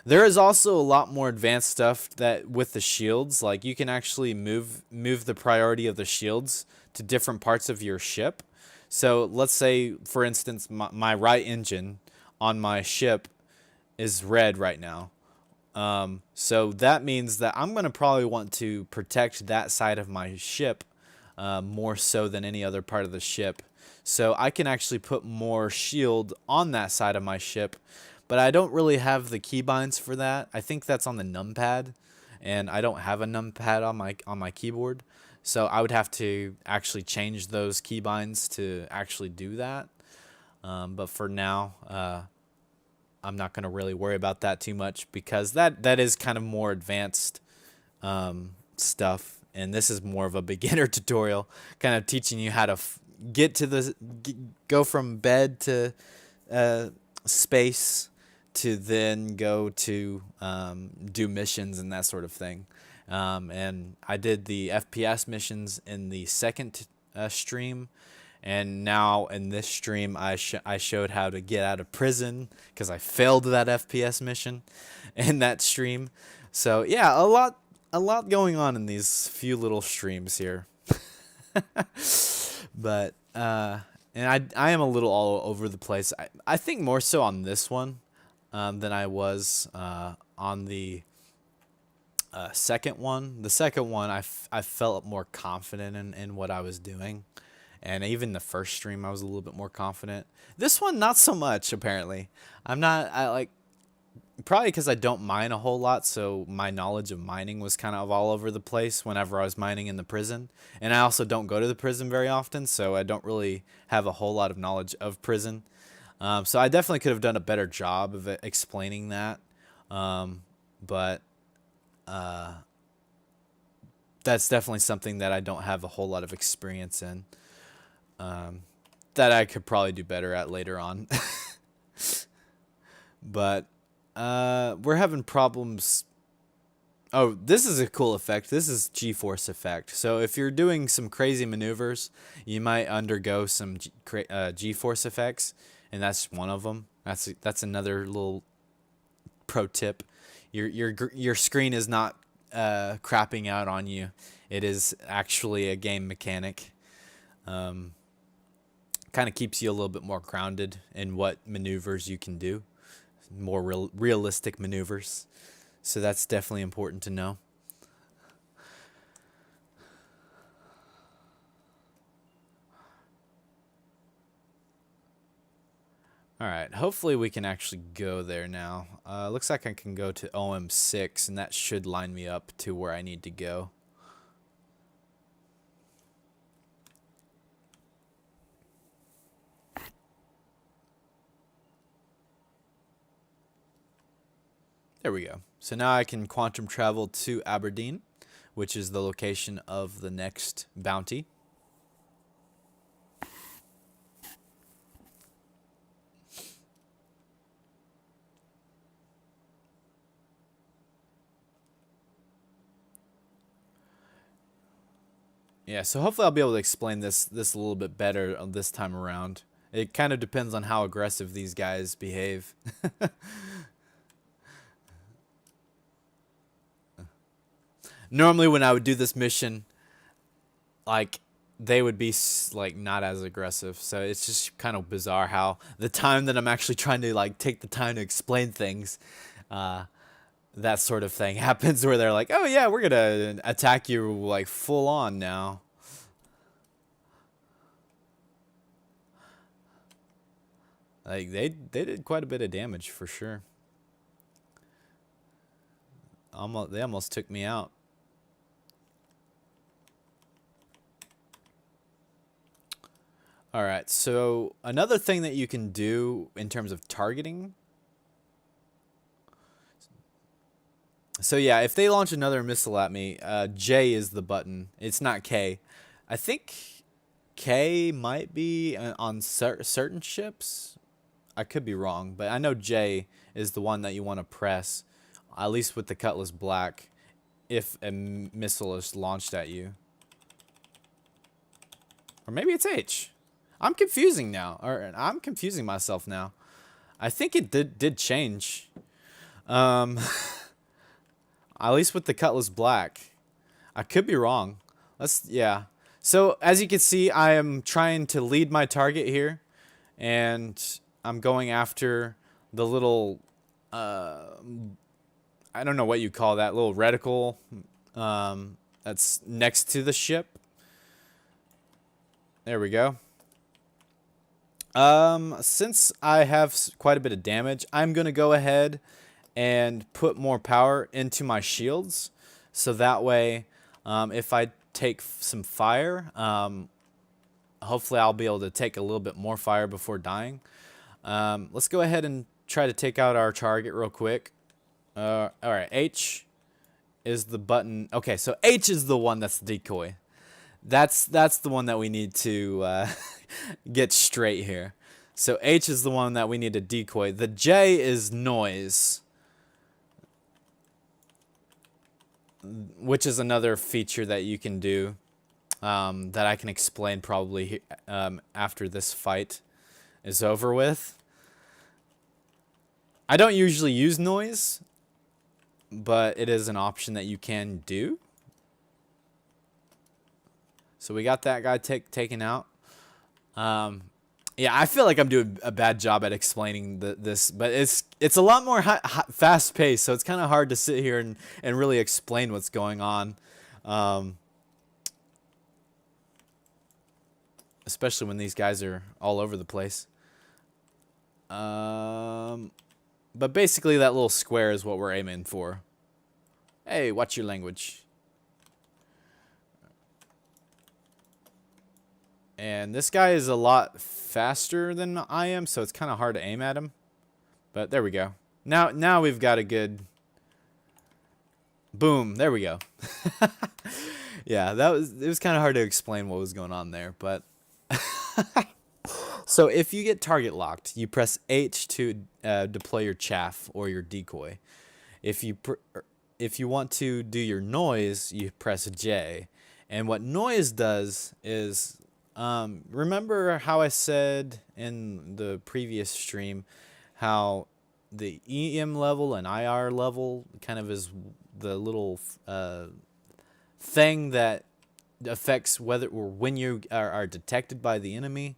There is also a lot more advanced stuff that with the shields, like you can actually move the priority of the shields to different parts of your ship. So let's say, for instance, my right engine on my ship is red right now. So that means that I'm going to probably want to protect that side of my ship more so than any other part of the ship. So I can actually put more shield on that side of my ship, but I don't really have the keybinds for that. I think that's on the numpad, and I don't have a numpad on my keyboard. So I would have to actually change those keybinds to actually do that. But for now, I'm not going to really worry about that too much, because that is kind of more advanced stuff, and this is more of a beginner tutorial, kind of teaching you how to go from bed to space to then go to do missions and that sort of thing. And I did the FPS missions in the second stream, and now in this stream I showed how to get out of prison, because I failed that FPS mission in that stream. So yeah, a lot going on in these few little streams here. But and I am a little all over the place. I think more so on this one than I was on the second one. The second one, I felt more confident in what I was doing. And even the first stream, I was a little bit more confident. This one, not so much, apparently. Probably because I don't mine a whole lot, so my knowledge of mining was kind of all over the place whenever I was mining in the prison. And I also don't go to the prison very often, so I don't really have a whole lot of knowledge of prison. So I definitely could have done a better job of explaining that. But that's definitely something that I don't have a whole lot of experience in. that I could probably do better at later on. But we're having problems. Oh, this is a cool effect. This is G-force effect. So if you're doing some crazy maneuvers, you might undergo some G-force effects, and that's one of them. That's another little pro tip. Your screen is not crapping out on you. It is actually a game mechanic. Kind of keeps you a little bit more grounded in what maneuvers you can do, more realistic maneuvers. So that's definitely important to know. All right, hopefully we can actually go there now. Looks like I can go to OM6, and that should line me up to where I need to go. There we go. So now I can quantum travel to Aberdeen, which is the location of the next bounty. Yeah, so hopefully I'll be able to explain this a little bit better this time around. It kind of depends on how aggressive these guys behave. Normally when I would do this mission, like, they would be like not as aggressive. So it's just kind of bizarre how the time that I'm actually trying to like take the time to explain things, that sort of thing happens where they're like, oh yeah, we're gonna attack you like full on now. Like they did quite a bit of damage for sure. They almost took me out. All right, so another thing that you can do in terms of targeting. So yeah, if they launch another missile at me, J is the button. It's not K. I think K might be on certain ships. I could be wrong, but I know J is the one that you want to press, at least with the Cutlass Black, if a missile is launched at you. Or maybe it's H. I'm confusing now, or I'm confusing myself now. I think it did change. At least with the Cutlass Black. I could be wrong. Yeah. So as you can see, I am trying to lead my target here, and I'm going after the little, I don't know what you call that, little reticle that's next to the ship. There we go. Since I have quite a bit of damage, I'm going to go ahead and put more power into my shields. So that way, if I take some fire, hopefully I'll be able to take a little bit more fire before dying. Let's go ahead and try to take out our target real quick. All right, H is the button. Okay, so H is the one that's the decoy. That's the one that we need to get straight here. So H is the one that we need to decoy. The J is noise, which is another feature that you can do, that I can explain probably after this fight is over with. I don't usually use noise, but it is an option that you can do. So we got that guy taken out. Yeah, I feel like I'm doing a bad job at explaining this, but it's a lot more fast paced, so it's kind of hard to sit here and really explain what's going on, especially when these guys are all over the place. But basically, that little square is what we're aiming for. Hey, watch your language. And this guy is a lot faster than I am, so it's kind of hard to aim at him. But there we go. Now we've got a good... Boom, there we go. Yeah, it was kind of hard to explain what was going on there, but... So if you get target locked, you press H to deploy your chaff or your decoy. If you if you want to do your noise, you press J. And what noise does is, remember how I said in the previous stream how the EM level and IR level kind of is the little thing that affects whether or when you are detected by the enemy.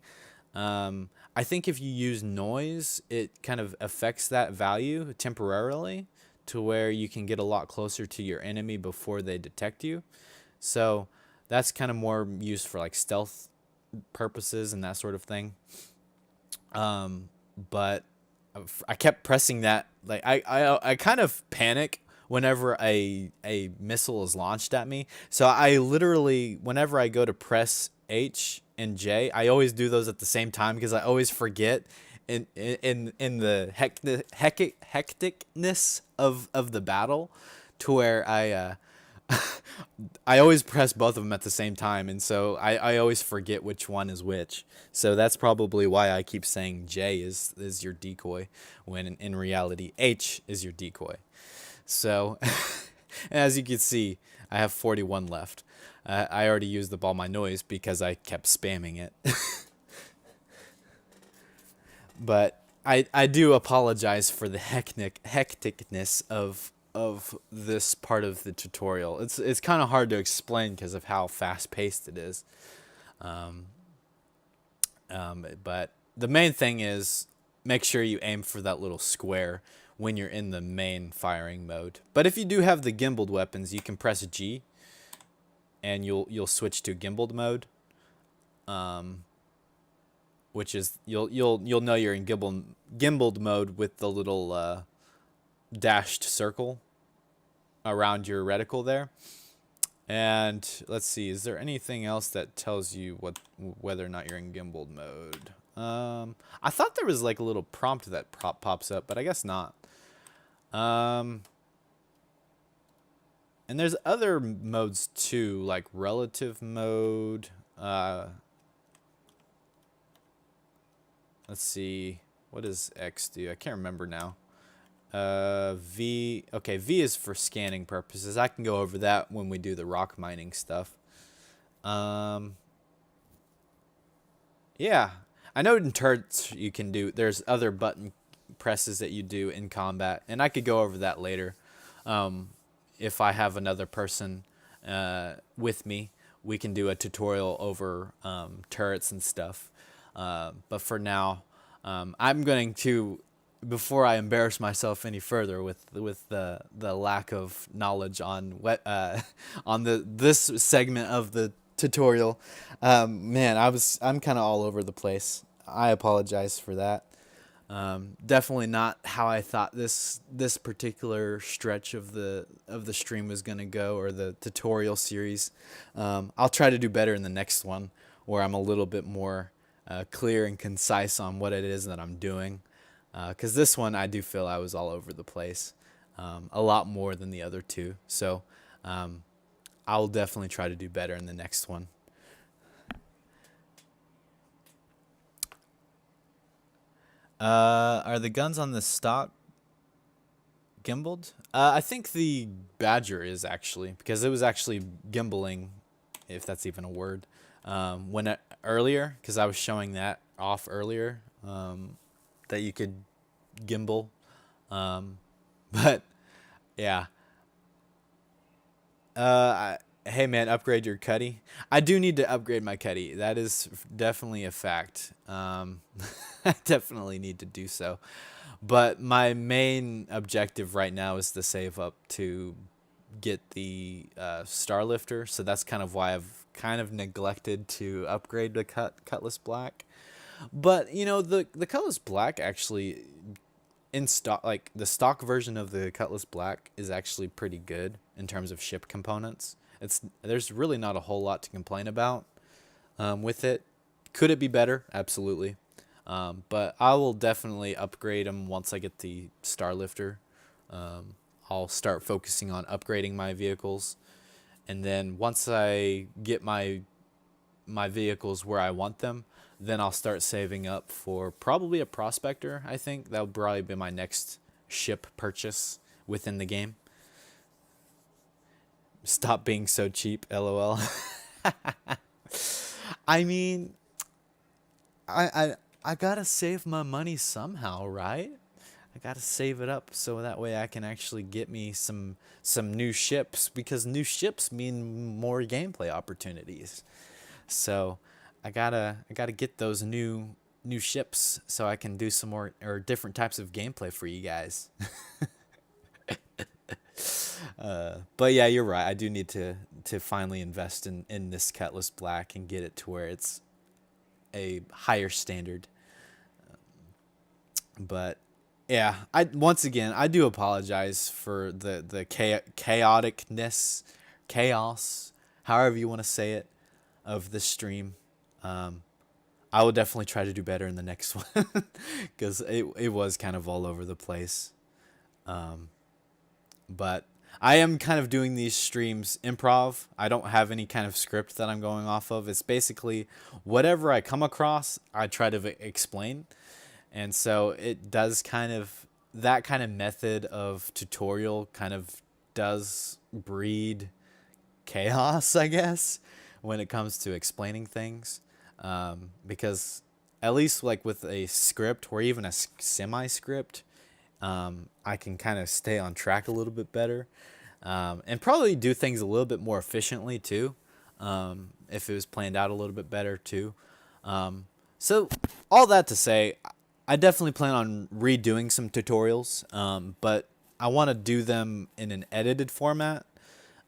I think if you use noise, it kind of affects that value temporarily to where you can get a lot closer to your enemy before they detect you. So that's kind of more used for like stealth purposes and that sort of thing. But I kept pressing that. Like I kind of panic whenever a missile is launched at me. So I literally, whenever I go to press H and J, I always do those at the same time because I always forget in the hecticness of the battle, to where I always press both of them at the same time, and so I always forget which one is which. So that's probably why I keep saying J is your decoy, when in reality H is your decoy. So as you can see, I have 41 left. I already used up all my noise because I kept spamming it. But I do apologize for the hecticness of this part of the tutorial. It's kind of hard to explain because of how fast paced it is. But the main thing is, make sure you aim for that little square when you're in the main firing mode. But if you do have the gimbaled weapons, you can press G and you'll switch to Gimbaled Mode. Which is, you'll know you're in gimbaled mode with the little dashed circle around your reticle there. And let's see, is there anything else that tells you whether or not you're in gimbaled mode? I thought there was like a little prompt that pops up, but I guess not. And there's other modes too, like relative mode. Let's see, what does X do? I can't remember now. V, okay, V is for scanning purposes. I can go over that when we do the rock mining stuff. Yeah, I know in turrets you can do, there's other button presses that you do in combat, and I could go over that later. If I have another person with me, we can do a tutorial over turrets and stuff. But for now, I'm going to, before I embarrass myself any further with the lack of knowledge on this segment of the tutorial, man, I'm kind of all over the place. I apologize for that. Definitely not how I thought this particular stretch of the stream was gonna go, or the tutorial series. I'll try to do better in the next one, where I'm a little bit more clear and concise on what it is that I'm doing. Because this one, I do feel I was all over the place, a lot more than the other two. So I'll definitely try to do better in the next one. Are the guns on the stock gimbaled? I think the Badger is, actually, because it was actually gimbaling, if that's even a word, earlier, because I was showing that off earlier, that you could gimbal. But yeah. Hey man, upgrade your cutty. I do need to upgrade my cutty. That is definitely a fact. I definitely need to do so. But my main objective right now is to save up to get the Star Lifter. So that's kind of why I've kind of neglected to upgrade the Cutlass Black. But you know, the Cutlass Black actually, in stock, like the stock version of the Cutlass Black is actually pretty good in terms of ship components. There's really not a whole lot to complain about with it. Could it be better? Absolutely. But I will definitely upgrade them once I get the Star Lifter. I'll start focusing on upgrading my vehicles, and then once I get my vehicles where I want them, Then I'll start saving up for probably a prospector. I think that would probably be my next ship purchase within the game. Stop being so cheap, lol. I mean, I gotta save my money somehow, right? I gotta save it up so that way I can actually get me some new ships, because new ships mean more gameplay opportunities. So I gotta get those new ships so I can do some more or different types of gameplay for you guys. But yeah, you're right. I do need to finally invest in this Cutlass Black and get it to where it's a higher standard. But yeah, I once again I do apologize for the chaoticness, chaos, however you want to say it, of this stream. Um, I will definitely try to do better in the next one because it was kind of all over the place. Um, but I am kind of doing these streams improv. I don't have any kind of script that I'm going off of. It's basically whatever I come across, I try to explain. And so it does kind of, that kind of method of tutorial kind of does breed chaos, I guess, when it comes to explaining things. Because at least like with a script or even a semi-script, I can kind of stay on track a little bit better, and probably do things a little bit more efficiently too, if it was planned out a little bit better too. So all that to say, I definitely plan on redoing some tutorials, but I want to do them in an edited format,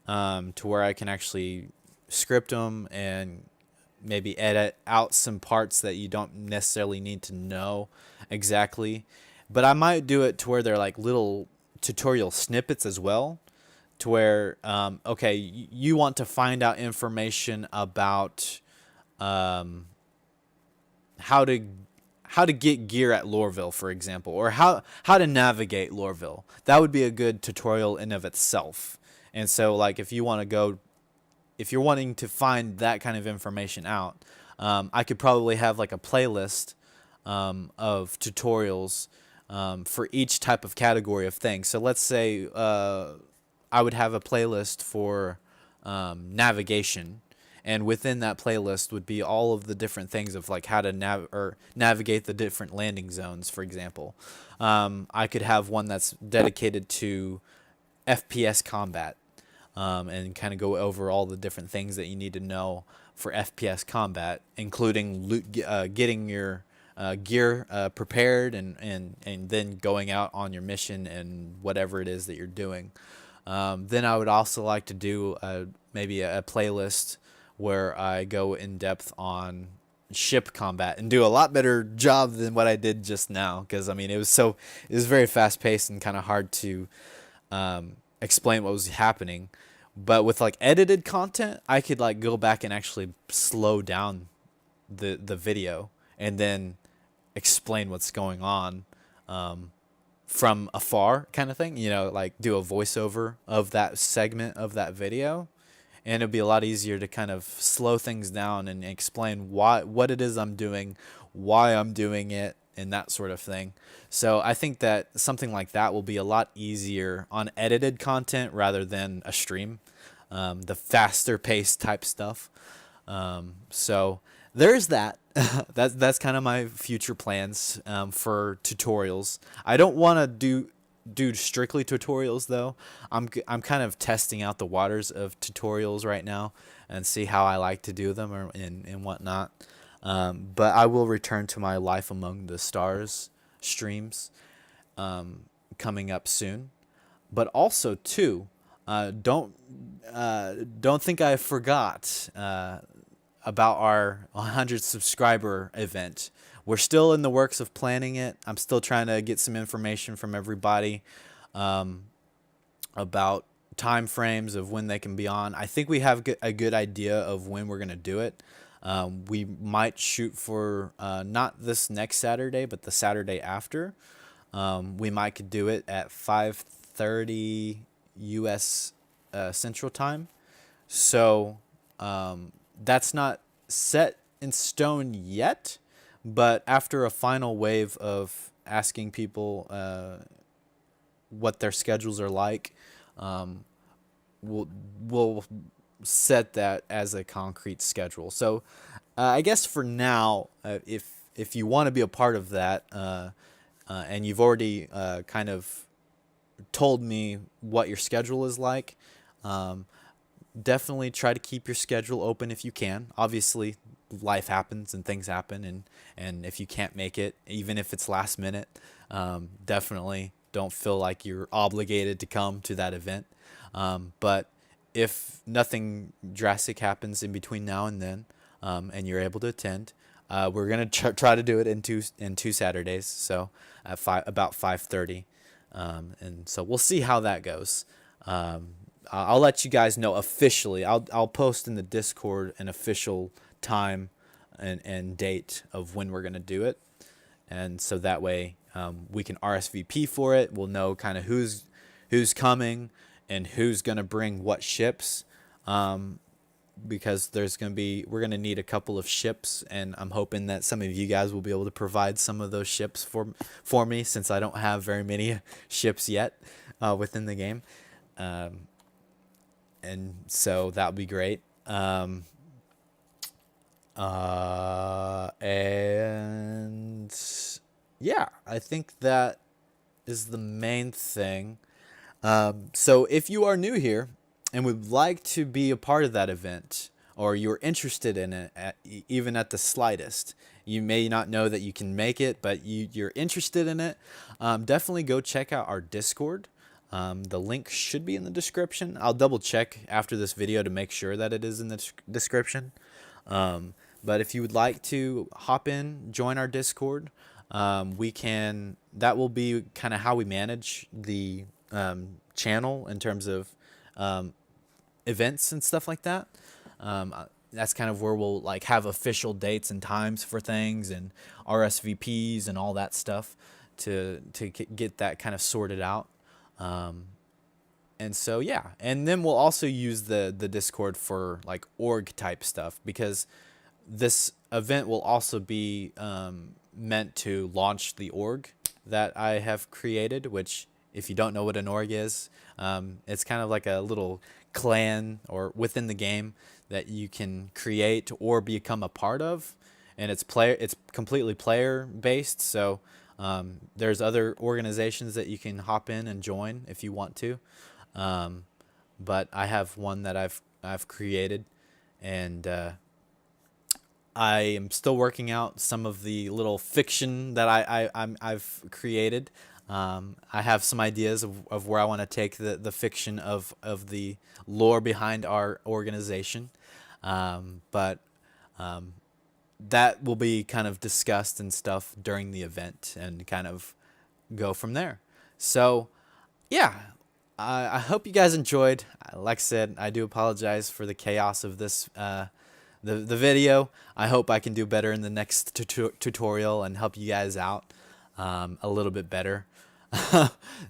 to where I can actually script them and maybe edit out some parts that you don't necessarily need to know exactly. But I might do it to where they're like little tutorial snippets as well, to where, okay, you want to find out information about um, how to get gear at Lorville, for example, or how to navigate Lorville. That would be a good tutorial in of itself. And so, like, if you want to go, if you're wanting to find that kind of information out, I could probably have like a playlist of tutorials for each type of category of things. So let's say I would have a playlist for navigation, and within that playlist would be all of the different things of like how to navigate the different landing zones, for example. I could have one that's dedicated to FPS combat, and kind of go over all the different things that you need to know for FPS combat, including getting your gear prepared, and then going out on your mission and whatever it is that you're doing. Then I would also like to do maybe a playlist where I go in depth on ship combat and do a lot better job than what I did just now, because I mean it was very fast paced and kind of hard to explain what was happening. But with like edited content, I could like go back and actually slow down the video and then explain what's going on from afar, kind of thing, like do a voiceover of that segment of that video, and it'd be a lot easier to kind of slow things down and explain what it is I'm doing, why I'm doing it, and that sort of thing. So I think that something like that will be a lot easier on edited content rather than a stream, the faster paced type stuff. So there's that. That's kind of my future plans for tutorials. I don't want to do strictly tutorials though. I'm kind of testing out the waters of tutorials right now and see how I like to do them and whatnot. But I will return to my Life Among the Stars streams coming up soon. But also too, don't think I forgot about our 100 subscriber event. We're still in the works of planning it. I'm still trying to get some information from everybody about time frames of when they can be on. I think we have a good idea of when we're going to do it. We might shoot for not this next Saturday, but the Saturday after. We might could do it at 5:30 U.S. Central Time. So that's not set in stone yet, But after a final wave of asking people what their schedules are like, um, we'll we'll set that as a concrete schedule. So I guess for now, if you want to be a part of that, and you've already kind of told me what your schedule is like, um, definitely try to keep your schedule open if you can. Obviously, life happens and things happen, and if you can't make it, even if it's last minute, definitely don't feel like you're obligated to come to that event. But if nothing drastic happens in between now and then, and you're able to attend, we're gonna try to do it in two Saturdays, so at about 5:30, and so we'll see how that goes. I'll let you guys know officially. I'll post in the Discord an official time and date of when we're gonna do it, and so that way we can RSVP for it. We'll know kind of who's coming and who's gonna bring what ships, because we're gonna need a couple of ships, and I'm hoping that some of you guys will be able to provide some of those ships for me, since I don't have very many ships yet within the game. And so that would be great. And yeah, I think that is the main thing. So if you are new here and would like to be a part of that event, or you're interested in it, even at the slightest, you may not know that you can make it, but you're interested in it, definitely go check out our Discord. The link should be in the description. I'll double check after this video to make sure that it is in the description. But if you would like to hop in, join our Discord, that will be kind of how we manage the channel in terms of events and stuff like that. That's kind of where we'll like have official dates and times for things, and RSVPs and all that stuff to get that kind of sorted out. And so yeah, and then we'll also use the Discord for like org type stuff, because this event will also be meant to launch the org that I have created, which, if you don't know what an org is, it's kind of like a little clan or within the game that you can create or become a part of, and it's completely player based. So there's other organizations that you can hop in and join if you want to, but I have one that I've created, and I am still working out some of the little fiction that I've created. I have some ideas of where I want to take the fiction of the lore behind our organization, but that will be kind of discussed and stuff during the event, and kind of go from there. So yeah, I hope you guys enjoyed. Like I said, I do apologize for the chaos of this the video. I hope I can do better in the next tutorial and help you guys out a little bit better.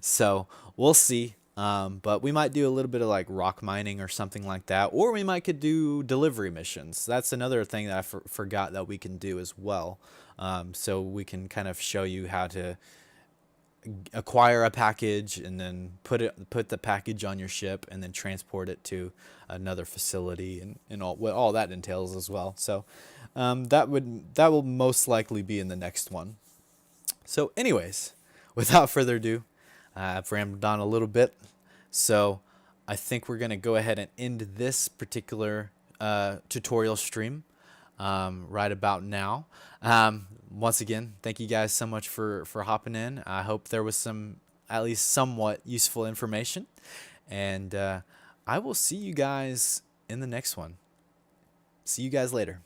So we'll see. But we might do a little bit of like rock mining or something like that, or we could do delivery missions. That's another thing that I forgot that we can do as well. So we can kind of show you how to acquire a package and then put the package on your ship and then transport it to another facility, and what all that entails as well. So that will most likely be in the next one. So anyways, without further ado, I've rambled on a little bit, so I think we're gonna go ahead and end this particular tutorial stream right about now. Once again, thank you guys so much for hopping in. I hope there was some, at least somewhat useful information, and I will see you guys in the next one. See you guys later.